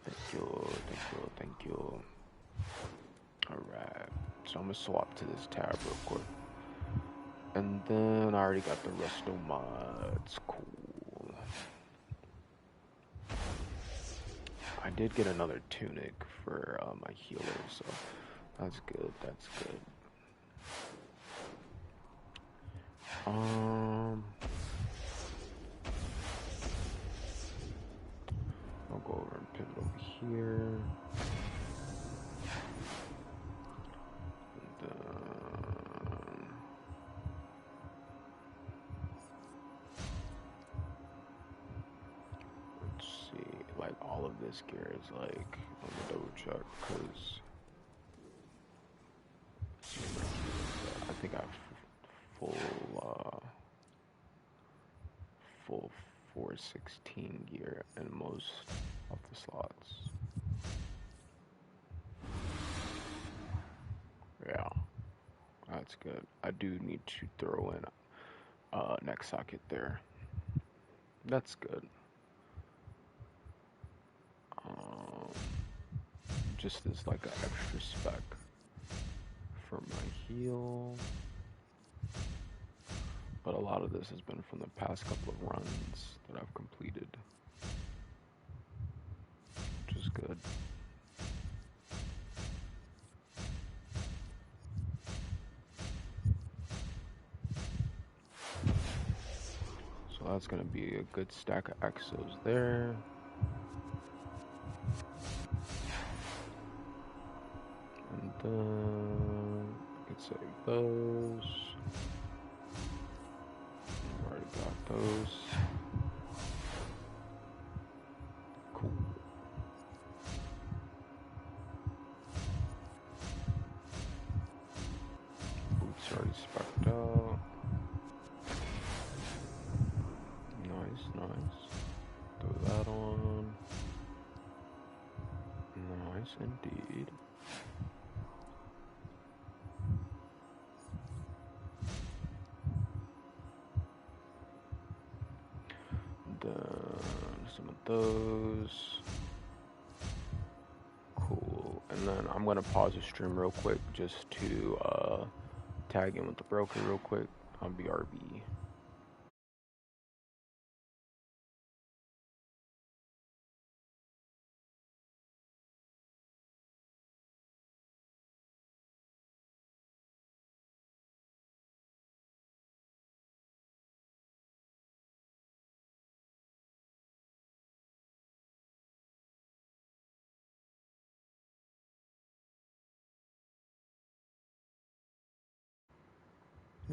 Thank you, thank you, thank you. Alright. So I'm gonna swap to this tab real quick. And then I already got the resto mods. Cool. I did get another tunic for my healer, so that's good, that's good. I'll go over and pivot over here. And then let's see, like all of this gear is like, let me double check, because I think I have full 416 gear in most of the slots. Yeah, that's good. I do need to throw in next socket there. That's good. Just as like an extra spec for my heal. But a lot of this has been from the past couple of runs that I've completed, which is good. So that's going to be a good stack of exos there. And then I could save those. I've already got those. Cool. Boots already spec'd out. Nice, nice. Throw that on. Nice indeed. some of those. Cool. And then I'm gonna pause the stream real quick just to tag in with the broker real quick on BRB.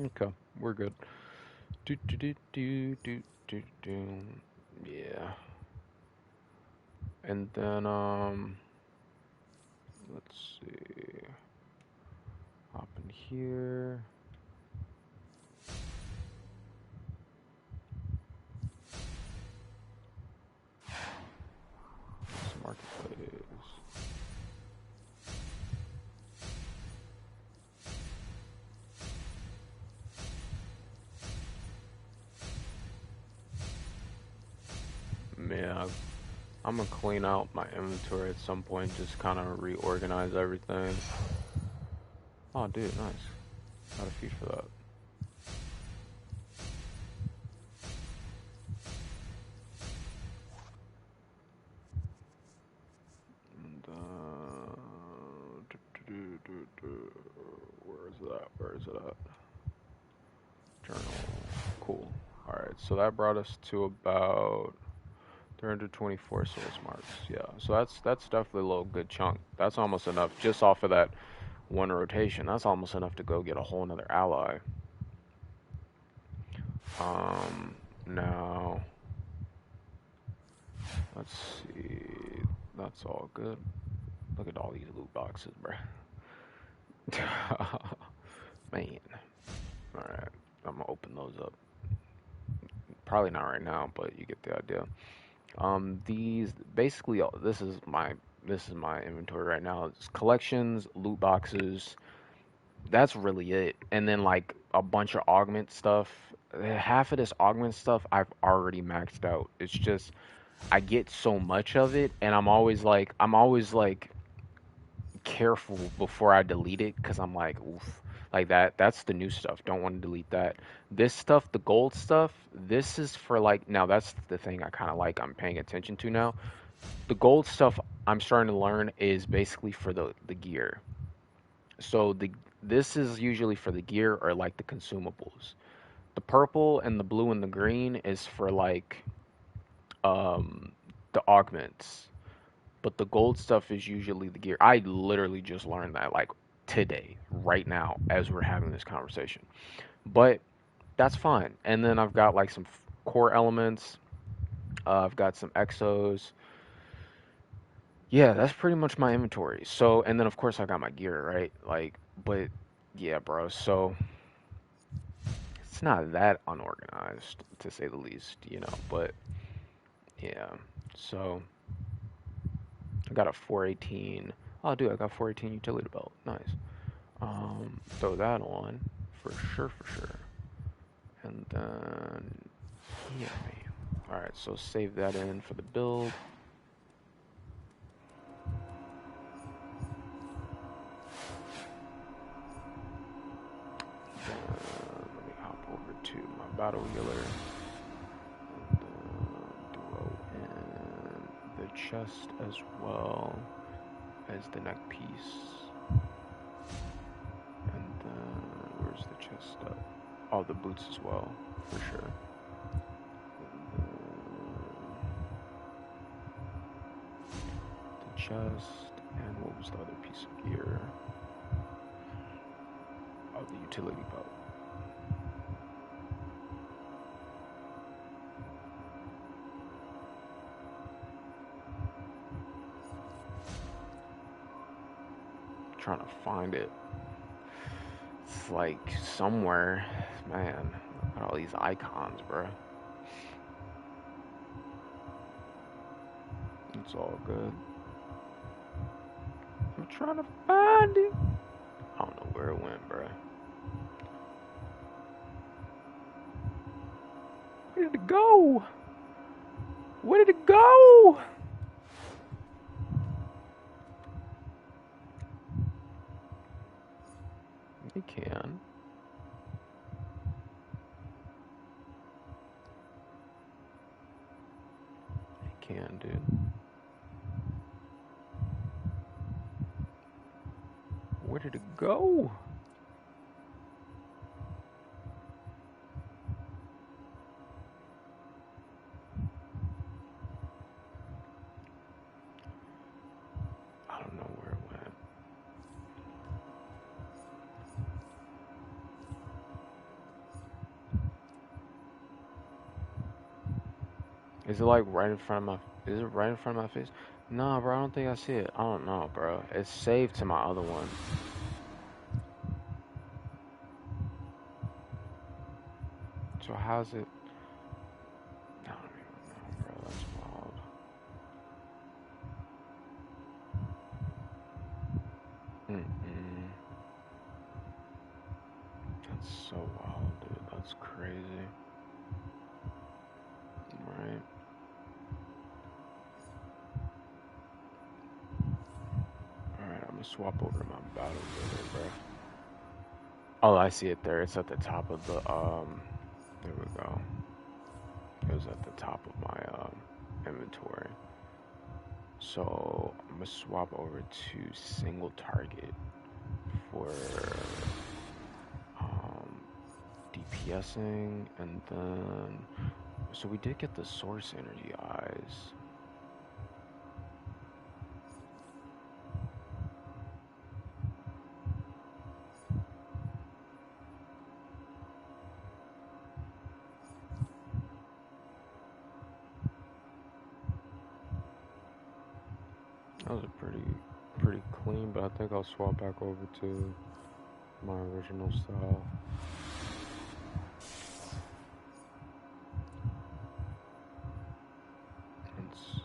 Okay, we're good. Do do do do do do do. Yeah. And then let's see. Hop in here. Some marketplace. Yeah, I'm gonna clean out my inventory at some point, just kind of reorganize everything. Oh, dude, nice. Got a feed for that. And, where is that? Where is it at? Journal. Cool. Alright, so that brought us to about 324 source marks. Yeah, so that's definitely a little good chunk. That's almost enough just off of that one rotation. That's almost enough to go get a whole nother ally. Now let's see. That's all good. Look at all these loot boxes, bruh. Man. Alright, I'm gonna open those up. Probably not right now, but you get the idea. These basically this is my inventory right now. It's collections, loot boxes. That's really it. And then like a bunch of augment stuff. Half of this augment stuff I've already maxed out. It's just I get so much of it, and I'm always like careful before I delete it because I'm like, oof, like that's the new stuff. Don't want to delete that. This stuff, the gold stuff, this is for like now. That's the thing I kind of like. I'm paying attention to now. The gold stuff I'm starting to learn is basically for the gear. So this is usually for the gear or like the consumables. The purple and the blue and the green is for like um the augments. But the gold stuff is usually the gear. I literally just learned that like today, right now, as we're having this conversation. But that's fine. And then I've got like some core elements. I've got some exos. Yeah, that's pretty much my inventory. So, and then of course I got my gear, right? Like, but yeah, bro. So it's not that unorganized to say the least, you know. But yeah, so I got a 418. Oh, dude, I got 418 utility belt. Nice. Throw that on for sure, for sure. And then yeah, man. All right, so save that in for the build. Let me hop over to my battle healer and throw in the chest as well as the neck piece. And then where's the chest stuff? Oh, the boots as well, for sure. The chest, and what was the other piece of gear? Oh, the utility belt. Trying to find it. It's like somewhere, man. Look at all these icons, bro. It's all good. I'm trying to find it. I don't know where it went, bro. Where did it go? Where did it go? You can. You can, dude. Where did it go? I don't know where it went. Is it like right in front of my? Is it right in front of my face? Nah, bro. I don't think I see it. I don't know, bro. It's saved to my other one. So how's it? I don't even know, bro. That's wild. Mm-mm. That's so wild, dude. That's crazy. Right. Alright, I'm gonna swap over to my battle there, bro. Oh, I see it there. It's at the top of the there we go. It was at the top of my inventory. So I'm gonna swap over to single target for DPSing, and then so we did get the source energy eyes. That was a pretty clean, but I think I'll swap back over to my original style. Let's see.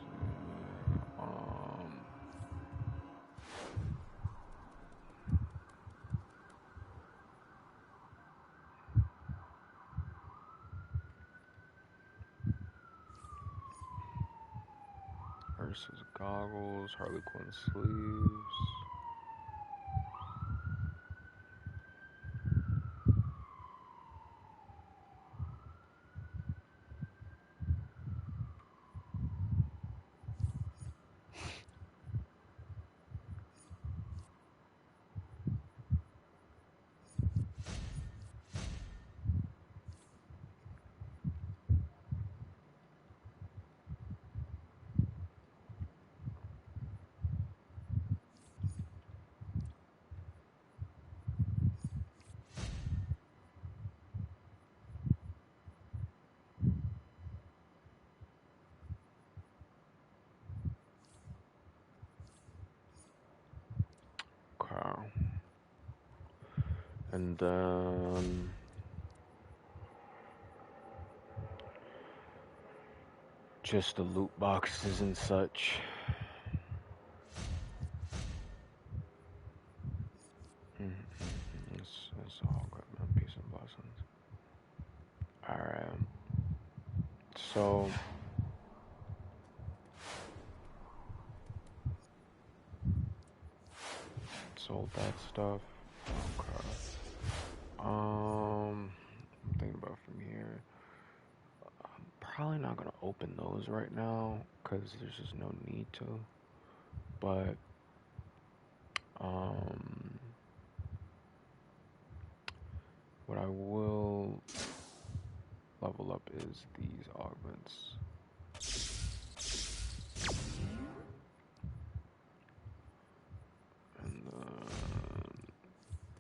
Versus goggles, Harley Quinn sleeves. Okay. And then just the loot boxes and such. It's all good, man. Peace and blessings. Alright. So sold that stuff. Okay. I'm thinking about from here. I'm probably not gonna open those right now because there's just no need to. But what I will level up is these augments. And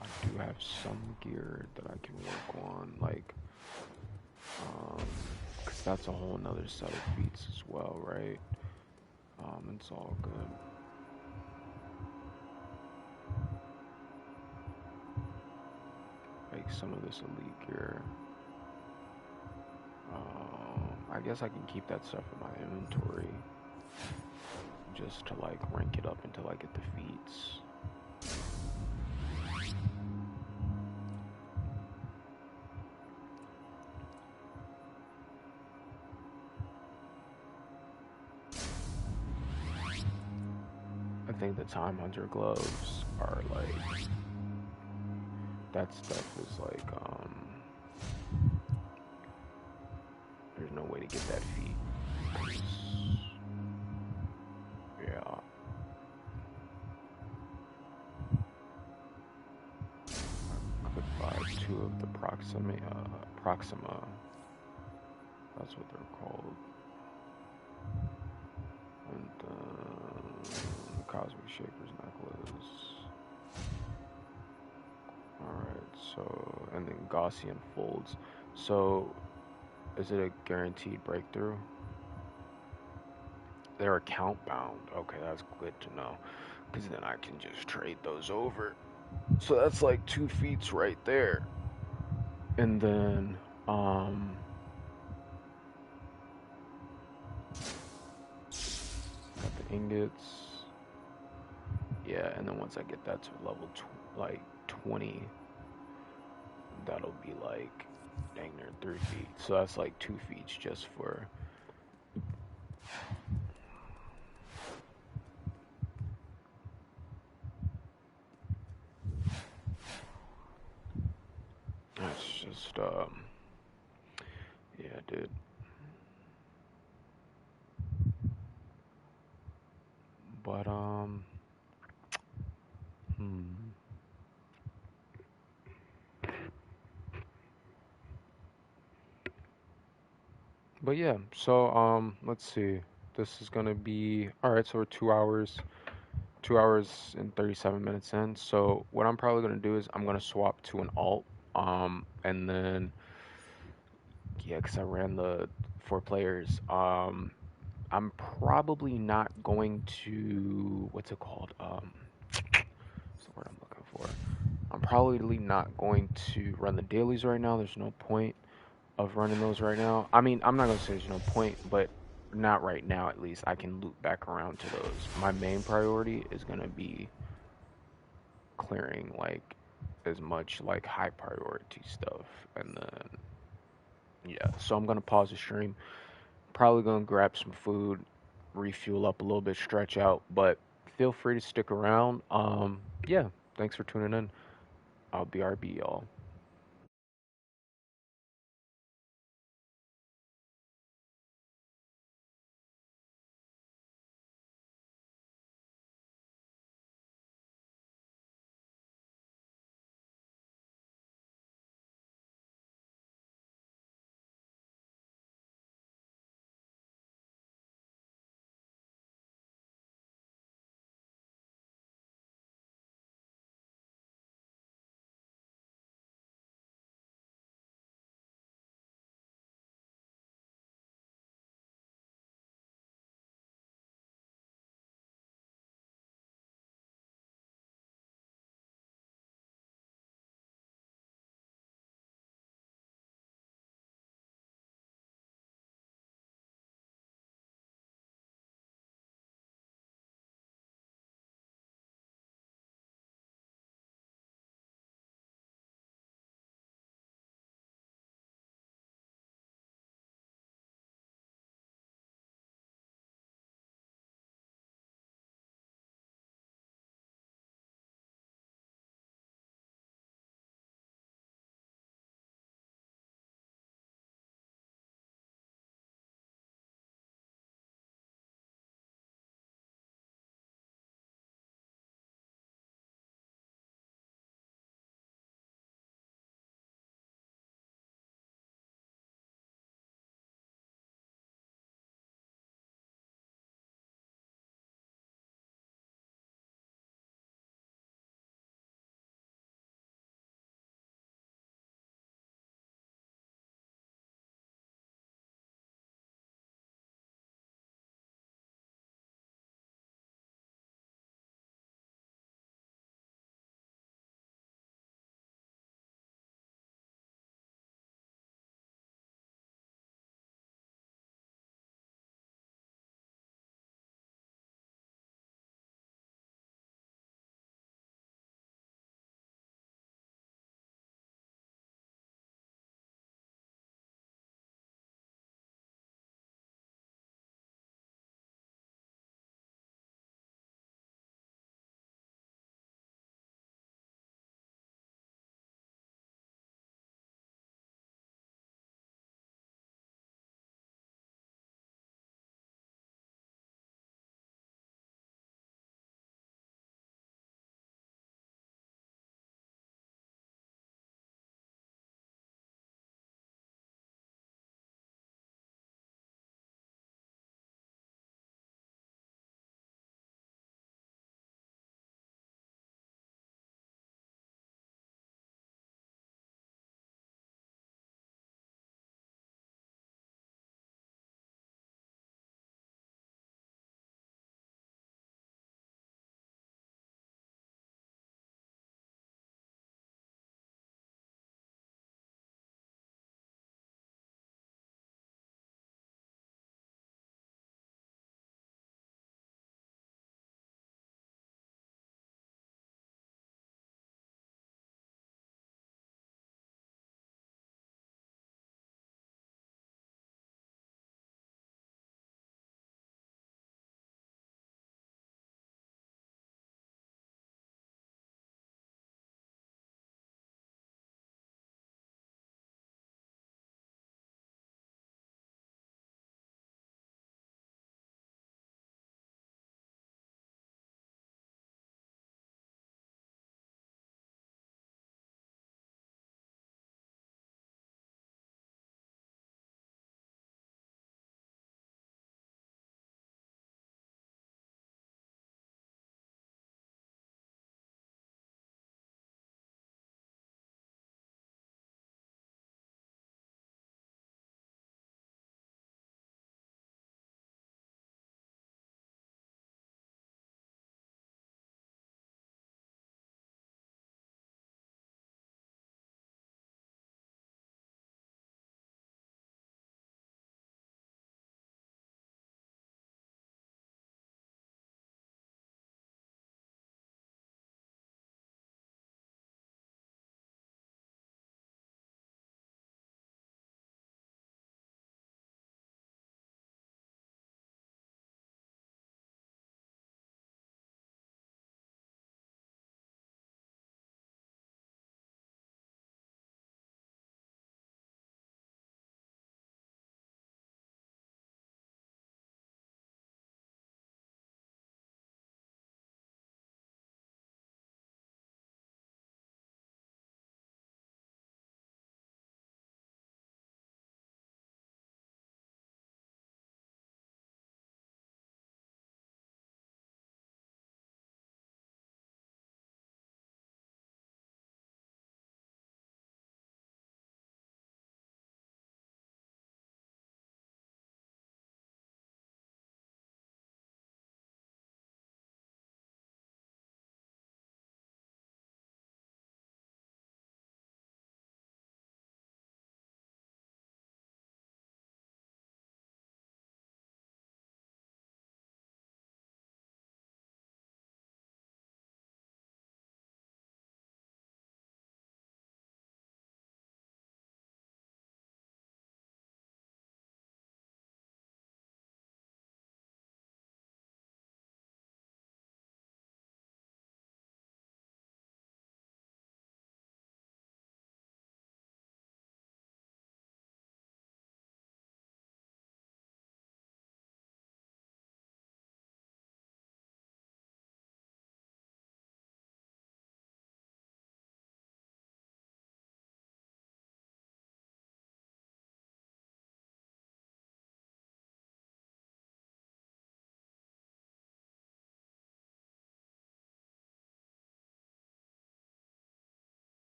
I do have some gear that I can work on, like, because that's a whole nother set of feats as well, right? It's all good. Like some of this elite gear. I guess I can keep that stuff in my inventory just to like rank it up until I get the feats. I think the Time Hunter gloves are like that stuff is like there's no way to get that feat. 'Cause, yeah, I could buy two of the Proxima. That's what they're called. And the Cosmic Shapers necklace. Alright, so, and then Gaussian folds. So, is it a guaranteed breakthrough? They're account bound. Okay, that's good to know. Because then I can just trade those over. So that's like 2 feats right there. And then, got the ingots. Yeah, and then once I get that to level like 20, that'll be like dang near 3 feet. So that's like 2 feet just for. That's just yeah, dude. But hmm. But yeah, so let's see. This is gonna be all right. So we're 2 hours, 2 hours and 37 minutes in. So what I'm probably gonna do is I'm gonna swap to an alt, and then yeah, cause I ran the 4 players. I'm probably not going to what's it called? What's the word I'm looking for? I'm probably not going to run the dailies right now. There's no point of running those right now. I mean, I'm not gonna say there's no point, but not right now at least. I can loop back around to those. My main priority is gonna be clearing like as much like high priority stuff, and then yeah. So I'm gonna pause the stream. Probably gonna grab some food, refuel up a little bit, stretch out, but feel free to stick around. Yeah. Thanks for tuning in. I'll BRB y'all.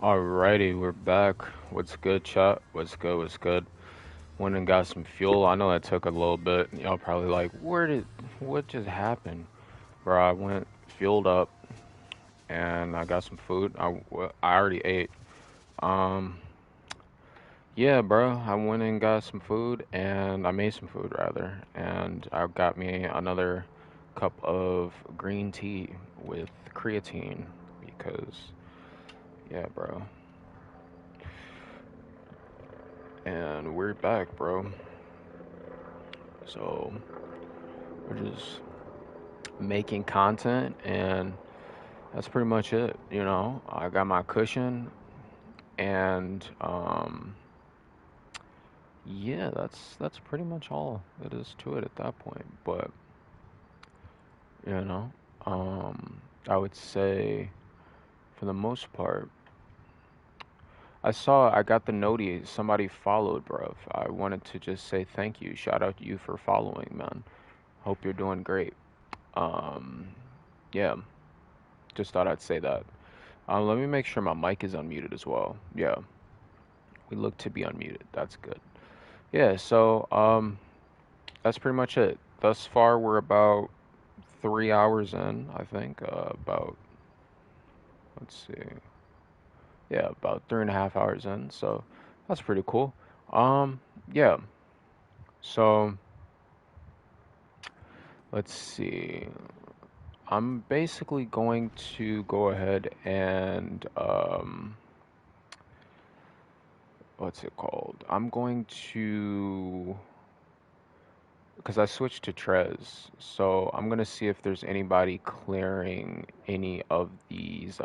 Alrighty, we're back. What's good, chat? What's good? What's good? Went and got some fuel. I know that took a little bit. Y'all probably like, what just happened? Bro, I went, fueled up, and I got some food. I already ate. Um, yeah, bro, I went and got some food, and I made some food rather, and I got me another cup of green tea with creatine because, yeah, bro. And we're back, bro. So we're just making content, and that's pretty much it. I got my cushion, and yeah, that's pretty much all it is to it at that point. But you know, I would say for the most part, I got the noti. Somebody followed, bruv. I wanted to just say thank you. Shout out to you for following, man. Hope you're doing great. Um, yeah, just thought I'd say that. Let me make sure my mic is unmuted as well. Yeah, we look to be unmuted. That's good. Yeah, so that's pretty much it. Thus far, we're about 3 hours in, I think. Let's see. Yeah, about 3.5 hours in. So that's pretty cool. Um, yeah. So let's see. I'm basically going to go ahead and what's it called? I'm going to because I switched to Trez, so I'm gonna see if there's anybody clearing any of these.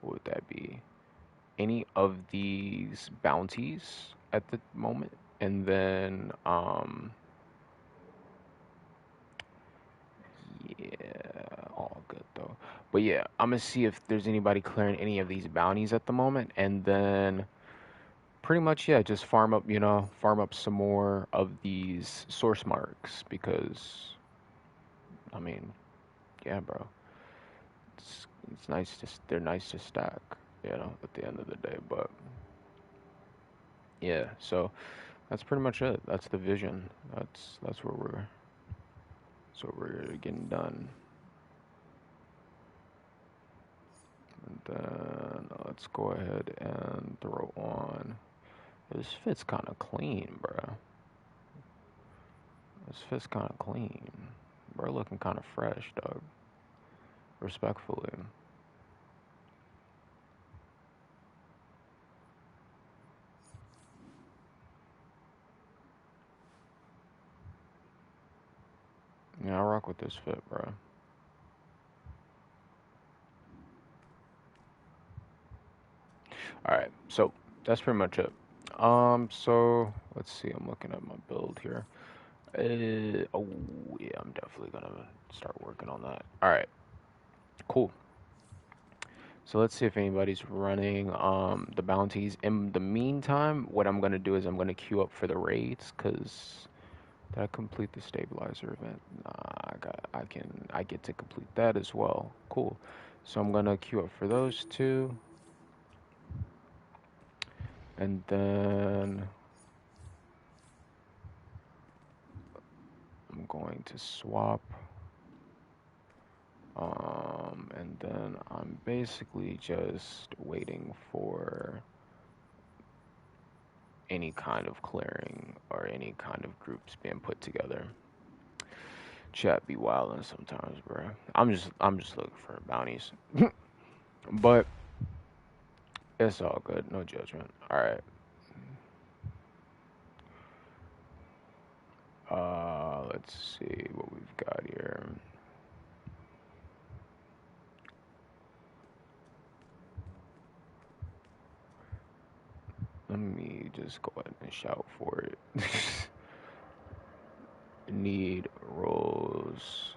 What would that be? Any of these bounties at the moment, and then yeah, all good though. But yeah, I'm gonna see if there's anybody clearing any of these bounties at the moment, and then pretty much yeah, just farm up some more of these source marks because I mean, yeah, bro. It's nice to they're nice to stack, at the end of the day. But yeah, so that's pretty much it. That's the vision. That's what we're getting done. And then let's go ahead and throw on. This fit's kind of clean, bro. This fit's kind of clean. Bro, looking kind of fresh, dog. Respectfully. Yeah, I rock with this fit, bro. All right, so that's pretty much it. So let's see. I'm looking at my build here. Oh yeah, I'm definitely gonna start working on that. All right, cool. So let's see if anybody's running the bounties. In the meantime, what I'm gonna do is I'm gonna queue up for the raids because did I complete the stabilizer event? Nah, I get to complete that as well. Cool. So I'm gonna queue up for those two, and then I'm going to swap. And then I'm basically just waiting for any kind of clearing or any kind of groups being put together. Chat be wildin' sometimes, bro. I'm just looking for bounties, but it's all good. No judgment. All right. Let's see what we've got here. Let me just go ahead and shout for it. Need roles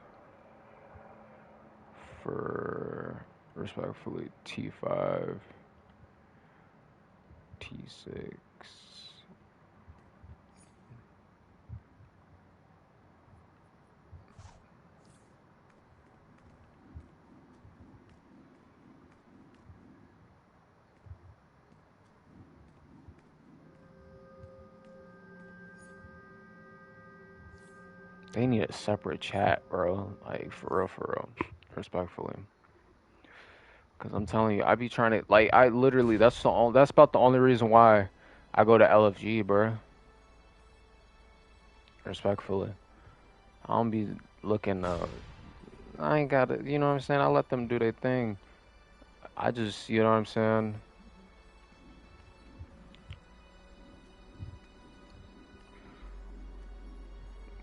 for respectfully T5, T6. They need a separate chat, bro. Like for real, respectfully. Cause I'm telling you, I be trying to like I literally that's about the only reason why I go to LFG, bro. Respectfully, I don't be looking. I ain't got to. You know what I'm saying? I let them do their thing. I just, you know what I'm saying?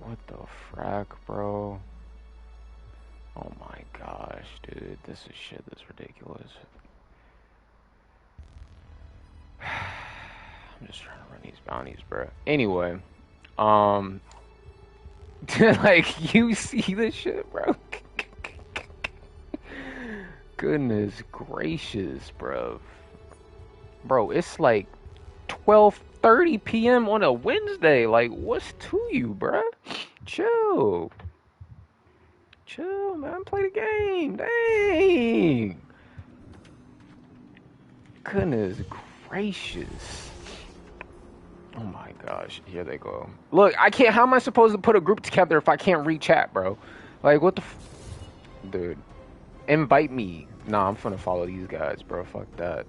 What the frack, bro? Oh my gosh, dude, this is shit. That's ridiculous. I'm just trying to run these bounties, bro. Anyway, um, like you see this shit, bro? Goodness gracious, bro. Bro, it's like 12:30 p.m. on a Wednesday. Like, what's to you, bro? Chill. Chill, man. Play the game. Dang. Goodness gracious. Oh my gosh. Here they go. Look, I can't. How am I supposed to put a group together if I can't read chat, bro? Like, what the dude. Invite me. Nah, I'm finna follow these guys, bro. Fuck that.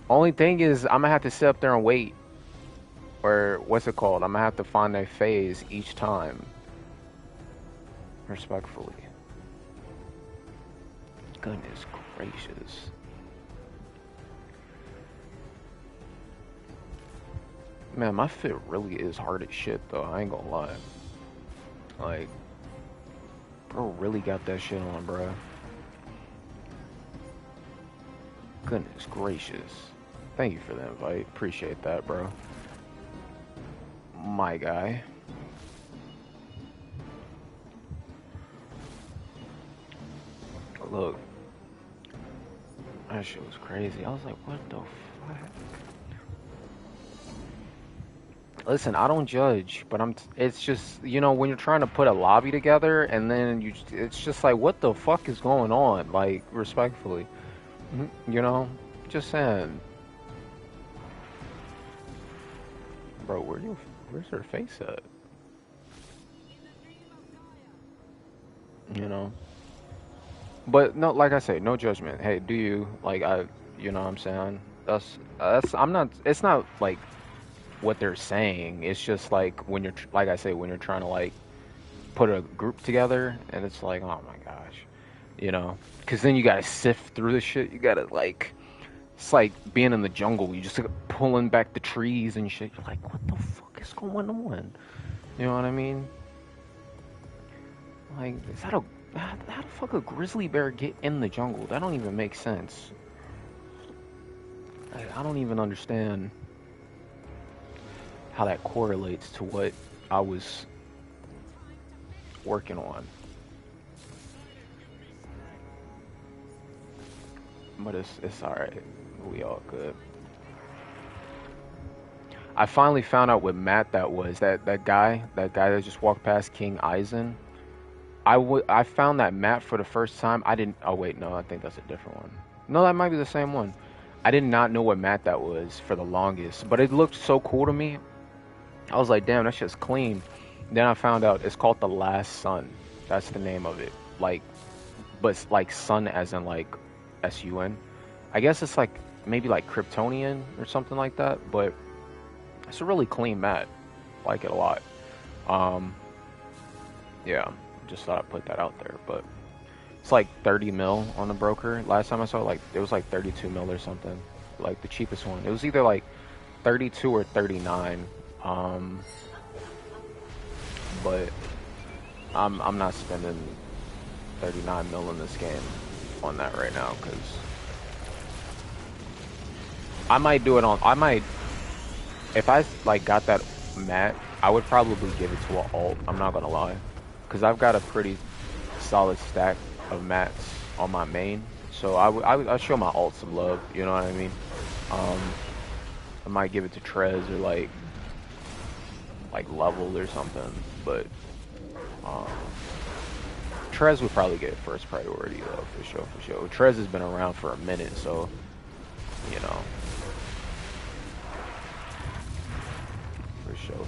Only thing is, I'm gonna have to sit up there and wait. Or, what's it called? I'm gonna have to find their phase each time. Respectfully. Goodness gracious. Man, my fit really is hard as shit, though. I ain't gonna lie. Like, bro really got that shit on, bro. Goodness gracious. Thank you for the invite. Appreciate that, bro. My guy. Look. That shit was crazy. I was like, what the fuck? Listen, I don't judge, but it's just, you know, when you're trying to put a lobby together and then it's just like, what the fuck is going on? Like, respectfully. You know? Just saying. Bro, where's her face at? You know? But no, like I say, no judgment. Hey, do you, like, you know what I'm saying? It's not like what they're saying. It's just like when like I say, when you're trying to like put a group together and it's like, oh my gosh, you know? Because then you gotta sift through the shit. You gotta like, it's like being in the jungle. You just like pulling back the trees and shit. You're like, what the fuck is going on? You know what I mean? Like, is that how the fuck a grizzly bear get in the jungle? That don't even make sense. Like, I don't even understand how that correlates to what I was working on. But it's alright. We all good. I finally found out what map that was. That guy that just walked past King Eisen. I found that map for the first time. I didn't. Oh wait, no, I think that's a different one. No, that might be the same one. I did not know what map that was for the longest, but it looked so cool to me. I was like, damn, that shit's clean. Then I found out it's called The Last Sun. That's the name of it. Like, but like sun as in like S-U-N. I guess it's like maybe like Kryptonian or something like that. But it's a really clean map. Like it a lot. Yeah. Just thought I'd put that out there, but it's like 30 mil on the broker. Last time I saw it, like it was like 32 mil or something, like the cheapest one. It was either like 32 or 39. But I'm not spending 39 mil in this game on that right now because I might do it on. I might if I like got that mat, I would probably give it to an alt. I'm not gonna lie. Because I've got a pretty solid stack of mats on my main, so I'd show my alt some love, you know what I mean? I might give it to Trez or like Level or something, but Trez would probably get first priority though, for sure. Trez has been around for a minute, so you know, for sure.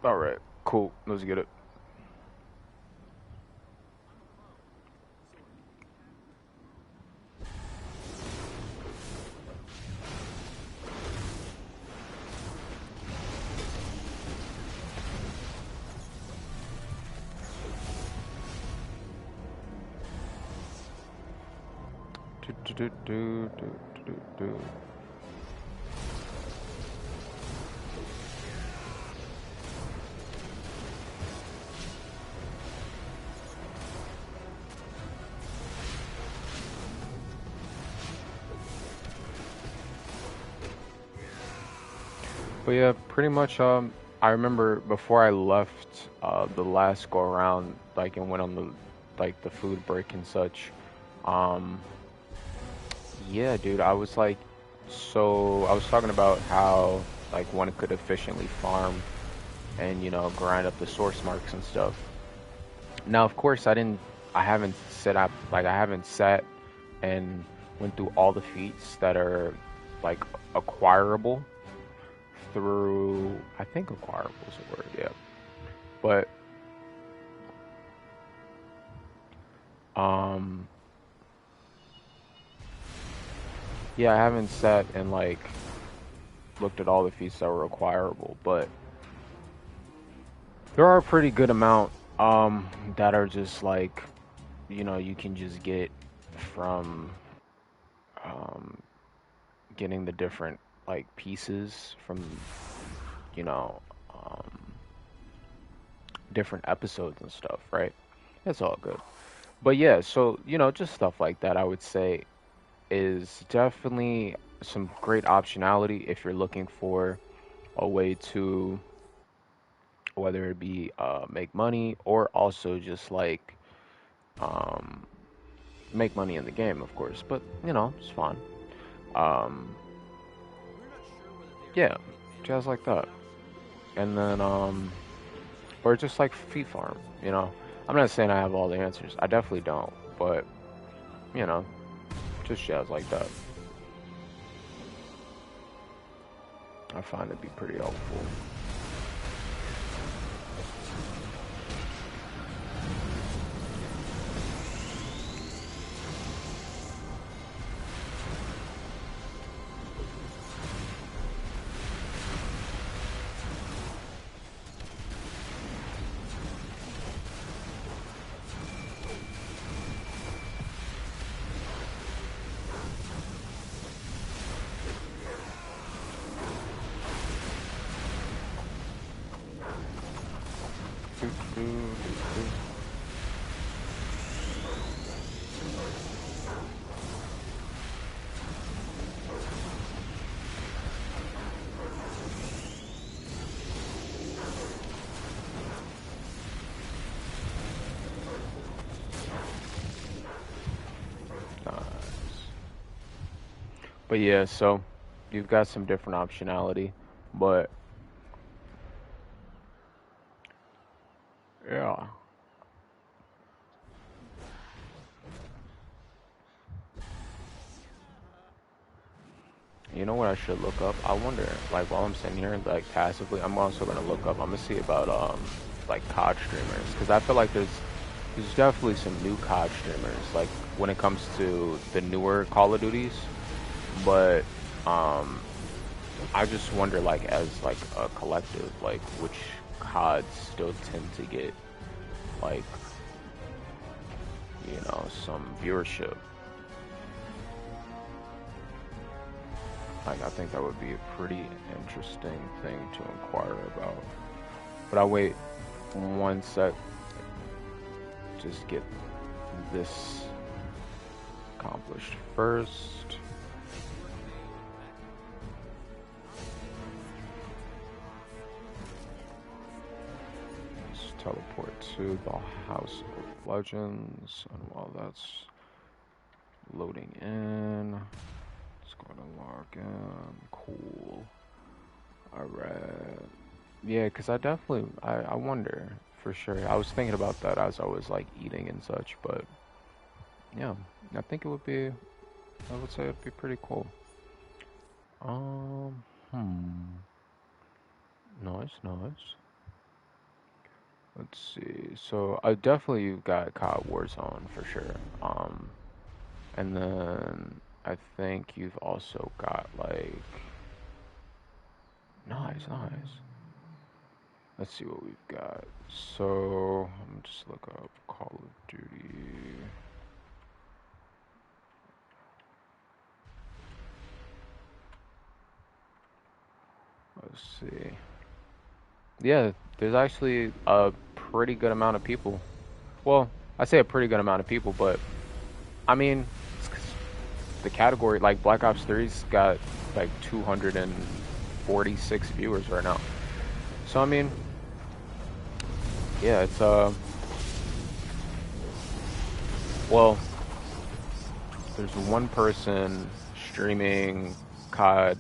All right, cool. Let's get it. Do, do, do, do, do, do, do. But yeah, pretty much. I remember before I left the last go around, like, and went on the food break and such. Um, yeah, dude, I was like, so I was talking about how like one could efficiently farm and grind up the source marks and stuff. Now, of course, I haven't set up like I haven't sat and went through all the feats that are like acquirable through. I think acquirable is a word, yeah. But um, yeah, I haven't sat and like looked at all the feats that were acquirable, but there are a pretty good amount that are just like you can just get from um getting the different like pieces from you know um different episodes and stuff, right? It's all good. But yeah, so just stuff like that I would say is definitely some great optionality if you're looking for a way to, whether it be make money or also just like um make money in the game, of course. But it's fun. Um, We're not sure whether they are yeah, taking advantage jazz of like our that, technology. and then or just like feet farm. I'm not saying I have all the answers. I definitely don't, but you know, just jazz like that. I find it be pretty helpful. Do, do, do, do. Nice. But yeah, so you've got some different optionality, but yeah. You know what I should look up? I wonder, like while I'm sitting here, like passively, I'm also gonna look up. I'm gonna see about like COD streamers because I feel like there's definitely some new COD streamers like when it comes to the newer Call of Duties. But um, I just wonder like as like a collective, like which CODs still tend to get like some viewership. Like I think that would be a pretty interesting thing to inquire about. But I'll wait one sec, just get this accomplished first. Let's teleport to the House of Legends, and while that's loading in, let's go to log in. Cool. Alright. Yeah, because I wonder for sure. I was thinking about that as I was like eating and such, but yeah, I think I would say it'd be pretty cool. Um, hmm. Nice, nice. Let's see. So I definitely got COD Warzone for sure. And then I think you've also got like nice, nice. Let's see what we've got. So I'm just look up Call of Duty. Let's see. Yeah, there's actually a pretty good amount of people. Well, I say a pretty good amount of people, but I mean, it's 'cause the category like Black Ops 3's got like 246 viewers right now. So I mean, yeah, it's well, there's one person streaming COD.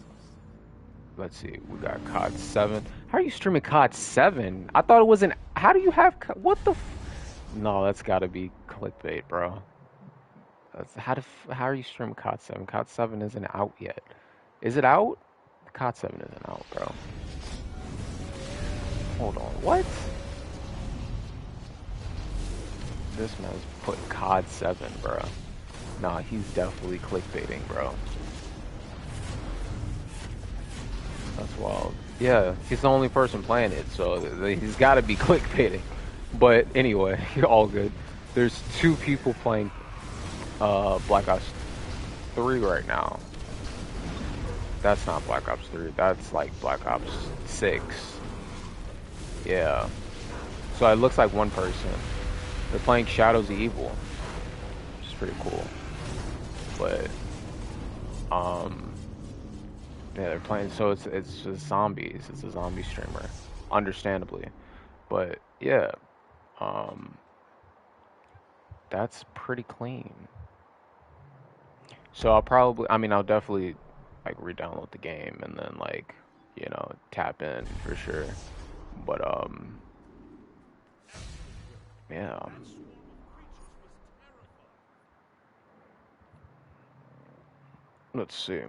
Let's see, we got COD 7. How are you streaming COD 7? I thought it was an. How do you have. What the. No, that's gotta be clickbait, bro. How are you streaming COD 7? COD 7 isn't out yet. Is it out? COD 7 isn't out, bro. Hold on, what? This man's put COD 7, bro. Nah, he's definitely clickbaiting, bro. That's wild. Yeah, he's the only person playing it, so he's got to be clickbaiting. But anyway, all good. There's two people playing Black Ops 3 right now. That's not Black Ops 3. That's like Black Ops 6. Yeah. So it looks like one person. They're playing Shadows of Evil, which is pretty cool. But um, yeah, they're playing. So it's just zombies. It's a zombie streamer, understandably. But yeah, um, that's pretty clean. So I mean, I'll definitely like re-download the game and then like, tap in for sure. But yeah. That swarm of creatures was terrifying. Let's see.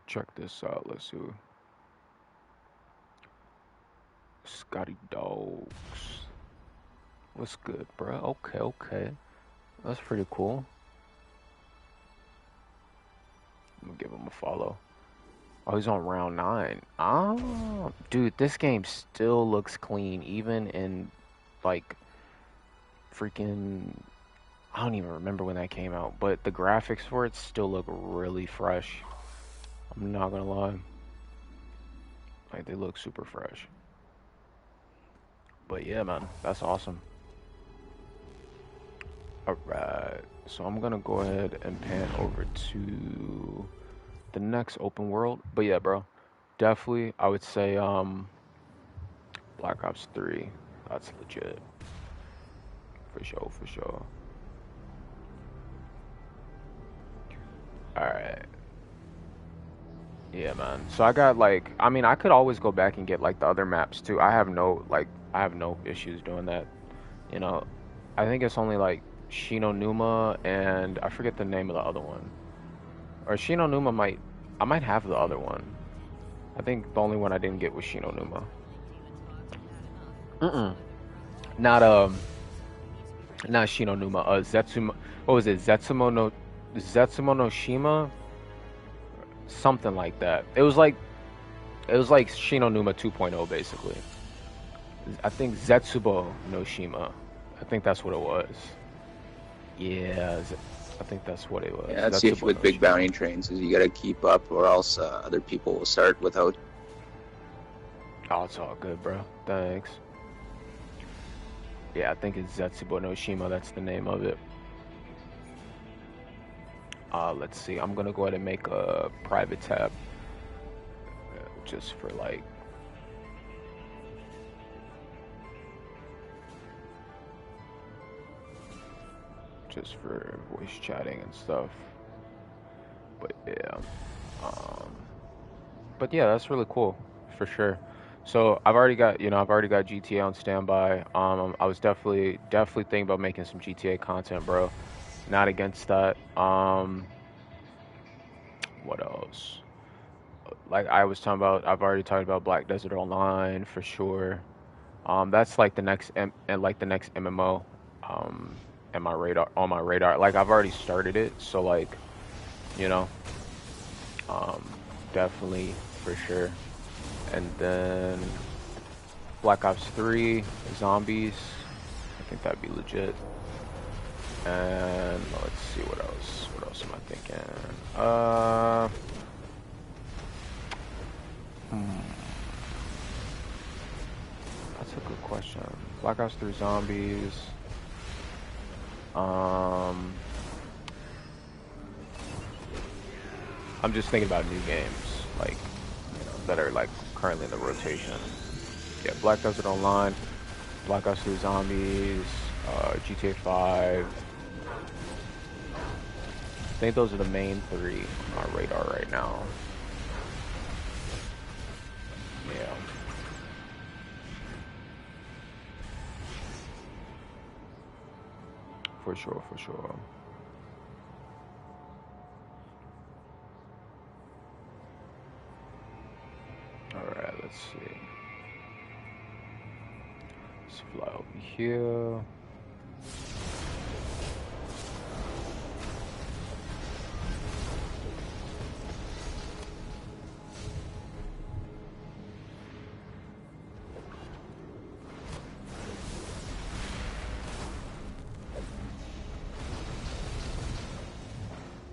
Check this out. Let's see. Scotty Dogs. What's good, bro? Okay, okay. That's pretty cool. I'm gonna give him a follow. Oh, he's on round 9. Ah, dude, this game still looks clean, even in like freaking. I don't even remember when that came out, but the graphics for it still look really fresh. I'm not gonna lie. Like, they look super fresh. But yeah, man, that's awesome. Alright, so I'm gonna go ahead and pan over to the next open world. But yeah, bro, definitely, I would say Black Ops 3. That's legit. For sure, for sure. Alright. Yeah, man. So I got like, I mean, I could always go back and get like the other maps too. I have no issues doing that. You know, I think it's only like Shinonuma and I forget the name of the other one. Or Shinonuma I might have the other one. I think the only one I didn't get was Shinonuma. Mm-mm. Not not Shinonuma. Zetsumo. What was it? Zetsumo no Shima. Something like that. It was like Shinonuma 2.0 basically. I think Zetsubo no Shima. I think that's what it was. Yeah, I think that's what it was. Yeah, that's the issue Zetsubo with no big Shima. bounty trains is you got to keep up, or else other people will start without. Oh, it's all good, bro. Thanks. Yeah, I think it's Zetsubo no Shima. That's the name of it. Let's see. I'm gonna go ahead and make a private tab just for like. Just for voice chatting and stuff. But yeah. Um, but yeah, that's really cool for sure. So I've already got GTA on standby. I was definitely thinking about making some GTA content, bro. Not against that. What else? like I was talking about, I've already talked about Black Desert Online for sure. That's like the next and like the next MMO, um, in my radar on my radar. Like I've already started it, so like you know, um, definitely for sure. And then Black Ops 3 Zombies, I think that'd be legit. And let's see what else. What else am I thinking? Hmm, that's a good question. Black Ops 3 Zombies. Um, I'm just thinking about new games, like that are like currently in the rotation. Yeah, Black Desert Online, Black Ops 3 Zombies, GTA 5. I think those are the main three on my radar right now. Yeah. For sure, for sure. Alright, let's see. Let's fly over here.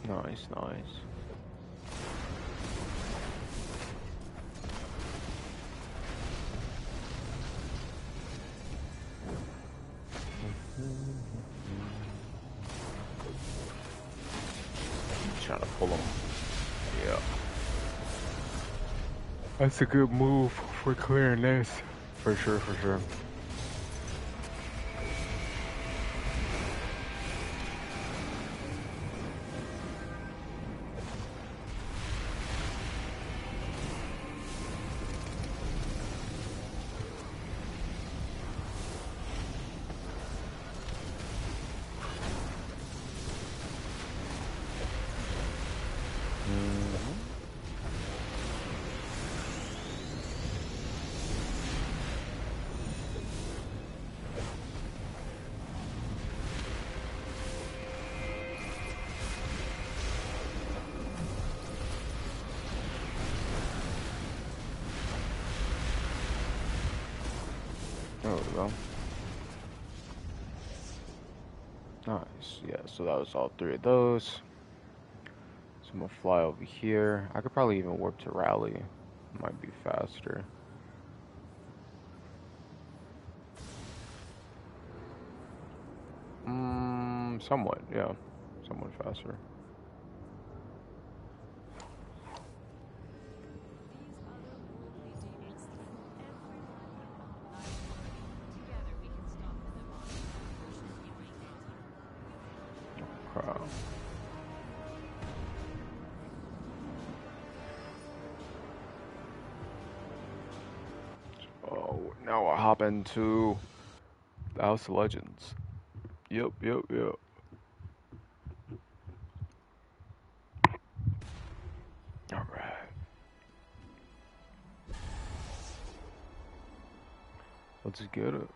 Nice, nice. Trying to pull him. Yeah. That's a good move for clearing this. For sure, for sure. Mhm. There we go. Nice. Yeah, so that was all three of those. So I'm gonna fly over here. I could probably even warp to Rally. Might be faster. Somewhat, yeah. Somewhat faster. Crap. Oh, now I hop into the House of Legends. Yep, yep, yep. Alright. Let's get it.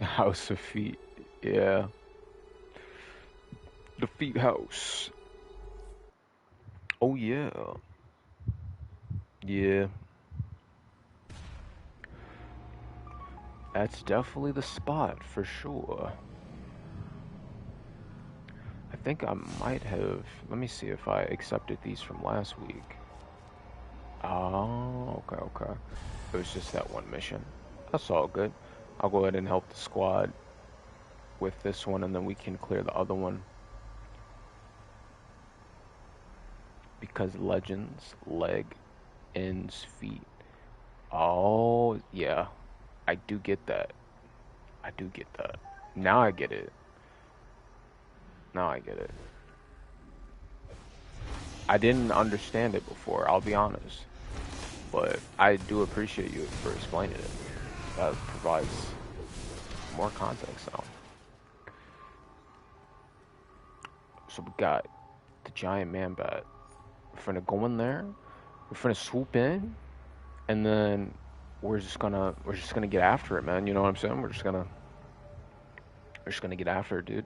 House of Feet. Yeah. The Feet House. Oh, yeah. Yeah. That's definitely the spot for sure. I think I might have. Let me see if I accepted these from last week. Oh, okay, okay. It was just that one mission. That's all good. I'll go ahead and help the squad with this one, and then we can clear the other one. Because Legends, leg, ends, feet. Oh, yeah. I do get that. I do get that. Now I get it. Now I get it. I didn't understand it before, I'll be honest. But I do appreciate you for explaining it. That provides more context now. So we got the giant man bat. We're finna go in there. We're finna swoop in, and then we're just gonna get after it, man. You know what I'm saying? We're just gonna get after it, dude.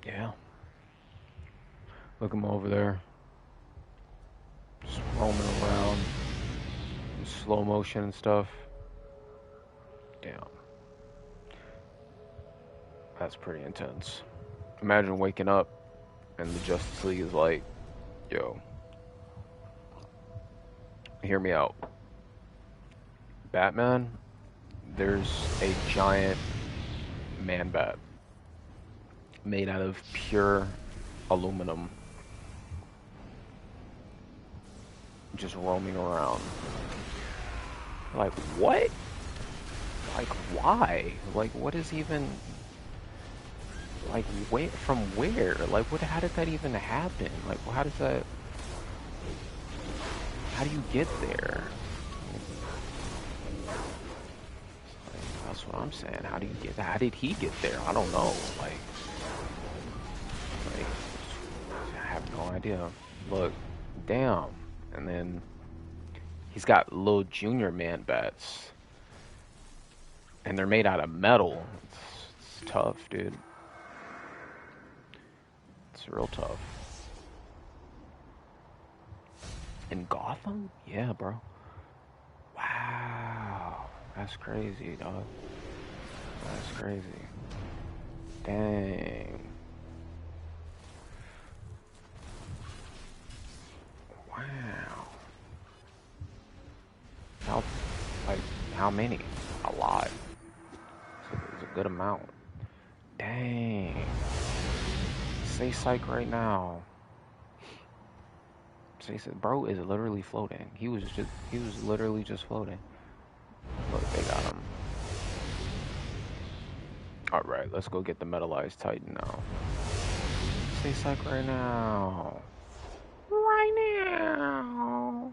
Yeah. Look him over there, just roaming around in slow motion and stuff. Damn, that's pretty intense. Imagine waking up and the Justice League is like, yo, hear me out. Batman, there's a giant man bat made out of pure aluminum just roaming around. Like, what? Like, why? Like, what is even... Like, from where? Like, how did that even happen? Like, how does that... How do you get there? Like, that's what I'm saying. How did he get there? I don't know. Like, I have no idea. Look, damn. And then he's got little junior man bats. And they're made out of metal. It's tough, dude. It's real tough. In Gotham? Yeah, bro. Wow. That's crazy, dog. That's crazy. Dang. Wow. How many? A lot. It's a good amount. Dang. Say psych right now. Say bro is literally floating. He was literally just floating. Look, they got him. Alright, let's go get the metallized Titan now. Say psych right now. Right now.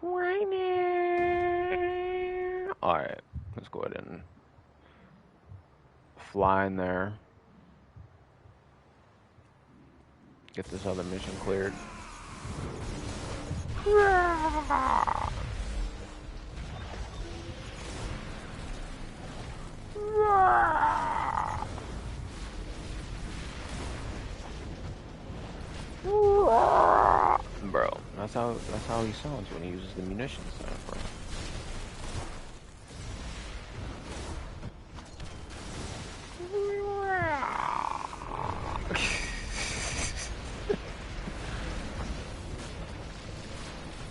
Right now. Alright, let's go ahead and fly in there. Get this other mission cleared. Bro, that's how he sounds when he uses the munitions there, bro.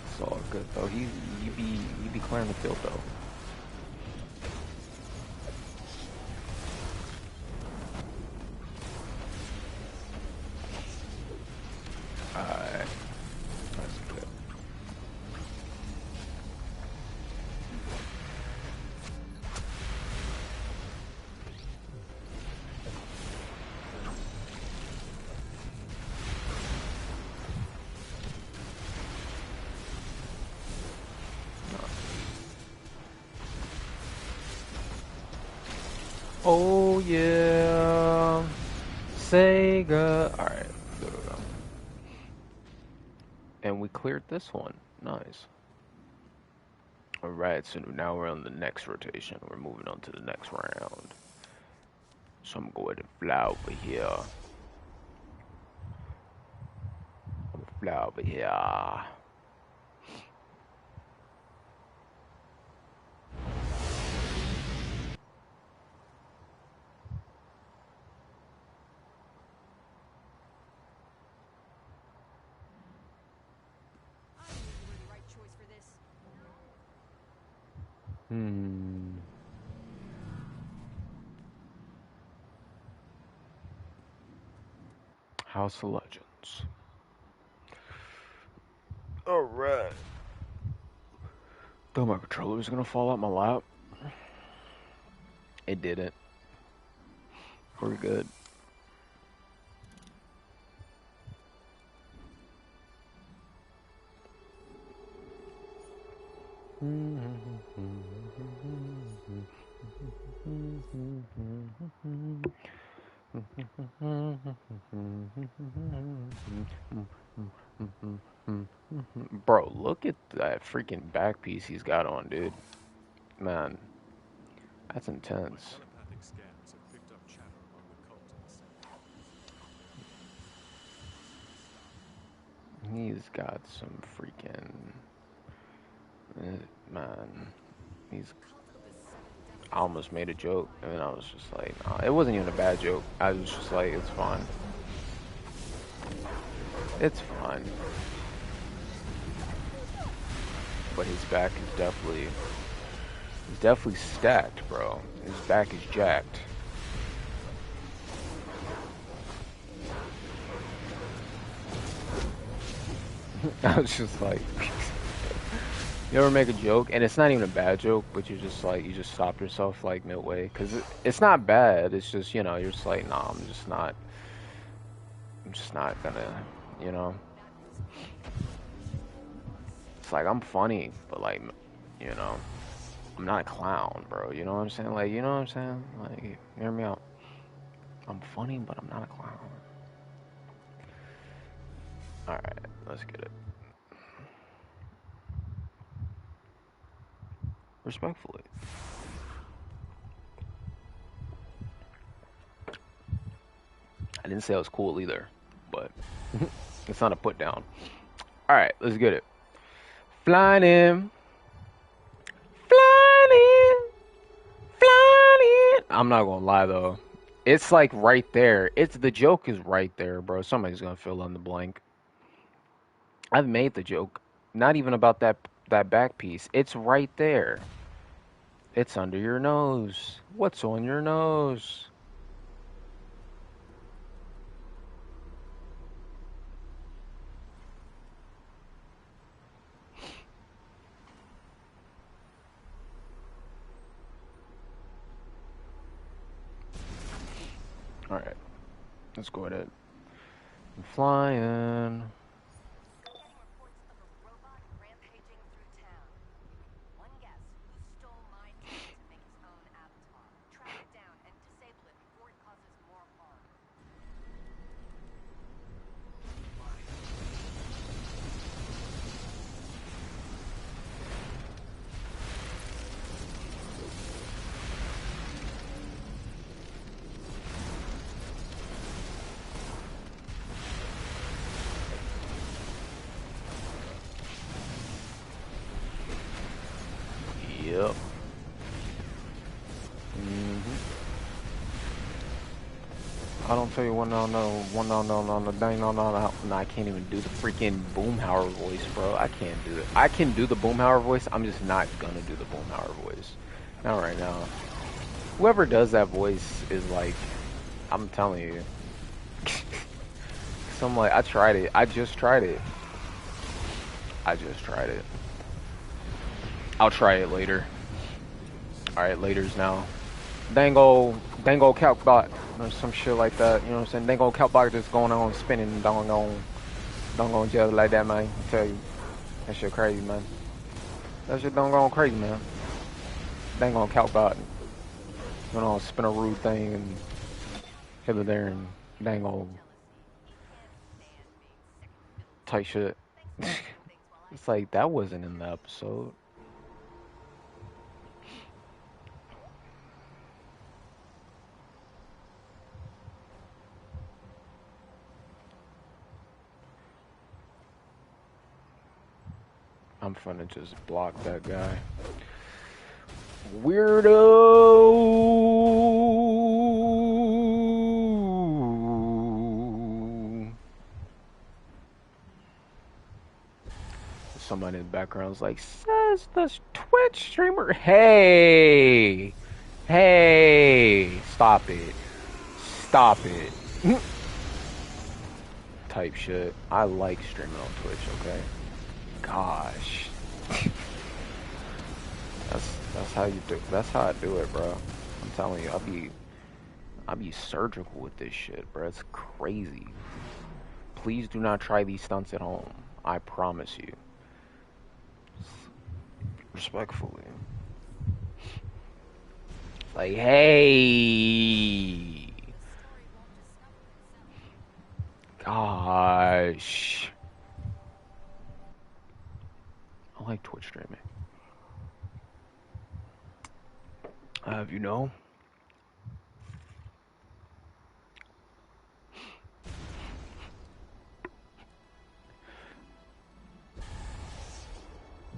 It's all good though. You be clearing the field though. Alright. That's good. Oh yeah, Sega. All right, there we go. And we cleared this one. Nice. All right, so now we're on the next rotation. We're moving on to the next round. So I'm going to fly over here. I'm gonna fly over here. House of Legends. Alright. Thought my controller was gonna fall out my lap. It didn't. We're good. look at that freaking back piece he's got on, dude. Man, that's My intense. telepathic scans have picked up chatter among the cult in the center. He's got some freaking man. He's. I almost made a joke, and I was just like, nah, it wasn't even a bad joke. I was just like, it's fine. It's fine. But his back is he's definitely stacked, bro. His back is jacked. I was just like, you ever make a joke, and it's not even a bad joke, but you're just like, you just stop yourself like midway, because it's not bad. It's just, you know, you're just like, nah, I'm just not gonna, you know. It's like I'm funny, but like, you know, I'm not a clown, bro. You know what I'm saying? Like, you know what I'm saying? Like, hear me out. I'm funny, but I'm not a clown. All right, let's get it. Respectfully. I didn't say I was cool either, but it's not a put down. All right, let's get it. Flying in, flying in, flying in. I'm not gonna lie though, it's like right there. It's the joke is right there, bro. Somebody's gonna fill in the blank. I've made the joke, not even about that back piece. It's right there. It's under your nose. What's on your nose? All right, let's go ahead. I'm flying. Yep. I don't tell you one no no one no no no no dang no no no no. I can't even do the freaking Boomhauer voice, bro. I can't do it. I can do the Boomhauer voice. I'm just not gonna do the Boomhauer voice. Not right now. Whoever does that voice is like, I'm telling you. So I'm like, I tried it. I just tried it. I just tried it. I'll try it later. Alright, later's now. Dango Calcbot or some shit like that. You know what I'm saying? Dango Calcbot just going on spinning, don't go jail like that, man. I tell you, that shit crazy, man. That shit don't go on crazy, man. Dango Calcbot going on spin a rude thing and hither there and dango type shit. It's like that wasn't in the episode. I'm finna just block that guy. Weirdo. Somebody in the background is like, says the Twitch streamer. Hey, hey, stop it, stop it. Type shit. I like streaming on Twitch. Okay. Gosh. That's how you do. That's how I do it, bro. I'm telling you, I'll be surgical with this shit, bro. It's crazy. Please do not try these stunts at home. I promise you. Respectfully. Like, hey. Gosh. like Twitch streaming. Have you know?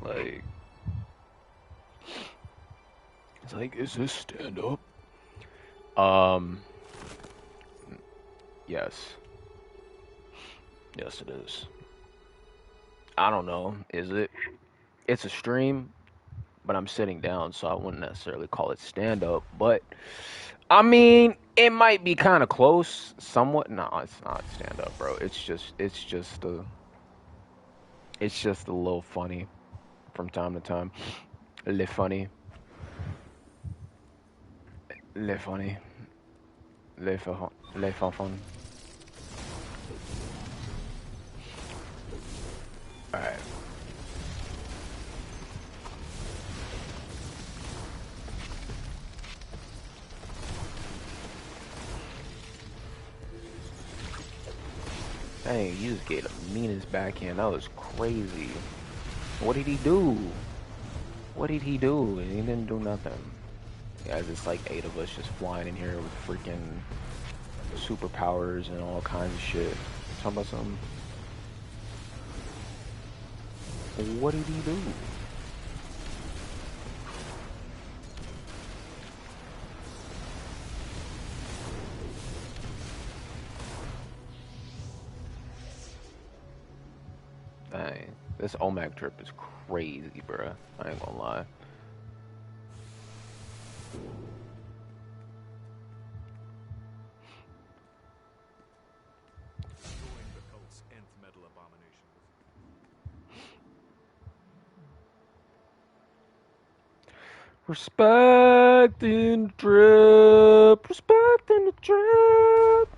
Like, it's like, is this stand up? Yes. Yes, it is. I don't know. Is it? It's a stream, but I'm sitting down, so I wouldn't necessarily call it stand up. But I mean, it might be kind of close, somewhat. No, it's not stand up, bro. It's just a little funny from time to time. Le funny, le funny, le fun. All right. Dang, you just gave the meanest backhand. That was crazy. What did he do? What did he do? He didn't do nothing. Guys, it's like 8 of us just flying in here with freaking superpowers and all kinds of shit. Talking about something. What did he do? Dang, this OMAC trip is crazy, bruh. I ain't gonna lie. Join the cult's nth metal abomination. Respect in the trip. Respect in the trip.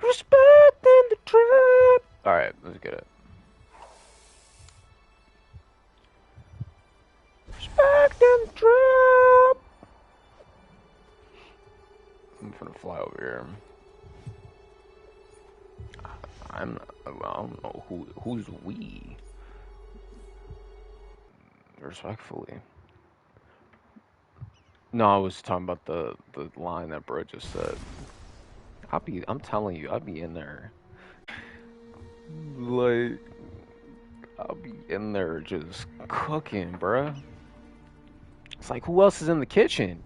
Respect in the trip. Alright, let's get it. Respect in the trip. I'm gonna fly over here. I don't know who's we. Respectfully. No, I was talking about the line that bro just said. I'm telling you, I'll be in there. Like, I'll be in there just cooking, bruh. It's like, who else is in the kitchen?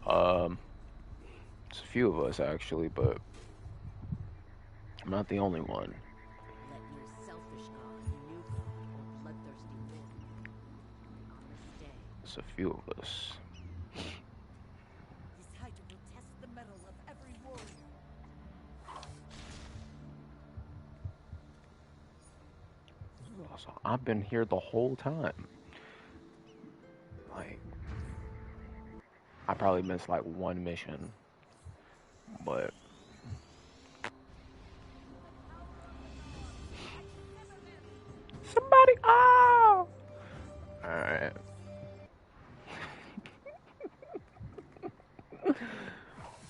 It's a few of us actually, but I'm not the only one. Let your selfish god, new god, or bloodthirsty warrior stay. It's a few of us. This Hydra will test the mettle of every warrior. So I've been here the whole time. Like, I probably missed like one mission, but somebody, oh! All right.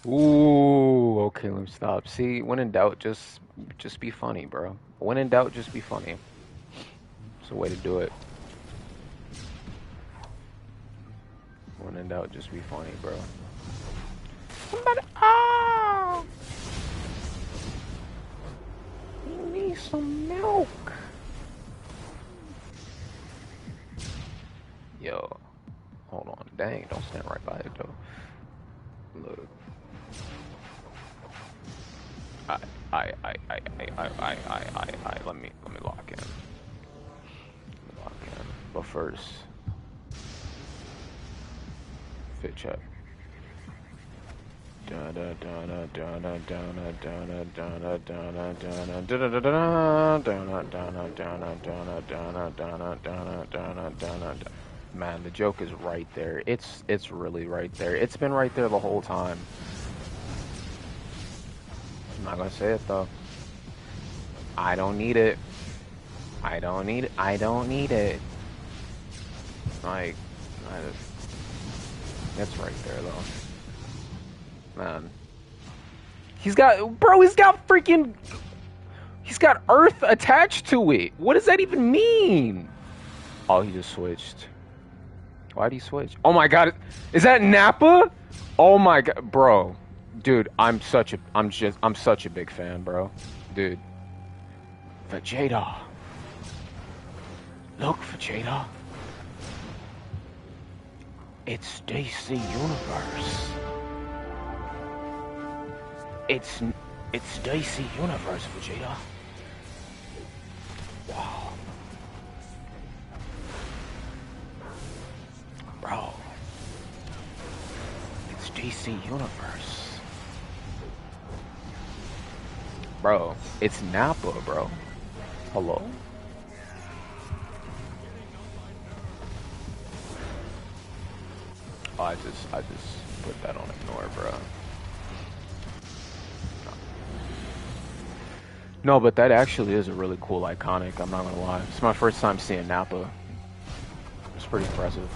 Ooh, okay, let me stop. See, when in doubt, just be funny, bro. When in doubt, just be funny. It's a way to do it. When in doubt, just be funny, bro. Somebody, oh! You need some milk. Yo, hold on. Dang, don't stand right by it though. Look. Let me lock in. But first, fit check. Man, the joke is right there. It's really right there. It's been right there the whole time. I'm not gonna say it though. I don't need it. I don't need it. I don't need it. Like, it's right there though. Man. He's got Earth attached to it. What does that even mean? Oh, he just switched. Why'd he switch? Oh my god, is that Nappa? Oh my god, bro. Dude, I'm such a big fan, bro. Dude. Vegeta. Look, Vegeta. It's DC Universe. It's DC Universe, Vegeta. Wow. Bro. It's DC Universe. Bro, it's Nappa, bro. Hello? Oh, I just put that on ignore, bro. No, but that actually is a really cool iconic, I'm not gonna lie. It's my first time seeing Nappa. It's pretty impressive.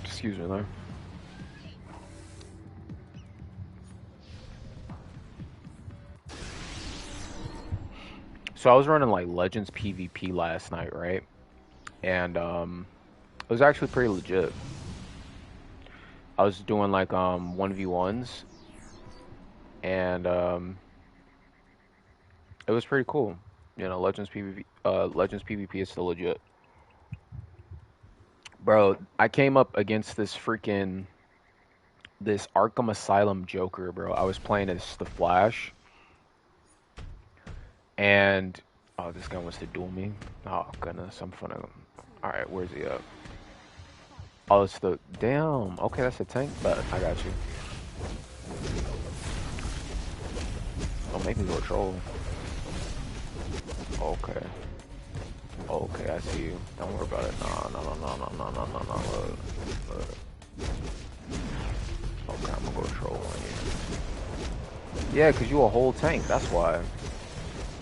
Excuse me there. So I was running like Legends PvP last night, right? And it was actually pretty legit. I was doing like 1v1s and it was pretty cool. You know, Legends PvP is still legit. Bro, I came up against this Arkham Asylum Joker, bro. I was playing as the Flash. And oh, this guy wants to duel me. Oh goodness, I'm finna. All right, where's he at? Oh, it's the damn. Okay, that's a tank, but I got you. Don't make me go troll. Okay. Okay, I see you. Don't worry about it. No. Look. Okay, I'm gonna go troll on you. Yeah, cause you a whole tank. That's why.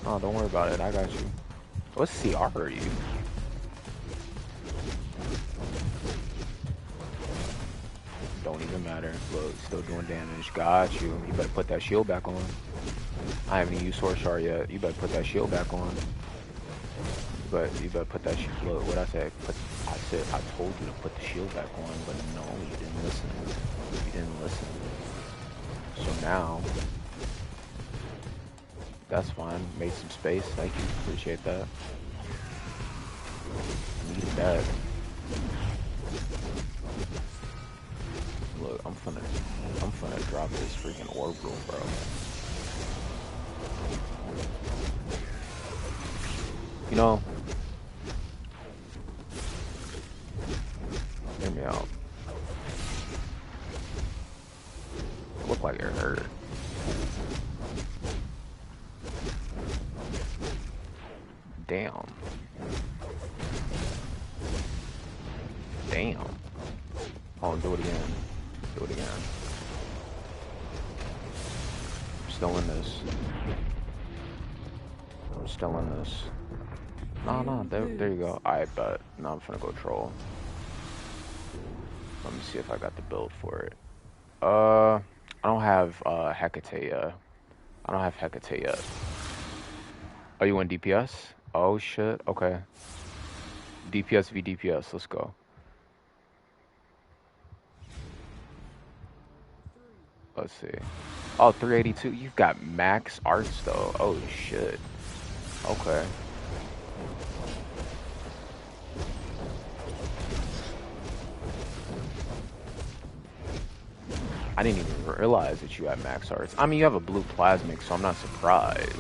Oh, don't worry about it. I got you. What CR are you? Don't even matter. Look, still doing damage. Got you. You better put that shield back on. I haven't used Sword Shard yet. You better put that shield back on. But you better put that shield. Look, what I said. I told you to put the shield back on, but no, you didn't listen. You didn't listen. So now, that's fine. Made some space. Thank you. Appreciate that. Needed that. Look, I'm finna drop this freaking orbital, bro. You know, hear me out. Look like you're hurt. Damn. Oh, do it again. Do it again. I'm still in this. No, there you go. I bet. Now I'm finna go troll. Let me see if I got the build for it. I don't have Hecate yet. I don't have Hecate yet. Oh, you want DPS? Oh shit. Okay. DPS v DPS. Let's go. Let's see. Oh, 382. You've got max arts though. Oh shit. Okay. I didn't even realize that you had max arts. I mean, you have a blue plasmic, so I'm not surprised.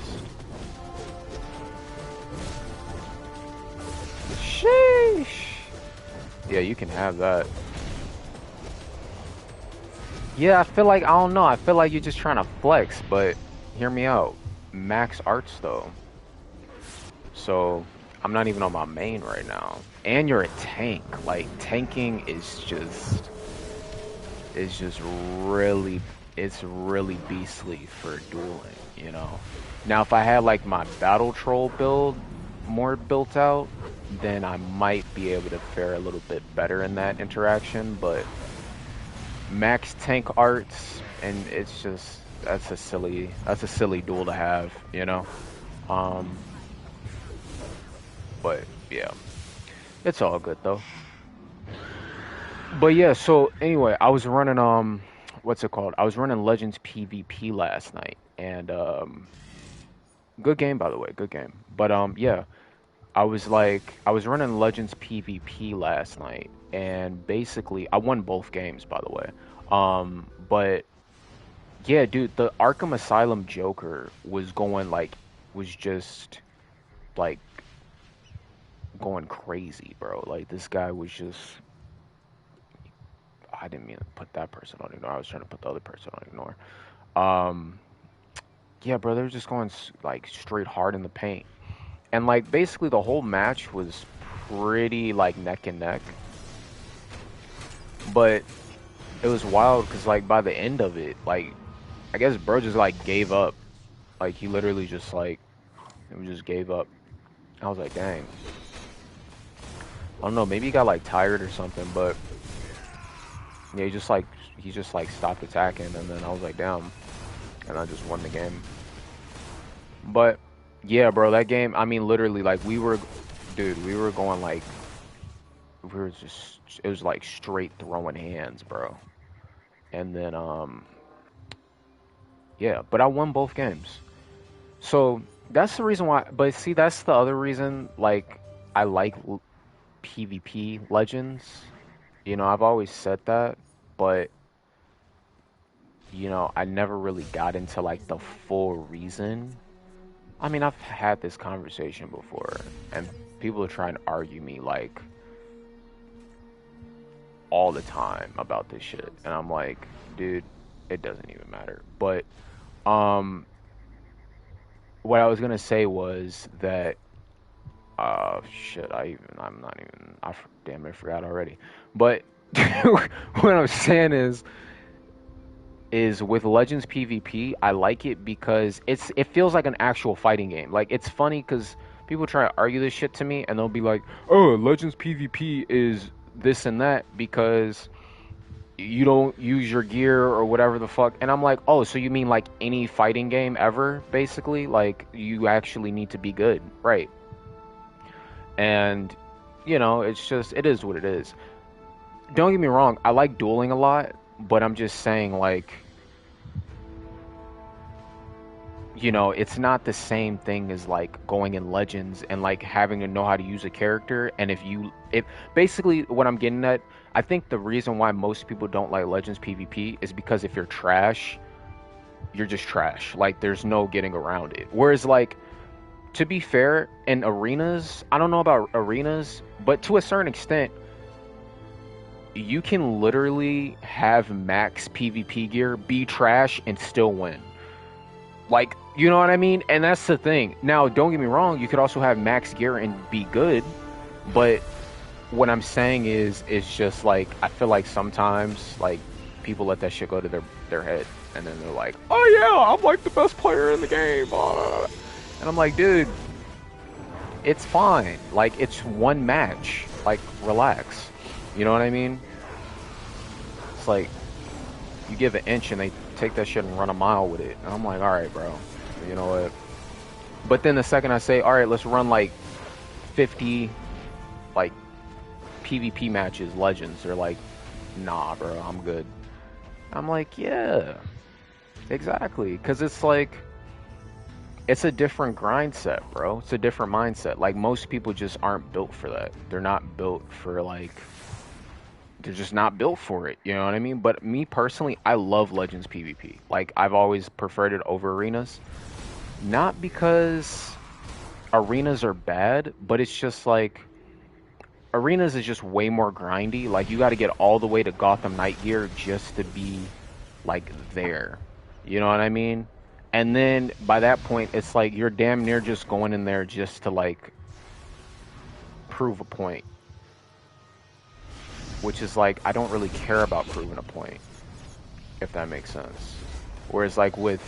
Sheesh. Yeah, you can have that. Yeah, I feel like, I don't know, I feel like you're just trying to flex, but hear me out. Max arts though. So, I'm not even on my main right now. And you're a tank. Like, tanking is just really, it's really beastly for dueling, you know? Now, if I had like my battle troll build more built out, then I might be able to fare a little bit better in that interaction, but max tank arts, and it's just that's a silly duel to have, you know. Um, but yeah, it's all good though. But yeah, so anyway, I was running what's it called? I was running Legends PvP last night, and good game by the way, good game. But yeah, I was running Legends PvP last night, and basically I won both games by the way. But yeah, dude, the Arkham Asylum Joker was going was just like going crazy, bro. Like this guy was just I didn't mean to put that person on ignore. I was trying to put the other person on ignore. Um, yeah, bro, they were just going like straight hard in the paint, and like basically the whole match was pretty like neck and neck. But it was wild because like by the end of it, like I guess bro just like gave up. Like he literally just like he just gave up. I was like, dang. I don't know, maybe he got like tired or something, but yeah, he just like stopped attacking, and then I was like, damn, and I just won the game. But yeah, bro, that game, I mean, literally, like dude, we were going like we were just it was like straight throwing hands, bro. And then yeah, but I won both games. So that's the reason why. But see, that's the other reason. Like I like PvP Legends. You know, I've always said that, but you know, I never really got into like the full reason. I mean, I've had this conversation before, and people are trying to argue me like all the time about this shit, and I'm like, dude, it doesn't even matter. But um, what I was gonna say was that shit, I'm not even, damn, I forgot already. But what I'm saying is with Legends PvP, I like it because it feels like an actual fighting game. Like it's funny because people try to argue this shit to me, and they'll be like, "Oh, Legends PvP is this and that because you don't use your gear or whatever the fuck." And I'm like, "Oh, so you mean like any fighting game ever, basically? Like you actually need to be good, right?" And you know, it is what it is. Don't get me wrong, I like dueling a lot, but I'm just saying like you know, it's not the same thing as like going in Legends and like having to know how to use a character. And if basically what I'm getting at, I think the reason why most people don't like Legends PvP is because if you're trash, you're just trash. Like there's no getting around it. Whereas like to be fair, in arenas, I don't know about arenas, but to a certain extent, you can literally have max PvP gear, be trash, and still win. Like, you know what I mean? And that's the thing. Now, don't get me wrong, you could also have max gear and be good, but what I'm saying is it's just like I feel like sometimes like people let that shit go to their head and then they're like, "Oh yeah, I'm like the best player in the game." And I'm like, "Dude, it's fine. Like it's one match. Like relax." You know what I mean? It's like you give an inch and they take that shit and run a mile with it. And I'm like, all right, bro. You know what? But then the second I say, all right, let's run like 50 like PvP matches, Legends, they're like, nah, bro, I'm good. I'm like, yeah, exactly. Because it's like, it's a different grind set, bro. It's a different mindset. Like most people just aren't built for that. They're not built for like they're just not built for it, you know what I mean? But me personally, I love Legends PvP. Like I've always preferred it over arenas. Not because arenas are bad, but it's just like arenas is just way more grindy. Like you got to get all the way to Gotham Night Gear just to be like there. You know what I mean? And then by that point, it's like you're damn near just going in there just to like prove a point, which is like I don't really care about proving a point, if that makes sense. Whereas like with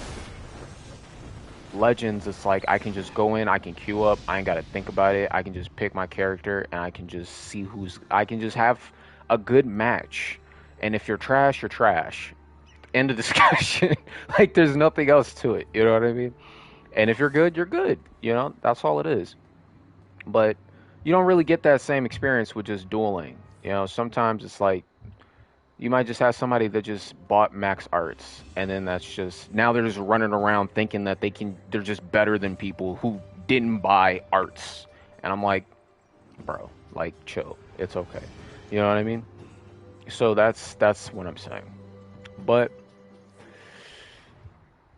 Legends, it's like I can just go in, I can queue up, I ain't gotta think about it. I can just pick my character and I can just see I can just have a good match. And if you're trash, you're trash. End of discussion. Like there's nothing else to it. You know what I mean? And if you're good, you're good. You know, that's all it is. But you don't really get that same experience with just dueling. You know, sometimes it's like you might just have somebody that just bought max arts, and then that's just now they're just running around thinking that they're just better than people who didn't buy arts. And I'm like, bro, like chill. It's okay. You know what I mean? So that's what I'm saying. But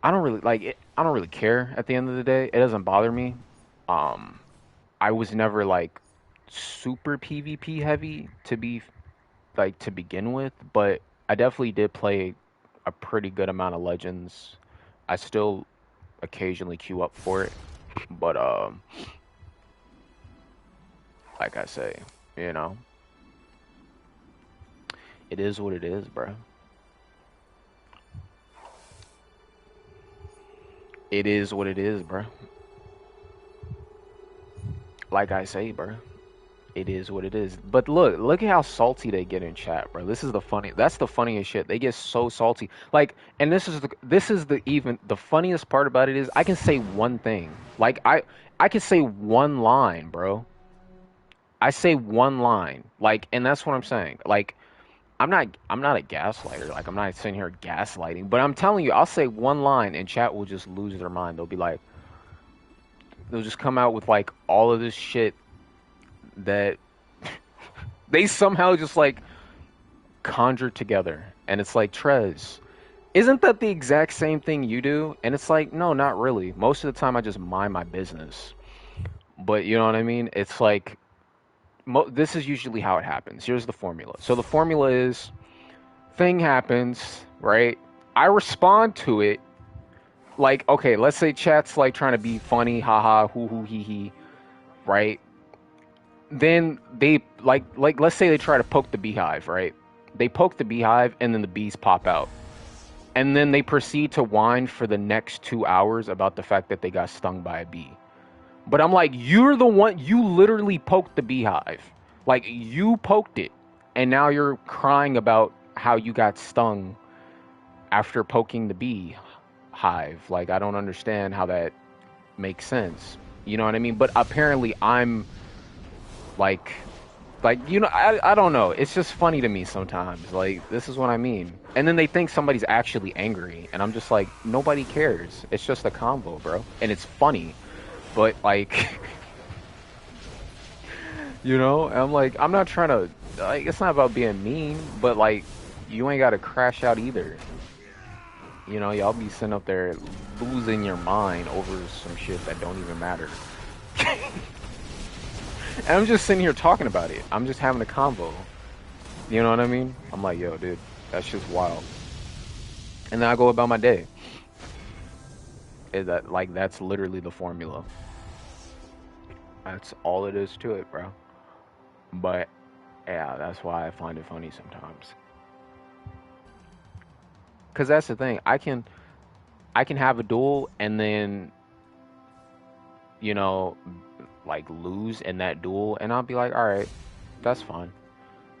I don't really like it. I don't really care at the end of the day. It doesn't bother me. Um, I was never like super PvP heavy to be like to begin with, but I definitely did play a pretty good amount of Legends. I still occasionally queue up for it, but like I say, you know, it is what it is, bro. It is what it is, bro. Like I say, bro. It is what it is. But look at how salty they get in chat, bro. This is the funny. That's the funniest shit. They get so salty. Like, and this is the even the funniest part about it is I can say one thing. Like I can say one line, bro. I say one line. Like, and that's what I'm saying. Like, I'm not a gaslighter. Like, I'm not sitting here gaslighting. But I'm telling you, I'll say one line and chat will just lose their mind. They'll be like, they'll just come out with like all of this shit that they somehow just like conjure together. And it's like, Trez, isn't that the exact same thing you do? And it's like, no, not really. Most of the time I just mind my business. But you know what I mean? It's like, this is usually how it happens. Here's the formula. So the formula is, thing happens, right? I respond to it. Like, okay, let's say chat's like trying to be funny, haha, hoo hoo hee hee, right? Then they like let's say they try to poke the beehive, right? They poke the beehive and then the bees pop out. And then they proceed to whine for the next 2 hours about the fact that they got stung by a bee. But I'm like, you're the one, you literally poked the beehive. Like, you poked it. And now you're crying about how you got stung after poking the beehive. Like, I don't understand how that makes sense. You know what I mean? But apparently I'm like, you know, I don't know. It's just funny to me sometimes. Like, this is what I mean. And then they think somebody's actually angry. And I'm just like, nobody cares. It's just a convo, bro. And it's funny. But, like, you know, I'm like, I'm not trying to, like, it's not about being mean. But, like, you ain't got to crash out either. You know, y'all be sitting up there losing your mind over some shit that don't even matter. And I'm just sitting here talking about it. I'm just having a convo. You know what I mean? I'm like, yo, dude, that's just wild. And then I go about my day. That's literally the formula. That's all it is to it, bro. But yeah, that's why I find it funny sometimes. Cause that's the thing. I can have a duel and then, you know, like lose in that duel, and I'll be like, all right, that's fine.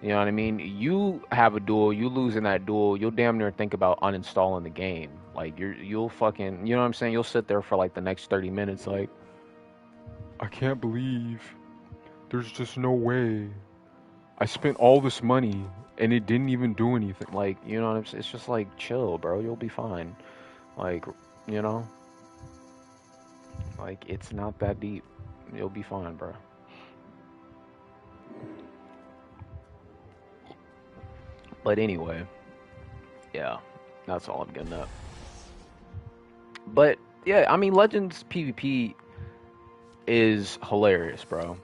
You know what I mean? You have a duel, you lose in that duel, you'll damn near think about uninstalling the game. Like you'll fucking, you know what I'm saying? You'll sit there for like the next 30 minutes, like, I can't believe there's just no way. I spent all this money and it didn't even do anything. Like, you know what I'm saying? It's just like, chill, bro. You'll be fine. Like, you know, like it's not that deep. You'll be fine, bro. But anyway, yeah, that's all I'm getting at. But yeah, I mean, Legends PvP is hilarious, bro.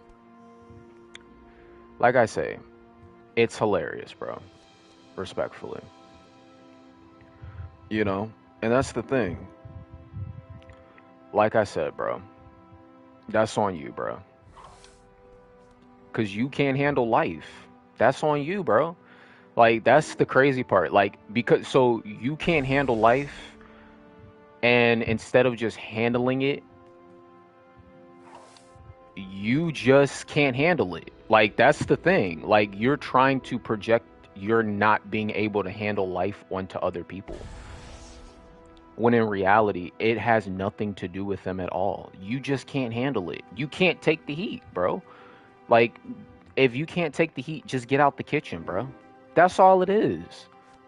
Like I say, it's hilarious, bro. Respectfully. You know? And that's the thing. Like I said, bro. That's on you, bro. Because you can't handle life. That's on you, bro. Like, that's the crazy part. Like, because, so you can't handle life, and instead of just handling it, you just can't handle it. Like, that's the thing. Like, you're trying to project you're not being able to handle life onto other people. When in reality, it has nothing to do with them at all. You just can't handle it. You can't take the heat, bro. Like, if you can't take the heat, just get out the kitchen, bro. That's all it is.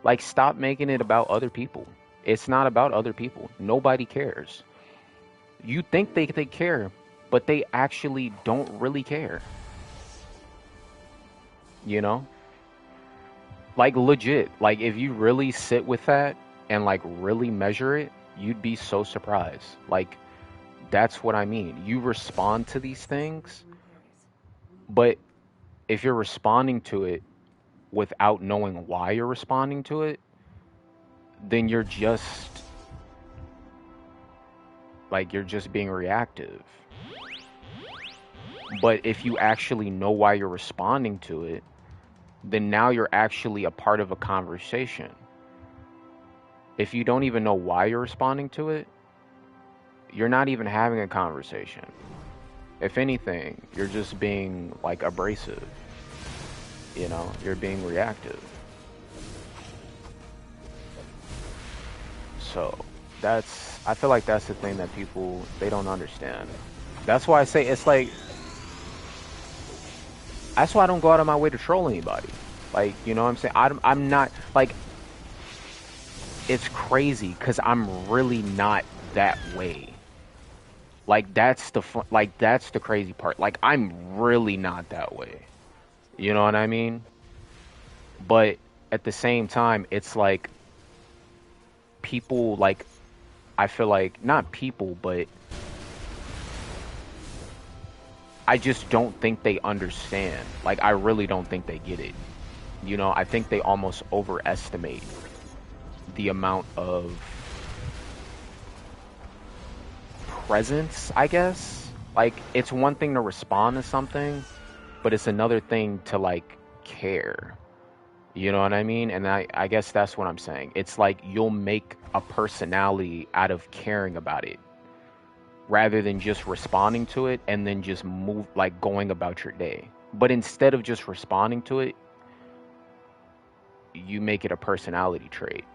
Like, stop making it about other people. It's not about other people. Nobody cares. You think they care, but they actually don't really care. You know? Like, legit. Like, if you really sit with that and, like, really measure it, you'd be so surprised. Like, that's what I mean. You respond to these things, but if you're responding to it without knowing why you're responding to it, then you're just you're just being reactive. But if you actually know why you're responding to it, then now you're actually a part of a conversation. If you don't even know why you're responding to it, you're not even having a conversation. If anything, you're just being like abrasive. You know, you're being reactive. So I feel like that's the thing that people, they don't understand. That's why I say it's like, that's why I don't go out of my way to troll anybody. Like, you know what I'm saying? I'm not, like, it's crazy because I'm really not that way. Like, that's the crazy part. Like, I'm really not that way. You know what I mean? But at the same time, it's like people, like, I feel like, not people, but I just don't think they understand. Like, I really don't think they get it. You know, I think they almost overestimate the amount of presence, I guess. Like, it's one thing to respond to something, but it's another thing to, like, care. You know what I mean? And I guess that's what I'm saying. It's like you'll make a personality out of caring about it rather than just responding to it and then just move, like, going about your day. But instead of just responding to it, you make it a personality trait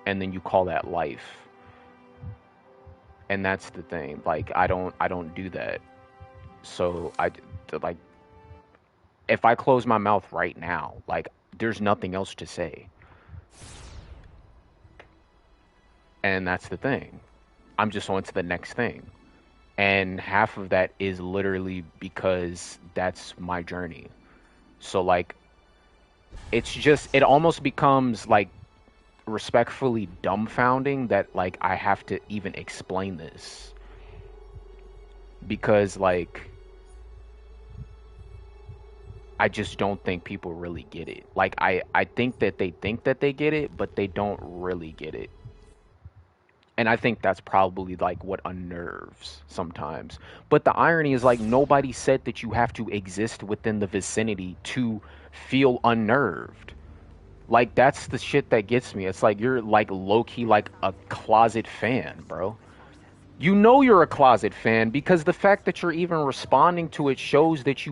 and then you call that life. And that's the thing. Like, I don't do that. So like, if I close my mouth right now, like, there's nothing else to say. And that's the thing. I'm just on to the next thing. And half of that is literally because that's my journey. So, like, it's just, it almost becomes, like, respectfully dumbfounding that, like, I have to even explain this. Because, like, I just don't think people really get it. Like, I think that they get it, but they don't really get it. And I think that's probably, like, what unnerves sometimes. But the irony is, like, nobody said that you have to exist within the vicinity to feel unnerved. Like, that's the shit that gets me. It's like you're, like, low-key, like, a closet fan, bro. You know you're a closet fan because the fact that you're even responding to it shows that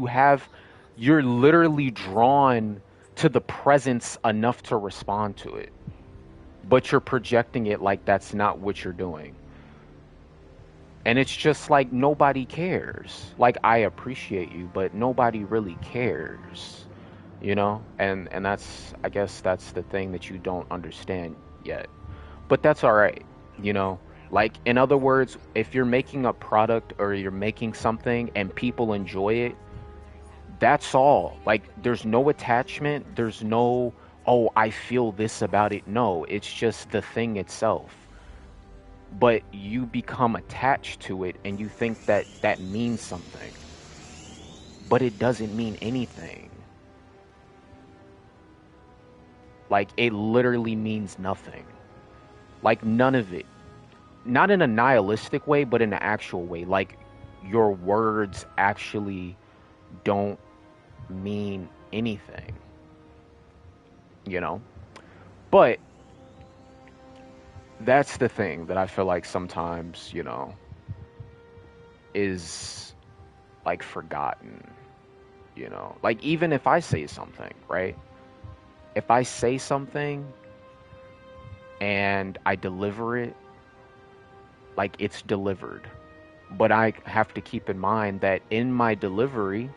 you're literally drawn to the presence enough to respond to it. But you're projecting it like that's not what you're doing. And it's just like nobody cares. Like, I appreciate you, but nobody really cares. You know? And that's, I guess that's the thing that you don't understand yet. But that's all right, you know? Like, in other words, if you're making a product or you're making something and people enjoy it, that's all. Like, there's no attachment. There's no, oh, I feel this about it. No, it's just the thing itself. But you become attached to it and you think that that means something. But it doesn't mean anything. Like, it literally means nothing. Like, none of it. Not in a nihilistic way, but in an actual way. Like, your words actually don't mean anything. You know? But that's the thing that I feel like sometimes, you know, is, like, forgotten. You know? Like, even if I say something, right? if I say something and I deliver it, like it's delivered. But I have to keep in mind that in my delivery,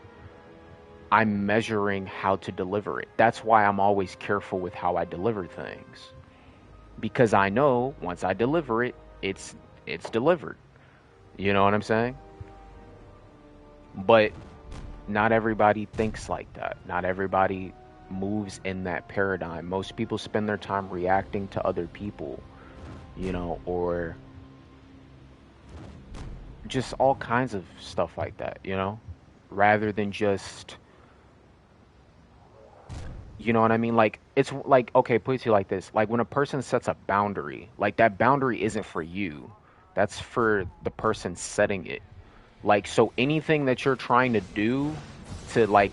I'm measuring how to deliver it. That's why I'm always careful with how I deliver things. Because I know once I deliver it, it's delivered. You know what I'm saying? But not everybody thinks like that. Not everybody moves in that paradigm. Most people spend their time reacting to other people, or just all kinds of stuff like that, rather than just, you know what I mean? Like, it's like, okay, put it to you like this. Like, when a person sets a boundary, like, that boundary isn't for you, that's for the person setting it. Like, so anything that you're trying to do to, like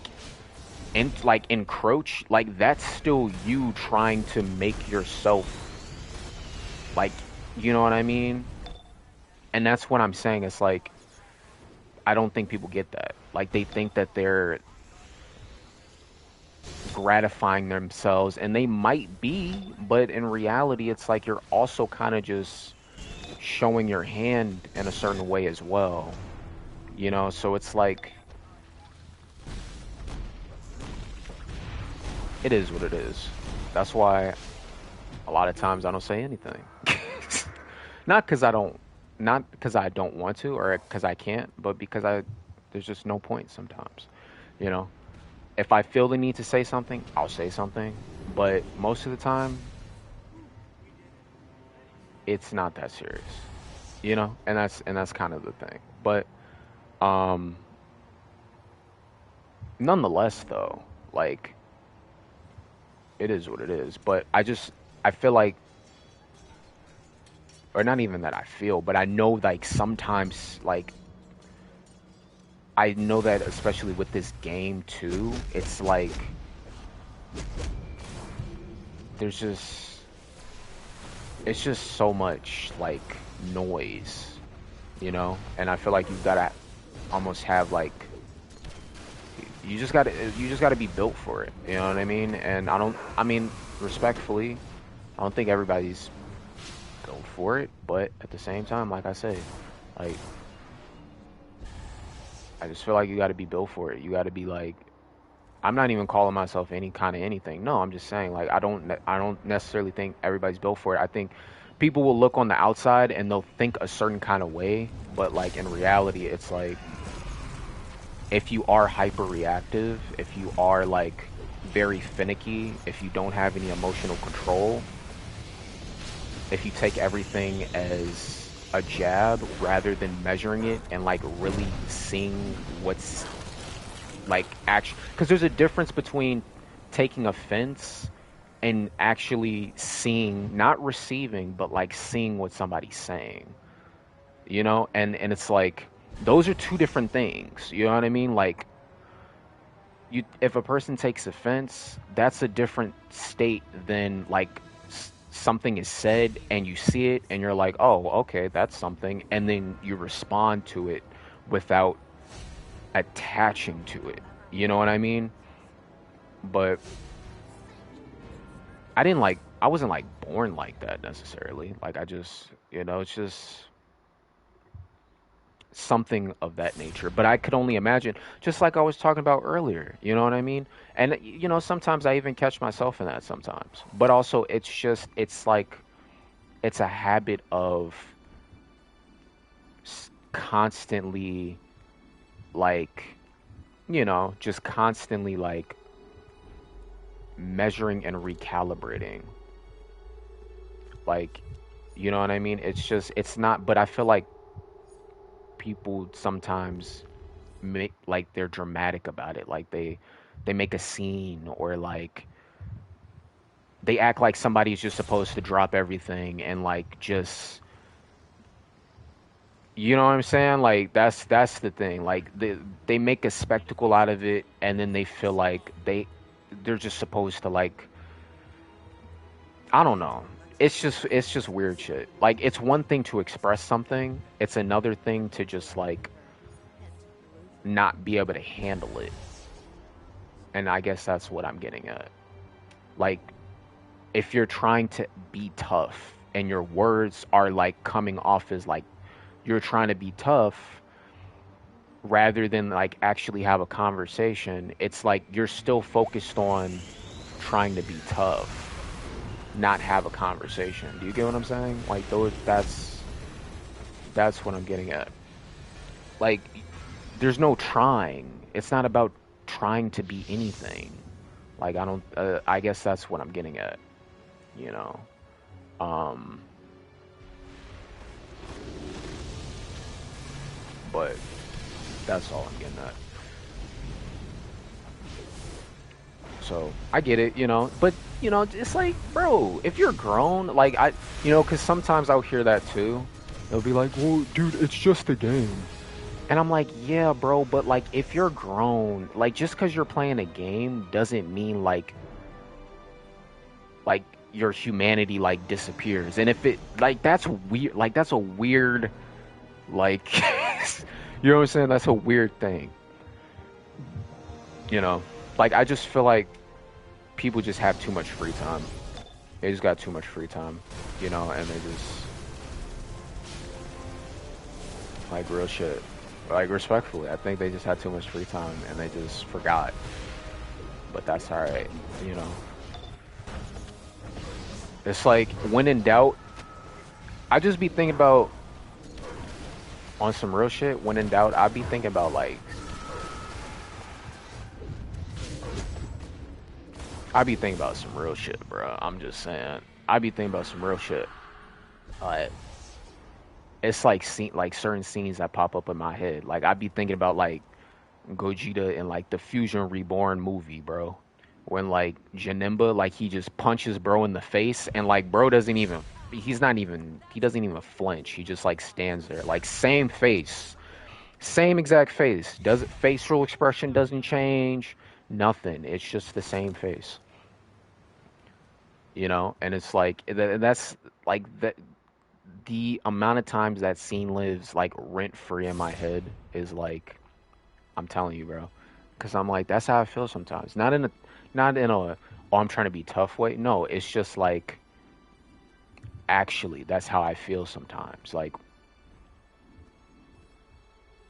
encroach, like, that's still you trying to make yourself, like, you know what I mean? And that's what I'm saying. It's like, I don't think people get that. Like, they think that they're gratifying themselves, and they might be, but in reality, it's like you're also kind of just showing your hand in a certain way as well, So it's like, it is what it is. That's why a lot of times I don't say anything. Not because I don't, not because I don't want to or because I can't, but because there's just no point sometimes, you know. If I feel the need to say something, I'll say something, but most of the time, it's not that serious, and that's kind of the thing. But um, nonetheless, though, like, it is what it is. But I feel like, or not even that I feel, but I know, like, sometimes, like, I know that especially with this game too, it's like there's just it's just so much like noise, and I feel like you've got to almost have like you just got to be built for it, you know what I mean? And I mean, respectfully, I don't think everybody's built for it, but at the same time, like I say, like, I just feel like you got to be built for it. You got to be like, I'm not even calling myself any kind of anything. No, I'm just saying, like, I don't necessarily think everybody's built for it. I think people will look on the outside and they'll think a certain kind of way, but like in reality, it's like, if you are hyper reactive, if you are like very finicky, if you don't have any emotional control, if you take everything as a jab rather than measuring it and like really seeing what's like actually, because there's a difference between taking offense and actually seeing, not receiving, but like seeing what somebody's saying, and it's like those are two different things, you know what I mean? Like, if a person takes offense, that's a different state than like something is said and you see it and you're like, oh, okay, that's something, and then you respond to it without attaching to it, you know what I mean? But I wasn't like born like that necessarily. Like, I just, it's just something of that nature. But I could only imagine, just like I was talking about earlier, you know what I mean? And, sometimes I even catch myself in that sometimes. But also, it's like, it's a habit of constantly, like, just constantly, like, measuring and recalibrating. Like, you know what I mean? It's not, but I feel like people sometimes make, like, they're dramatic about it. Like, they make a scene, or like they act like somebody's just supposed to drop everything and like just, you know what I'm saying? Like, that's the thing. Like, they make a spectacle out of it, and then they feel like they're just supposed to, like, I don't know. It's just weird shit. Like, it's one thing to express something. It's another thing to just like not be able to handle it. And I guess that's what I'm getting at. Like, if you're trying to be tough and your words are like coming off as like you're trying to be tough rather than like actually have a conversation, it's like you're still focused on trying to be tough, not have a conversation. Do you get what I'm saying? Like those that's what I'm getting at. Like there's no trying. It's not about trying to be anything. Like I don't I guess that's what I'm getting at, you know. Um but that's all I'm getting at. So I get it, you know, but you know, it's like, bro, if you're grown, like you know, because sometimes I'll hear that too. They'll be like, "Well, dude, it's just a game," and I'm like, "Yeah, bro, but like, if you're grown, like, just because you're playing a game doesn't mean like your humanity like disappears." And if it like that's weird, like that's a weird, like, you know what I'm saying? That's a weird thing, you know. Like I just feel like people just have too much free time. They just got too much free time, you know, and they just like real shit. Like respectfully, I think they just had too much free time and they just forgot. But that's all right, you know. It's like when in doubt, I just be thinking about on some real shit. When in doubt, I be thinking about like I be thinking about some real shit, bro. I'm just saying. I be thinking about some real shit. Like it's like like certain scenes that pop up in my head. Like I be thinking about like Gogeta in like the Fusion Reborn movie, bro. When like Janemba, like he just punches bro in the face and like bro doesn't even he doesn't even flinch. He just like stands there. Like same face. Same exact face. Does facial expression doesn't change. Nothing. It's just the same face. You know? And it's like that's like that the amount of times that scene lives like rent free in my head is like I'm telling you, bro. Because I'm like, that's how I feel sometimes. Not in a, oh, I'm trying to be tough way. No, it's just like, actually, that's how I feel sometimes. Like,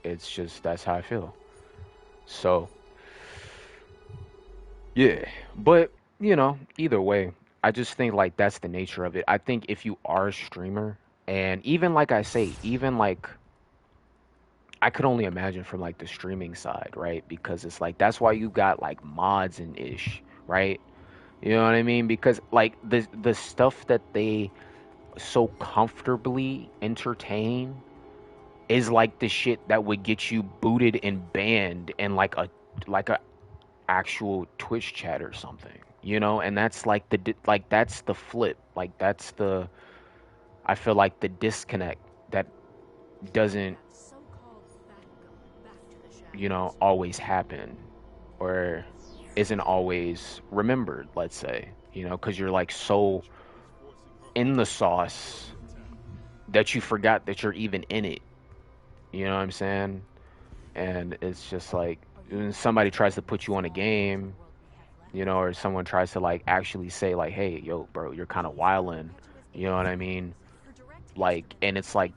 it's just, that's how I feel. So, yeah. But, you know, either way, I just think like that's the nature of it. I think if you are a streamer, and even like I say, even like, I could only imagine from like the streaming side, right? Because it's like, that's why you got like mods and ish, right? You know what I mean? Because like the stuff that they so comfortably entertain is like the shit that would get you booted and banned in like a actual Twitch chat or something. You know, and that's like like that's the flip. Like that's the I feel like the disconnect that doesn't, That so-called back to the you know, shadows. always happen or isn't always remembered, let's say. You know, cuz you're like so in the sauce that you forgot that you're even in it. You know what I'm saying? And it's just like when somebody tries to put you on a game, you know, or someone tries to like actually say like, "Hey, yo, bro, you're kind of wildin'." You know what I mean? Like, and it's like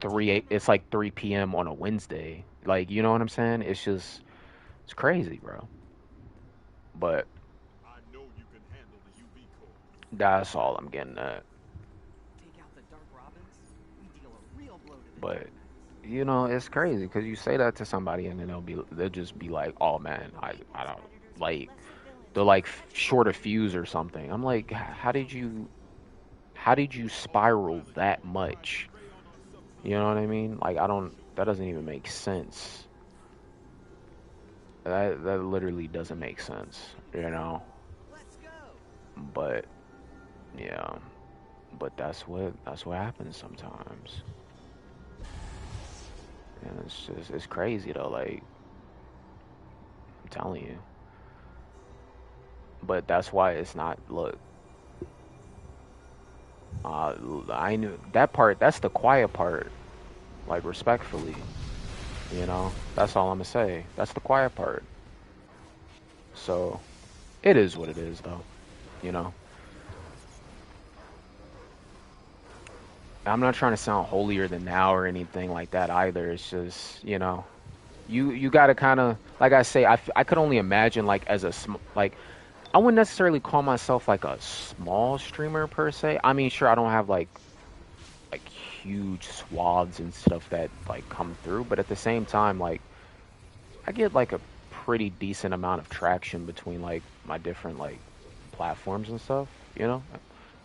it's like 3 p.m. on a Wednesday. Like, you know what I'm saying? It's just it's crazy, bro. But I know you can handle the UV core. that's all I'm getting at. Take out the Dark Robins, we deal a real blow to the But Dark Knights. you know, it's crazy because you say that to somebody and then they'll just be like, "Oh man, I don't like." They're like short a fuse or something. I'm like, how did you spiral that much? You know what I mean? Like I don't that doesn't even make sense. That literally doesn't make sense, you know? Let's go! But yeah, but that's what happens sometimes. And it's just it's crazy though, like I'm telling you. But that's why it's not look, uh I knew that part, that's the quiet part, like respectfully. You know, that's all I'm gonna say. That's the quiet part. So, it is what it is, though. you know. I'm not trying to sound holier than thou or anything like that either. It's just, you know, you got to kind of, like I say, I could only imagine like as a like I wouldn't necessarily call myself like a small streamer per se. I mean, sure, I don't have like huge swaths and stuff that like come through, but at the same time, like I get like a pretty decent amount of traction between like my different like platforms and stuff, you know?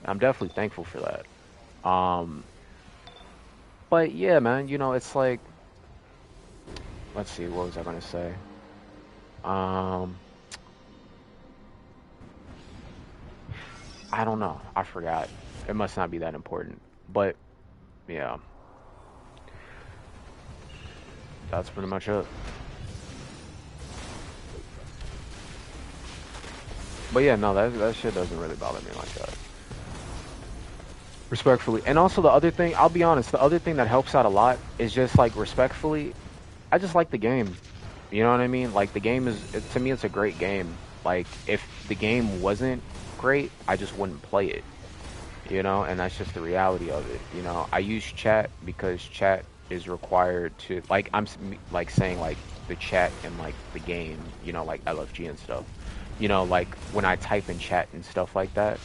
I'm definitely thankful for that. Um, but yeah, man, you know, it's like, let's see, what was I gonna say? Um, I don't know. I forgot. It must not be that important. But yeah, that's pretty much it. But yeah, no, that shit doesn't really bother me like that. Respectfully. And also the other thing, I'll be honest, the other thing that helps out a lot is just like respectfully, I just like the game. You know what I mean? Like the game is to me it's a great game. Like if the game wasn't great, I just wouldn't play it. You know, and that's just the reality of it. You know, I use chat because chat is required to like like saying like the chat in like the game, you know, like LFG and stuff. You know, like when I type in chat and stuff like that,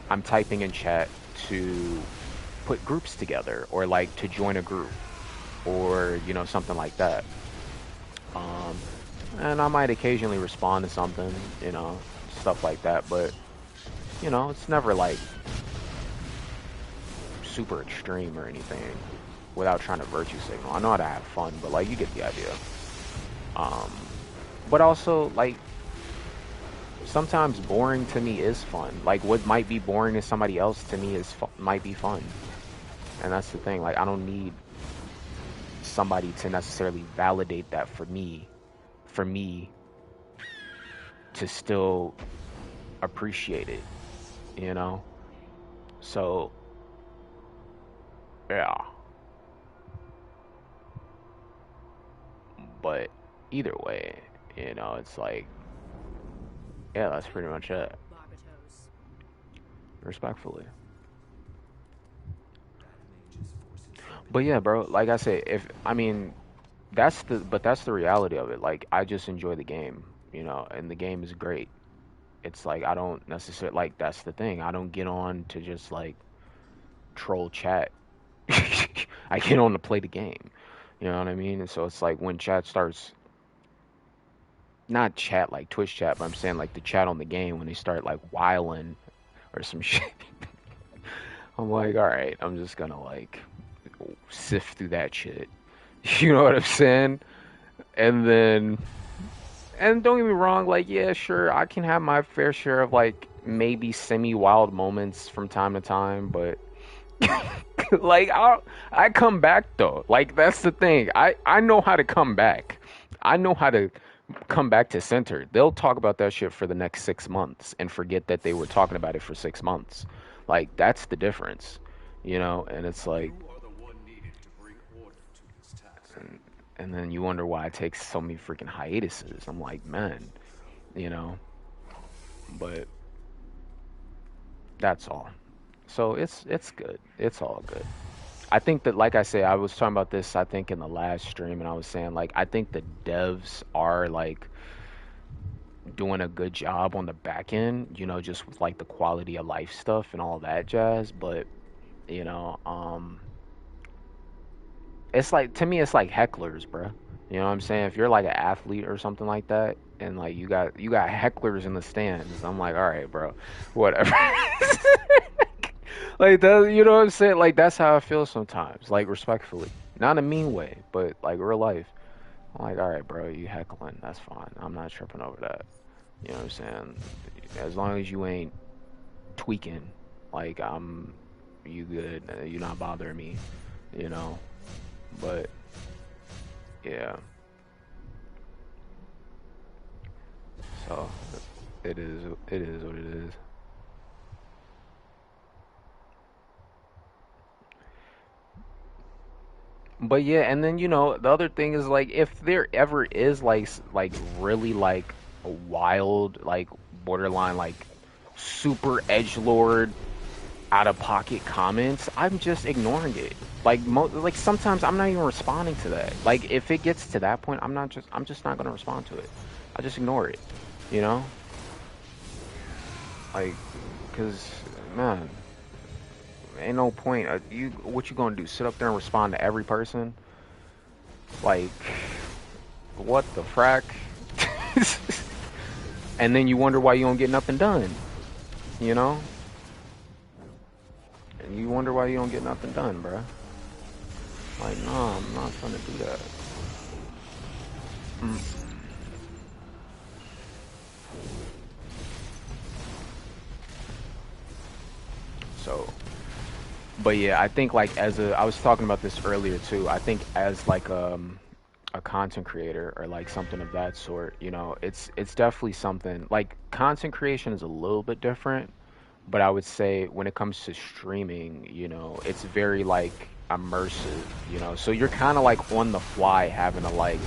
I'm typing in chat to put groups together or like to join a group or, you know, something like that. Um, and I might occasionally respond to something, you know, stuff like that, but you know, it's never like super extreme or anything without trying to virtue signal. I know how to have fun, but like you get the idea. Um, but also like sometimes boring to me is fun. Like what might be boring to somebody else to me is might be fun. And that's the thing. Like I don't need somebody to necessarily validate that for me to still appreciate it, you know? So, yeah. But either way, you know, it's like, yeah, that's pretty much it. Barbatos. Respectfully. But yeah, bro, like I said, if I mean that's the reality of it. Like I just enjoy the game, you know, and the game is great. It's like I don't necessarily like that's the thing. I don't get on to just like troll chat. I get on to play the game. You know what I mean? And so it's like when chat starts not chat like Twitch chat, but I'm saying like the chat on the game when they start like whiling or some shit. I'm like, all right, I'm just gonna like sift through that shit. You know what I'm saying? And then, and don't get me wrong, like, yeah, sure, I can have my fair share of like maybe semi-wild moments from time to time, but like I come back though. Like that's the thing. I know how to come back. I know how to come back to center. They'll talk about that shit for the next 6 months and forget that they were talking about it for 6 months. Like that's the difference, you know. And it's like, You are the one needed to bring order to this task. and then you wonder why it takes so many freaking hiatuses. I'm like, man, you know. But that's all. So it's good. It's all good. I think that, like I say, I was talking about this, I think, in the last stream, and I was saying, like, I think the devs are, like, doing a good job on the back end, you know, just with, like, the quality of life stuff and all that jazz. But, you know, it's like, to me, it's like hecklers, bro. You know what I'm saying? If you're, like, an athlete or something like that, and, like, you got hecklers in the stands, I'm like, all right, bro, whatever. Like that, you know what I'm saying? Like that's how I feel sometimes. Like respectfully, not in a mean way, but like real life. I'm like, all right, bro, you heckling, that's fine. I'm not tripping over that. You know what I'm saying? As long as you ain't tweaking, like you good. You're not bothering me. You know. But yeah. So it is. It is what it is. But yeah, and then you know the other thing is like if there ever is like like really like a wild like borderline like super edgelord out of pocket comments, I'm just ignoring it. Like sometimes I'm not even responding to that. Like if it gets to that point, I'm just not gonna respond to it. I just ignore it. You know, like, cause man, ain't no point. What you gonna do? Sit up there and respond to every person? Like, what the frack? And then you wonder why you don't get nothing done. You know, and you wonder why you don't get nothing done, bruh. Like, no, I'm not trying to do that. Mm. So, but yeah, I think like I was talking about this earlier too. I think as like a content creator or like something of that sort, you know, it's definitely something like content creation is a little bit different, but I would say when it comes to streaming, you know, it's very like immersive, you know. So you're kind of like on the fly having to like,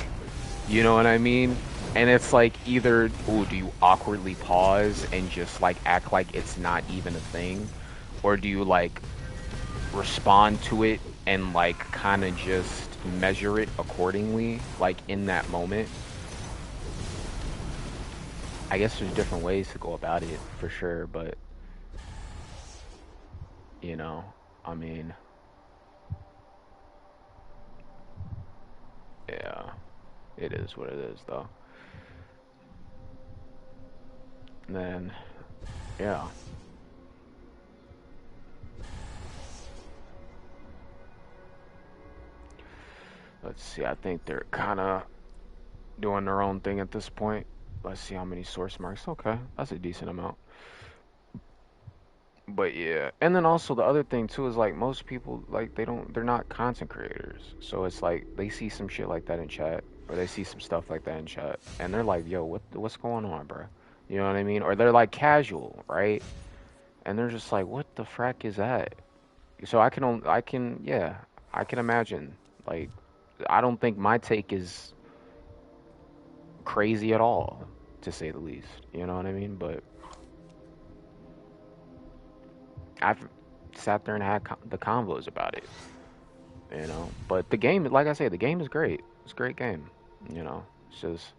you know what I mean? And it's like either, ooh, do you awkwardly pause and just like act like it's not even a thing? Or do you like respond to it and like kind of just measure it accordingly, like in that moment? I guess there's different ways to go about it for sure, but you know, I mean, yeah, it is what it is though. And then, yeah, let's see. I think they're kind of doing their own thing at this point. Let's see how many source marks. Okay, that's a decent amount. But yeah, and then also the other thing too is like most people like they're not content creators. So it's like they see some shit like that in chat or they see some stuff like that in chat and they're like, "Yo, what's going on, bro?" You know what I mean? Or they're like casual, right? And they're just like, "What the frack is that?" So yeah, I can imagine. Like I don't think my take is crazy at all, to say the least. You know what I mean? But I've sat there and had the convos about it, you know. But the game, like I say, the game is great. It's a great game, you know. It's just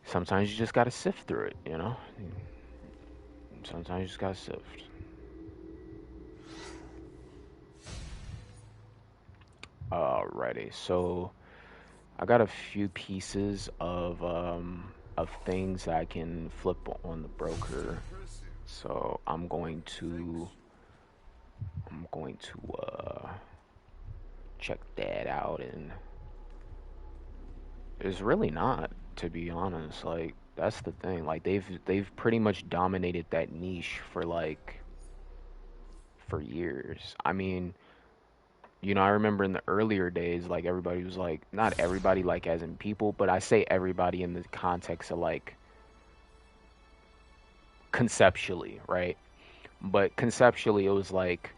sometimes you just gotta sift through it, you know. Sometimes you just gotta sift. Alrighty, so I got a few pieces of things that I can flip on the broker. So I'm going to check that out, and it's really not, to be honest. Like that's the thing. Like they've pretty much dominated that niche for like for years. I mean, you know, I remember in the earlier days, like everybody was like, not everybody like as in people, but I say everybody in the context of like conceptually, right? But conceptually, it was like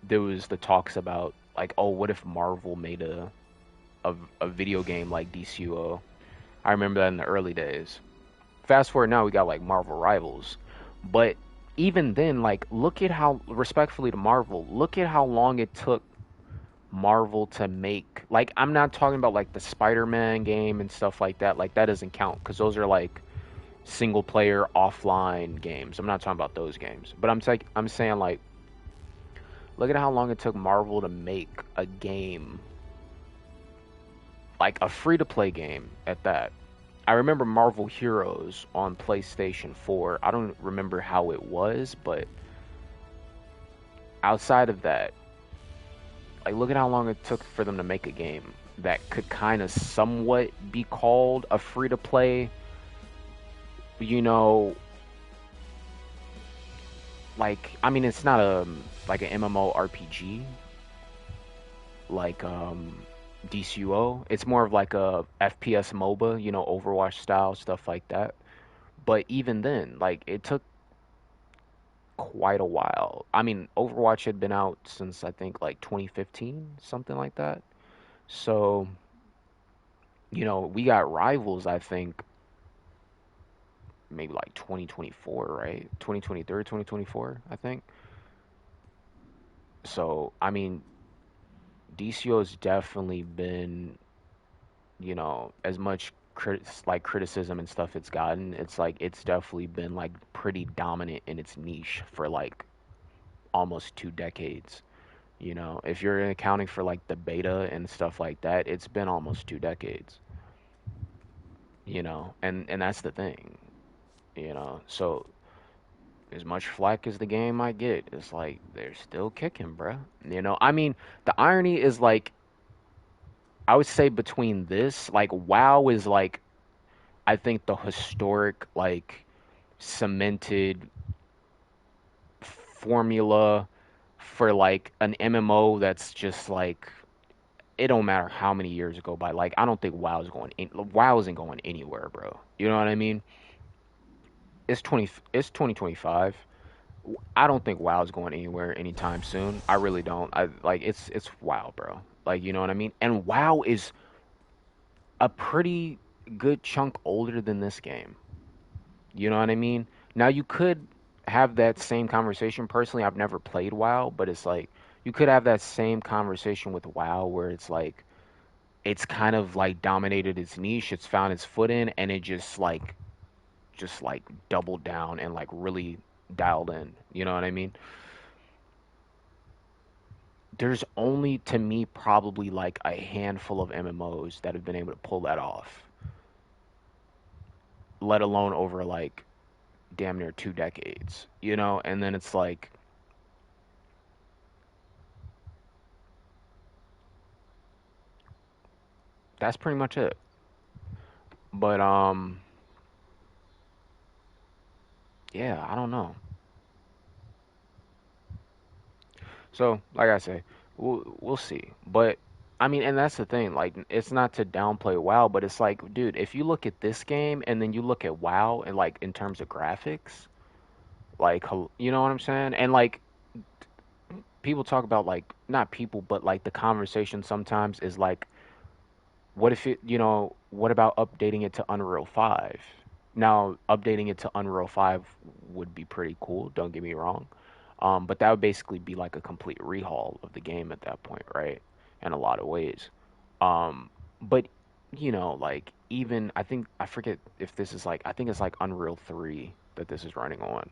there was the talks about like, oh, what if Marvel made a video game like dcuo? I remember that in the early days. Fast forward now, we got like Marvel Rivals, but even then, like, look at how respectfully to Marvel, look at how long it took Marvel to make. Like, I'm not talking about like the Spider-Man game and stuff like that. Like, that doesn't count because those are like single player offline games. I'm not talking about those games, but I'm saying like, look at how long it took Marvel to make a game, like a free to play game at that. I remember Marvel Heroes on PlayStation 4. I don't remember how it was, but outside of that, like look at how long it took for them to make a game that could kind of somewhat be called a free to play, you know, like I mean it's not a like an MMORPG like DCUO. It's more of like a FPS MOBA, you know, Overwatch style stuff like that. But even then, like it took quite a while. I mean, Overwatch had been out since I think like 2015, something like that. So, you know, we got Rivals, I think, maybe like 2024, right? 2023, 2024, I think. So, I mean, DCO has definitely been, as much criticism and stuff it's gotten, it's like it's definitely been like pretty dominant in its niche for like almost 2 decades. If you're accounting for like the beta and stuff like that, it's been almost 2 decades. And that's the thing. So as much flack as the game might get, it's like they're still kicking, bruh. I mean, the irony is like I would say between this, like WoW is like I think the historic like cemented formula for like an MMO that's just like it don't matter how many years go by. Like I don't think WoW isn't going anywhere, bro. You know what I mean? It's 2025. I don't think WoW's going anywhere anytime soon. I really don't. I like it's WoW, bro. Like you know what I mean? And WoW is a pretty good chunk older than this game. You know what I mean? Now you could have that same conversation. Personally, I've never played WoW, but it's like you could have that same conversation with WoW where it's like it's kind of like dominated its niche, it's found its foot in, and it just like doubled down and like really dialed in. You know what I mean? There's only to me probably like a handful of MMOs that have been able to pull that off, let alone over like damn near 2 decades, and then it's like that's pretty much it. But yeah, I don't know. So, like I say, we'll see. But I mean, and that's the thing. Like, it's not to downplay WoW, but it's like, dude, if you look at this game and then you look at WoW and like in terms of graphics, like, you know what I'm saying? And like people talk about like not people, but like the conversation sometimes is like, what if what about updating it to Unreal 5? Now, updating it to Unreal 5 would be pretty cool, don't get me wrong. But that would basically be like a complete rehaul of the game at that point, right? In a lot of ways. But like even I forget if this is like I think it's like Unreal 3 that this is running on.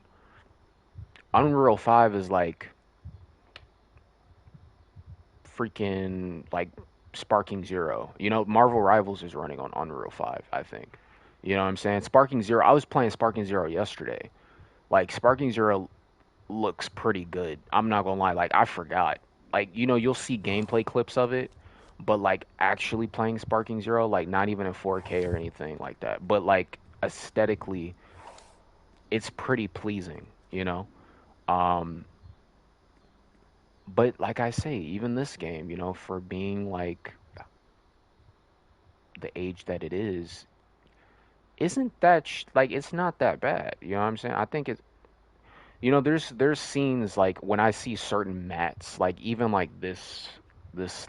Unreal 5 is like freaking like Sparking Zero. Marvel Rivals is running on Unreal 5, I think. You know what I'm saying? Sparking Zero, I was playing Sparking Zero yesterday. Like Sparking Zero looks pretty good. I'm not gonna lie, like I forgot. Like, you'll see gameplay clips of it, but like actually playing Sparking Zero, like not even in 4K or anything like that. But like aesthetically, it's pretty pleasing, you know? Um, but like I say, even this game, for being like the age that it is, isn't that like it's not that bad. You know what I'm saying? I think it. There's scenes like when I see certain mats, like even like this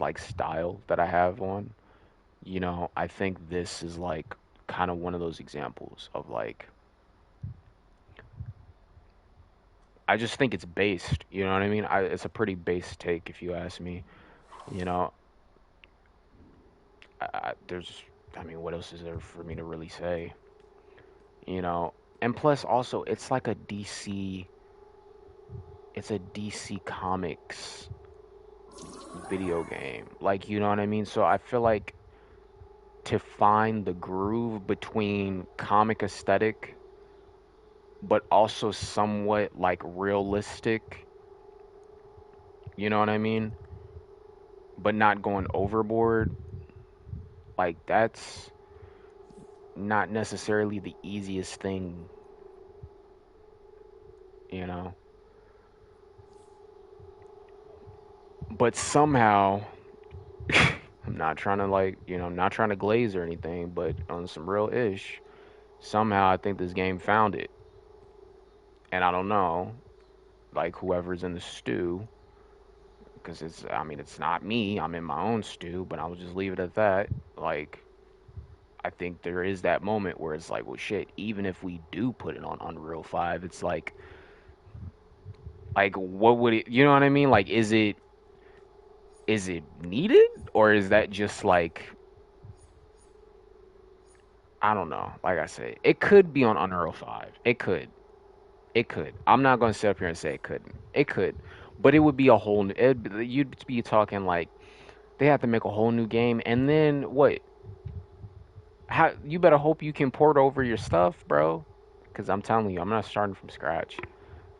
like style that I have on. I think this is like kind of one of those examples of like I just think it's based. You know what I mean? It's a pretty base take if you ask me. You know, there's I mean, what else is there for me to really say? And plus also it's like it's a DC Comics video game. Like, you know what I mean? So I feel like to find the groove between comic aesthetic but also somewhat like realistic, you know what I mean? But not going overboard, like that's not necessarily the easiest thing, you know? But somehow I'm not trying to like, not trying to glaze or anything, but on some real ish, somehow I think this game found it. And I don't know, like whoever's in the stew, because I mean, it's not me. I'm in my own stew, but I'll just leave it at that. Like, I think there is that moment where it's like, well, shit. Even if we do put it on Unreal 5, it's like what would it? You know what I mean? Like, is it needed, or is that just like I don't know. Like I say, it could be on Unreal 5. It could. It could. I'm not going to sit up here and say it couldn't. It could. But it would be a whole new, you'd be talking like they have to make a whole new game and then what? How you better hope you can port over your stuff, bro. Cuz I'm telling you, I'm not starting from scratch.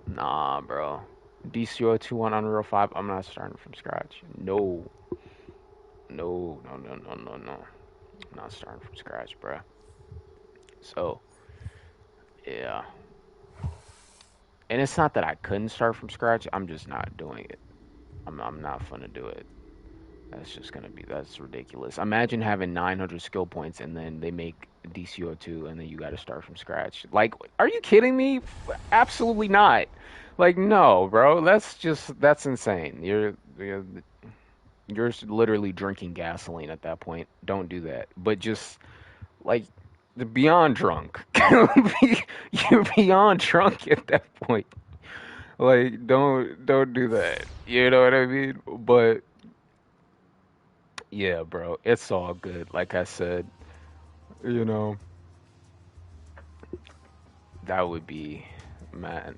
Nah, bro. dcuo 2 on Unreal 5, I'm not starting from scratch. No. No, no, no, no, no, no. I'm not starting from scratch, bro. So, yeah. And it's not that I couldn't start from scratch. I'm just not doing it. I'm not gonna do it. That's ridiculous. Imagine having 900 skill points and then they make dcuo 2 and then you got to start from scratch. Like, are you kidding me? Absolutely not. Like, no, bro. That's insane. You're literally drinking gasoline at that point. Don't do that. But just like beyond drunk. You're beyond drunk at that point. Like, don't do that. You know what I mean? But yeah, bro, it's all good. Like I said, you know, that would be, man,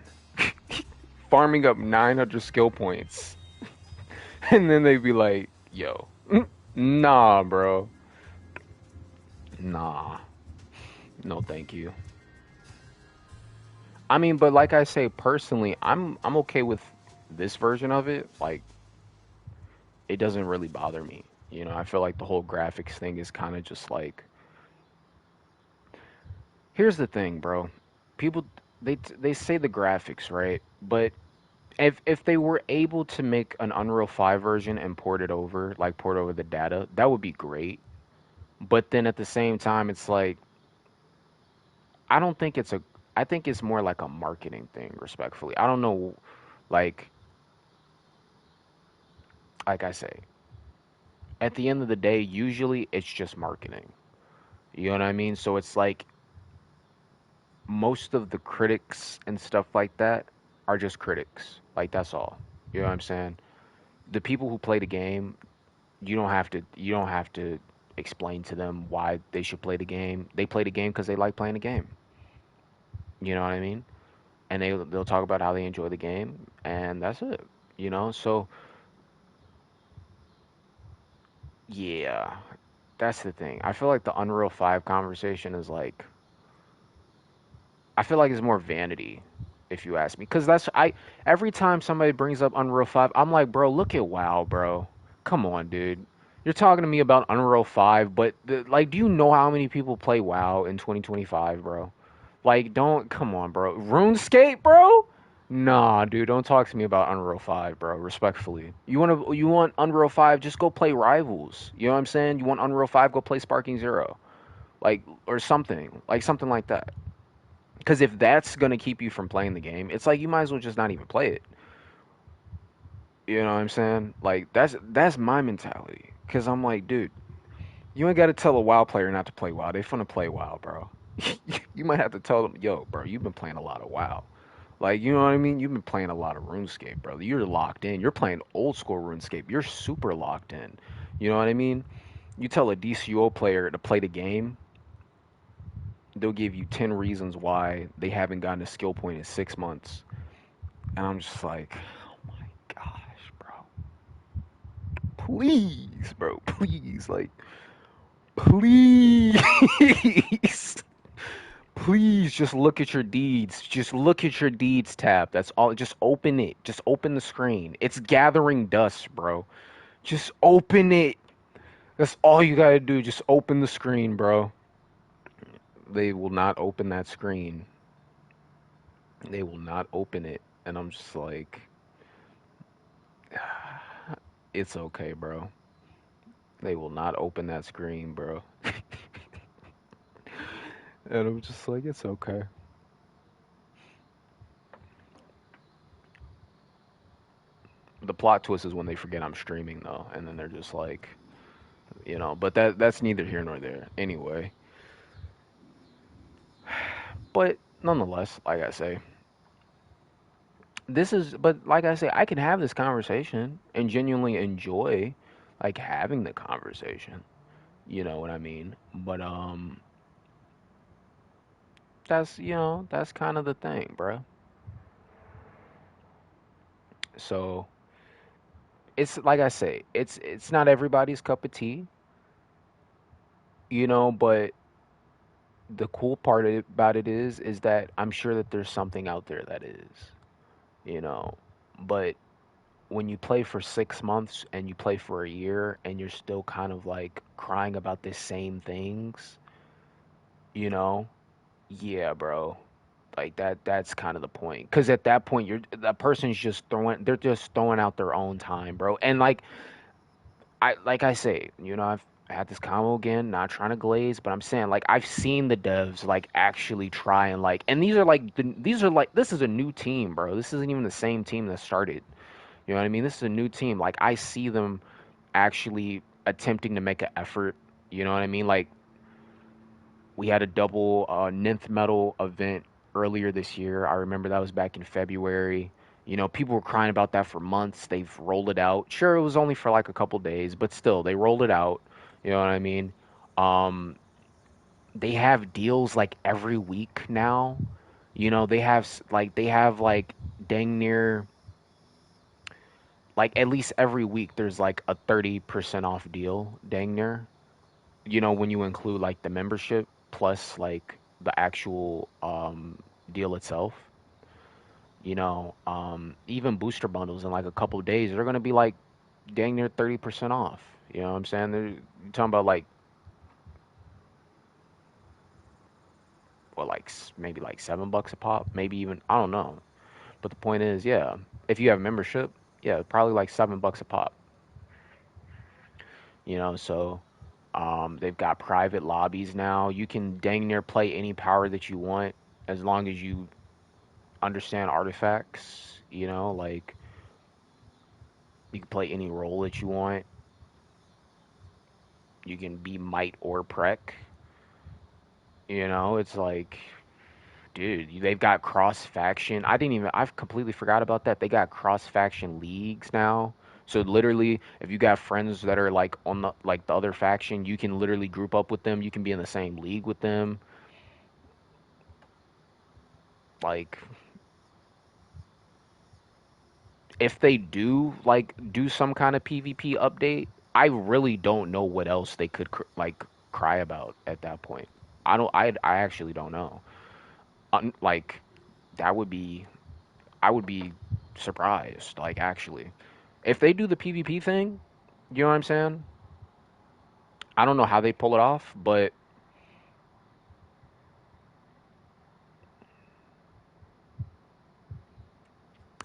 farming up 900 skill points. And then they'd be like, yo, nah, bro. Nah, no, thank you. I mean, but like I say, personally, I'm okay with this version of it. Like, it doesn't really bother me. You know, I feel like the whole graphics thing is kind of just like, here's the thing, bro. People they say the graphics, right? But if they were able to make an Unreal 5 version and port it over, like port over the data, that would be great. But then at the same time, it's like I don't think it's a. I think it's more like a marketing thing, respectfully. I don't know, like like I say, at the end of the day, usually it's just marketing. You know what I mean? So it's like most of the critics and stuff like that are just critics. Like that's all. You know what I'm saying? The people who play the game, you don't have to explain to them why they should play the game. They play the game because they like playing the game. You know what I mean? And they'll talk about how they enjoy the game, and that's it. You know, so yeah, that's the thing. I feel like the Unreal 5 conversation is like I feel like it's more vanity, if you ask me, because that's I every time somebody brings up Unreal 5, I'm like, bro, look at WoW, bro. Come on, dude. You're talking to me about Unreal 5, but like, do you know how many people play WoW in 2025, bro? Like, don't come on, bro. RuneScape, bro? Nah, dude, don't talk to me about Unreal 5, bro. Respectfully, you want Unreal 5? Just go play Rivals. You know what I'm saying? You want Unreal 5? Go play Sparking Zero, like or something like that. Because if that's gonna keep you from playing the game, it's like you might as well just not even play it. You know what I'm saying? Like that's my mentality. Because I'm like, dude, you ain't got to tell a WoW player not to play WoW. They finna play WoW, bro. You might have to tell them, yo, bro, you've been playing a lot of WoW. Like, you know what I mean? You've been playing a lot of RuneScape, bro. You're locked in. You're playing old school RuneScape. You're super locked in. You know what I mean? You tell a DCO player to play the game, they'll give you 10 reasons why they haven't gotten a skill point in 6 months. And I'm just like, oh my gosh, bro. Please, bro. Please. Like, please. Please just look at your deeds. Just look at your deeds tab. That's all. Just open it. Just open the screen. It's gathering dust, bro. Just open it. That's all you gotta do. Just open the screen, bro. They will not open that screen. They will not open it. And I'm just like, it's okay, bro. They will not open that screen, bro. And I'm just like, it's okay. The plot twist is when they forget I'm streaming though, and then they're just like, but that's neither here nor there. Anyway, But nonetheless, like I say, but like I say, I can have this conversation and genuinely enjoy like having the conversation. You know what I mean? But that's kind of the thing, bro. So it's like I say, it's not everybody's cup of tea, but the cool part about it is that I'm sure that there's something out there that is, you know. But when you play for 6 months and you play for a year and you're still kind of like crying about the same things, you know, yeah, bro. Like that's kind of the point. Cause at that point that person's just they're just throwing out their own time, bro. And like I say, I've had this combo again, not trying to glaze, but I'm saying like I've seen the devs like actually try and like, and this is a new team, bro. This isn't even the same team that started. You know what I mean? This is a new team. Like I see them actually attempting to make an effort. You know what I mean? Like we had a double ninth medal event earlier this year. I remember that was back in February. People were crying about that for months. They've rolled it out. Sure, it was only for like a couple days, but still, they rolled it out. You know what I mean? Um, they have deals like every week now. They have like dang near like at least every week there's like a 30% off deal, dang near. When you include like the membership plus like the actual deal itself. Even booster bundles in like a couple days, they're gonna be like dang near 30% off. You know what I'm saying? They're you're talking about like maybe like $7 a pop, maybe even I don't know. But the point is, yeah, if you have membership, yeah, probably like $7 a pop. So they've got private lobbies now. You can dang near play any power that you want as long as you understand artifacts. Like you can play any role that you want. You can be might or prec. It's like, dude, they've got cross faction. I've completely forgot about that. They got cross faction leagues now. So literally, if you got friends that are like on the other faction, you can literally group up with them. You can be in the same league with them. Like if they do some kind of PvP update, I really don't know what else they could like cry about at that point. I actually don't know. Like that would be I would be surprised. Like actually, if they do the PvP thing, you know what I'm saying? I don't know how they pull it off, but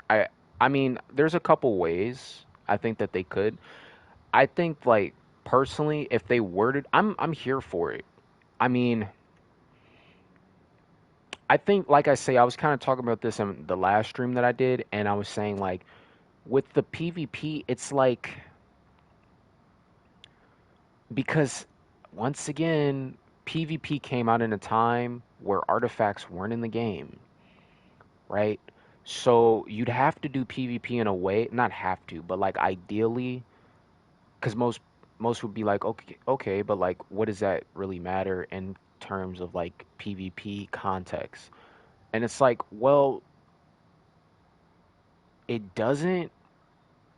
I I mean, there's a couple ways I think that they could. I think like personally, if they worded, I'm here for it. I mean, I think, like I say, I was kind of talking about this in the last stream that I did, and I was saying, like, with the PvP, it's like, because once again, PvP came out in a time where artifacts weren't in the game, right? So you'd have to do PvP in a way, not have to, but like ideally, because most would be like, okay, but like, what does that really matter in terms of like PvP context? And it's like, well, it doesn't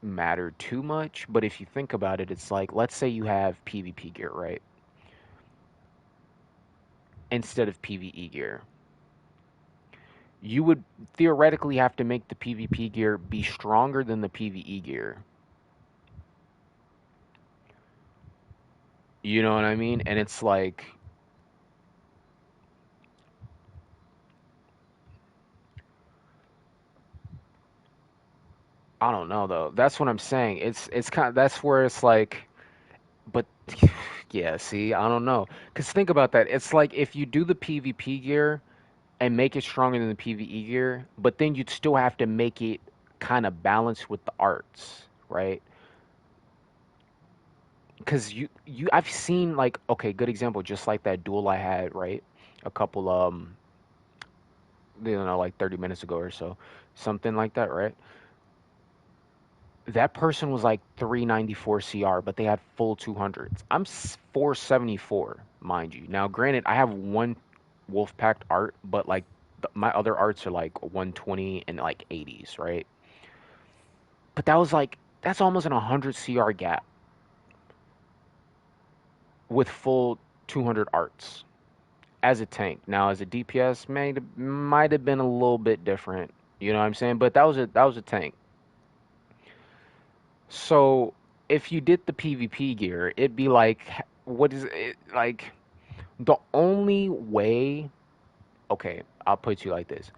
matter too much, but if you think about it, it's like let's say you have PvP gear, right? Instead of PvE gear. You would theoretically have to make the PvP gear be stronger than the PvE gear. You know what I mean? And it's like I don't know though. That's what I'm saying. It's kind of that's where it's like but yeah, see, I don't know. Cuz think about that. It's like if you do the PvP gear and make it stronger than the PvE gear, but then you'd still have to make it kind of balanced with the arts, right? Because I've seen like okay, good example, just like that duel I had, right? A couple like 30 minutes ago or so, something like that, right? That person was like 394 CR, but they had full 200s. I'm 474, mind you. Now, granted, I have one Wolfpack art, but like my other arts are like 120 and like 80s, right? But that was like that's almost an 100 CR gap with full 200 arts as a tank. Now, as a DPS, might have been a little bit different. You know what I'm saying? But that was a tank. So if you did the PvP gear, it'd be like, what is it like? The only way, okay, I'll put it to you like this.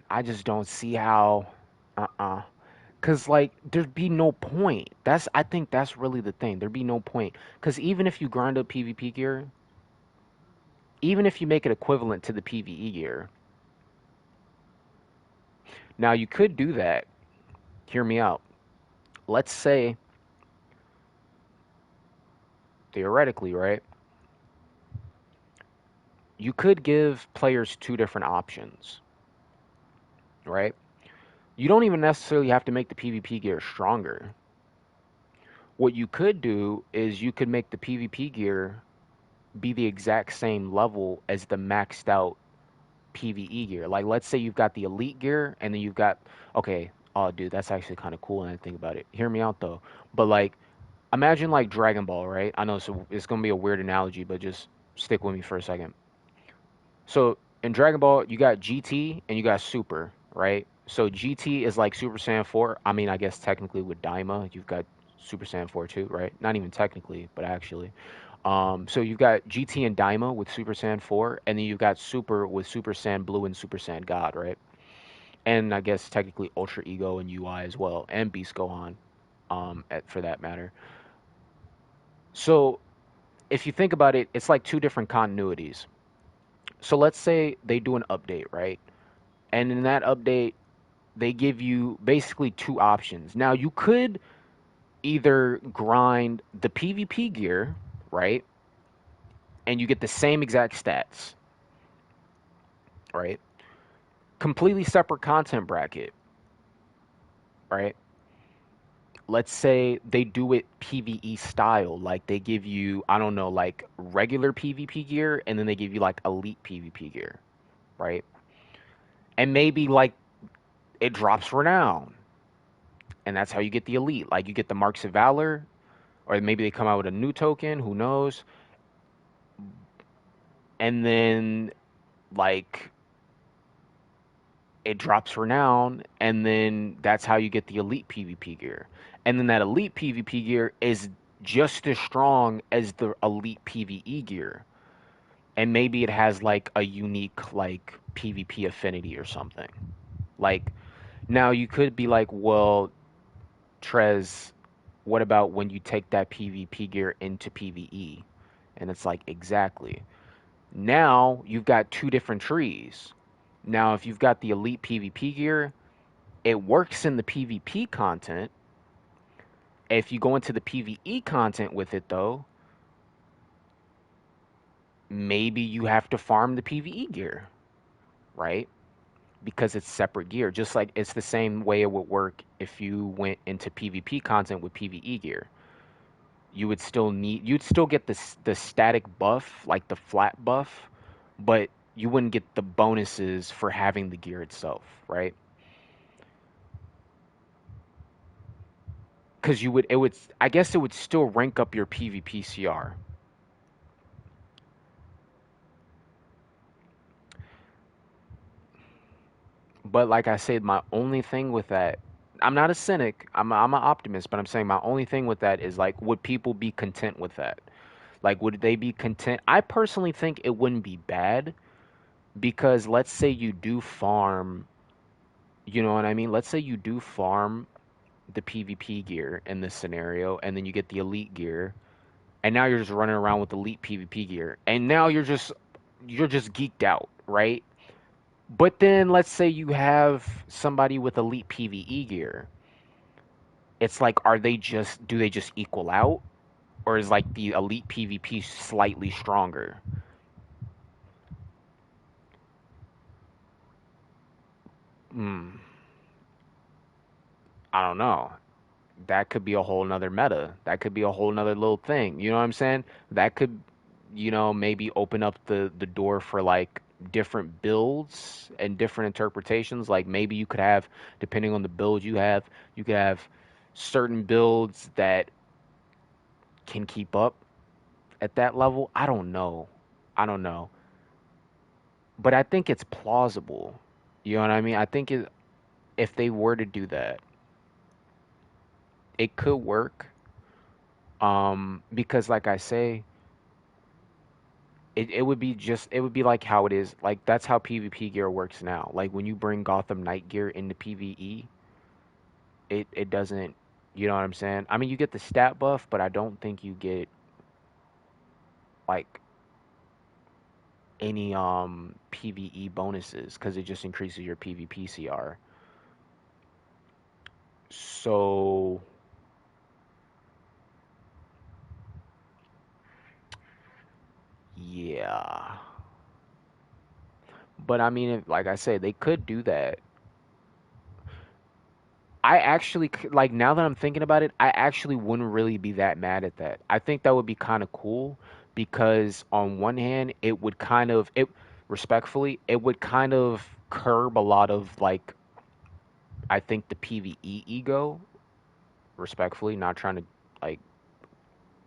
I just don't see how, cause like there'd be no point. I think that's really the thing. There'd be no point. Cause even if you grind up PvP gear, even if you make it equivalent to the PvE gear, now you could do that. Hear me out. Let's say, theoretically, right? You could give players two different options, right? You don't even necessarily have to make the PvP gear stronger. What you could do is you could make the PvP gear be the exact same level as the maxed out PvE gear. Like, let's say you've got the elite gear and then you've got, okay, oh, dude, that's actually kind of cool when I think about it. Hear me out though. But like, imagine like Dragon Ball, right? I know it's going to be a weird analogy, but just stick with me for a second. So in Dragon Ball, you got GT and you got Super, right? So GT is like Super Saiyan 4. I mean, I guess technically with Daima, you've got Super Saiyan 4 too, right? Not even technically, but actually. So you've got GT and Daima with Super Saiyan 4, and then you've got Super with Super Saiyan Blue and Super Saiyan God, right? And I guess technically Ultra Ego and UI as well, and Beast Gohan, for that matter. So if you think about it, it's like two different continuities. So let's say they do an update, right? And in that update, they give you basically two options. Now, you could either grind the PvP gear, right? And you get the same exact stats, right? Completely separate content bracket, right? Let's say they do it PvE style. Like they give you, I don't know, like regular PvP gear, and then they give you like elite PvP gear, right? And maybe like it drops renown, and that's how you get the elite. Like you get the Marks of Valor, or maybe they come out with a new token, who knows? And then like it drops renown, and then that's how you get the elite PvP gear. And then that elite PvP gear is just as strong as the elite PvE gear. And maybe it has like a unique like PvP affinity or something. Like now you could be like, well, Trez, what about when you take that PvP gear into PvE? And it's like, exactly. Now you've got two different trees. Now, if you've got the elite PvP gear, it works in the PvP content. If you go into the PvE content with it, though, maybe you have to farm the PvE gear, right? Because it's separate gear. Just like it's the same way it would work if you went into PvP content with PvE gear. You'd still get the static buff, like the flat buff, but you wouldn't get the bonuses for having the gear itself, right? Because I guess it would still rank up your PvP CR. But like I said, my only thing with that, I'm not a cynic. I'm an optimist, but I'm saying my only thing with that is like, would people be content with that? Like, would they be content? I personally think it wouldn't be bad because let's say you do farm, you know what I mean? Let's say you do farm the PvP gear in this scenario, and then you get the elite gear, and now you're just running around with elite PvP gear, and now you're just geeked out, right? But then let's say you have somebody with elite PvE gear. It's like, do they just equal out? or is like the elite PvP slightly stronger? Hmm, I don't know. That could be a whole nother meta. That could be a whole nother little thing. You know what I'm saying? That could, maybe open up the door for like different builds and different interpretations. Like maybe you could have, depending on the build you could have certain builds that can keep up at that level. I don't know. I don't know. But I think it's plausible. You know what I mean? I think if they were to do that, it could work. Because like I say, it would be like how it is. Like that's how PvP gear works now. Like when you bring Gotham Knight gear into PvE, it doesn't, you know what I'm saying? I mean, you get the stat buff, but I don't think you get like any PvE bonuses cuz it just increases your PvP CR. So, yeah. But I mean, if, like I said, they could do that. I actually like now that I'm thinking about it, I actually wouldn't really be that mad at that. I think that would be kind of cool because on one hand, it would kind of it respectfully, it would kind of curb a lot of like I think the PvE ego, respectfully, not trying to like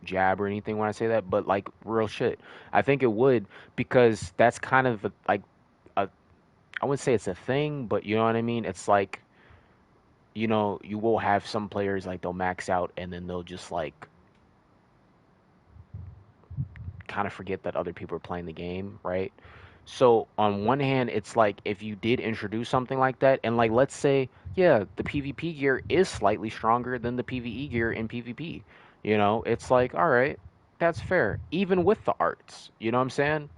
jab or anything when I say that, but like real shit. I think it would because that's kind of like a I wouldn't say it's a thing, but you know what I mean? It's like you will have some players like they'll max out and then they'll just like kind of forget that other people are playing the game, right? So on one hand, it's like if you did introduce something like that, and like let's say, yeah, the PvP gear is slightly stronger than the PvE gear in PvP. It's like, all right, that's fair, even with the arts. You know what I'm saying?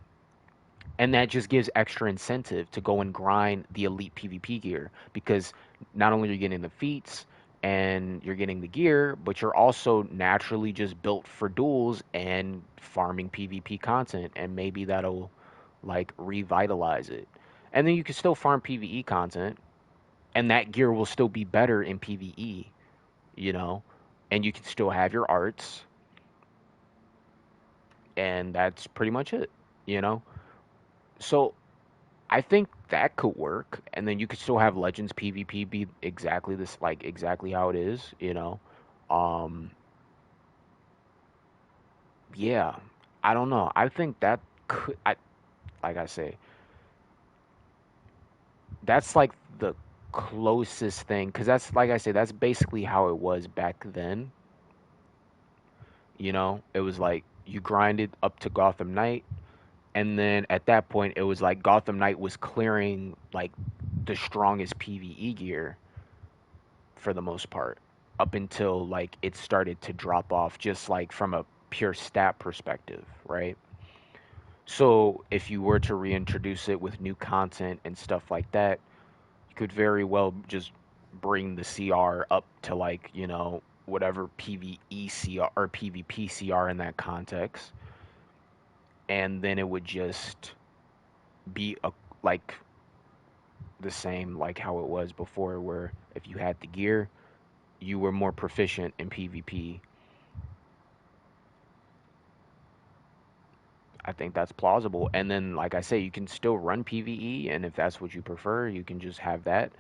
And that just gives extra incentive to go and grind the elite PvP gear because not only are you getting the feats and you're getting the gear, but you're also naturally just built for duels and farming PvP content, and maybe that'll like revitalize it. And then you can still farm PvE content, and that gear will still be better in PvE, you know, and you can still have your arts, and that's pretty much it, you know. So I think that could work, and then you could still have Legends PvP be exactly this, like exactly how it is, you know. Um, yeah, I don't know. I think that like I say, that's like the closest thing, because that's like I say, that's basically how it was back then. It was like you grinded up to Gotham Knight, and then at that point, it was like Gotham Knight was clearing like the strongest PvE gear for the most part up until like it started to drop off just like from a pure stat perspective, right? So if you were to reintroduce it with new content and stuff like that, you could very well just bring the CR up to like, whatever PvE CR or PvP CR in that context, and then it would just be like the same like how it was before, where if you had the gear, you were more proficient in PvP. I think that's plausible. And then, like I say, you can still run PvE, and if that's what you prefer, you can just have that.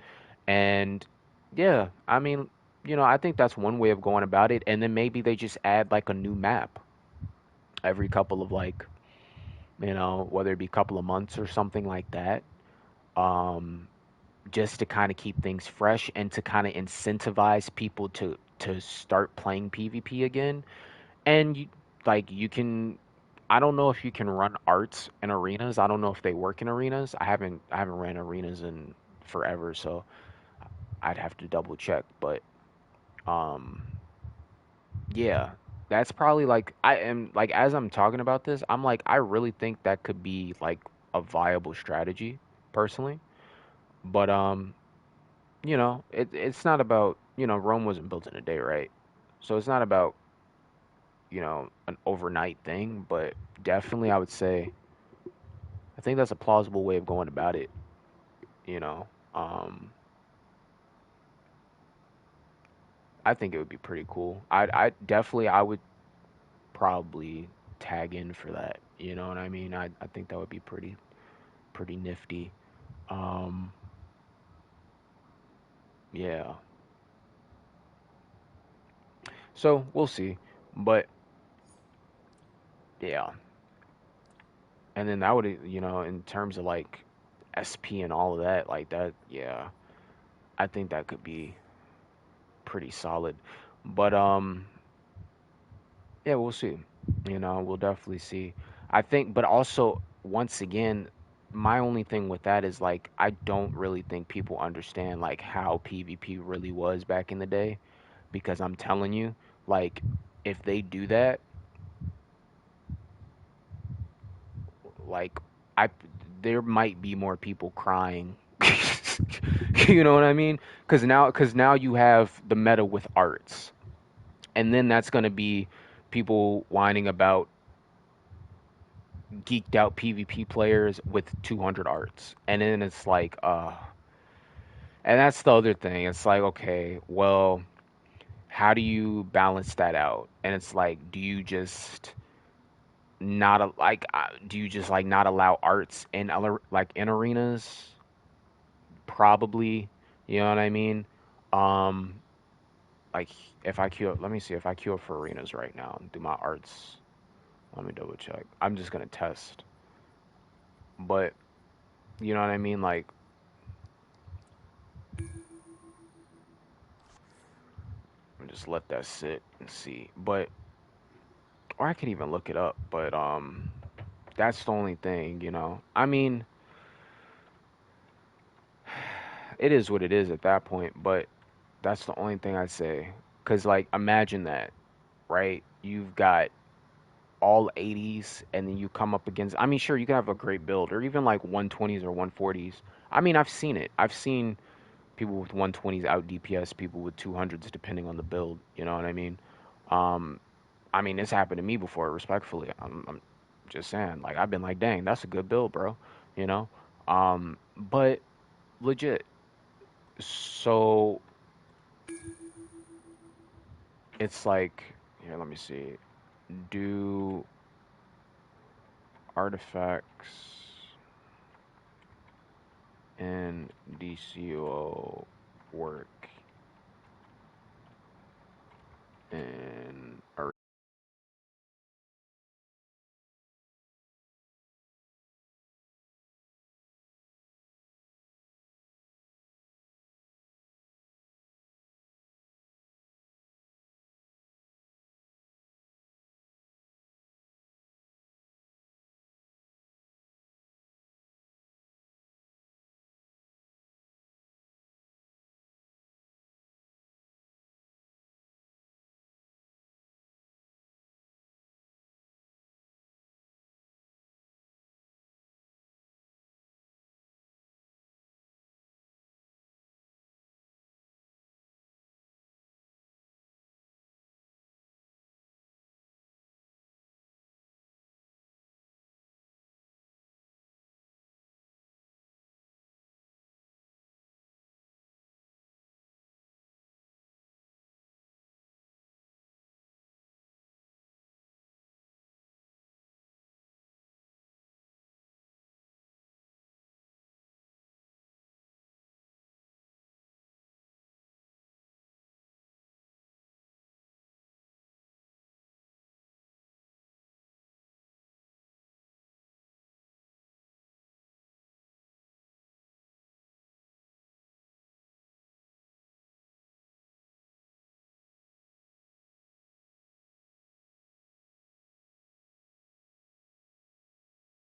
And yeah, I mean, I think that's one way of going about it. And then maybe they just add like a new map every couple of like, whether it be a couple of months or something like that. Um, just to kind of keep things fresh and to kind of incentivize people to start playing PvP again. And you can I don't know if you can run arts in arenas. I don't know if they work in arenas. I haven't ran arenas in forever, so I'd have to double check. But um yeah, that's probably like I am like as I'm talking about this, I'm like I really think that could be like a viable strategy personally. But it's not about, Rome wasn't built in a day, right? So it's not about an overnight thing, but definitely I would say I think that's a plausible way of going about it, you know. Um, I think it would be pretty cool. I definitely I would probably tag in for that. You know what I mean? I think that would be pretty nifty. Um, yeah. So we'll see. But yeah. And then that would, in terms of like SP and all of that, like that, yeah. I think that could be pretty solid. But yeah, we'll see. We'll definitely see. I think, but also once again, my only thing with that is like I don't really think people understand like how PvP really was back in the day because I'm telling you, like if they do that, like I there might be more people crying. You know what I mean? Cuz now you have the meta with arts. And then that's going to be people whining about geeked out PvP players with 200 arts. And then it's like, and that's the other thing. It's like, okay, well, how do you balance that out? And it's like, do you just like not allow arts in like in arenas? Probably, you know what I mean? Um, like if I queue up, let me see if I queue up for arenas right now and do my arts. Let me double check. I'm just gonna test, but you know what I mean? Like, just let that sit and see. But or I could even look it up. But that's the only thing. I mean, it is what it is at that point. But that's the only thing I say. Cause like, imagine that, right? You've got all 80s, and then you come up against. I mean, sure, you can have a great build, or even like 120s or 140s. I mean, I've seen it. I've seen people with 120s out DPS people with 200s, depending on the build. You know what I mean? Um, I mean, it's happened to me before, respectfully. I'm just saying, like, I've been like, dang, that's a good build, bro. You know? But legit. So it's like, here, let me see. Do artifacts in dcuo work in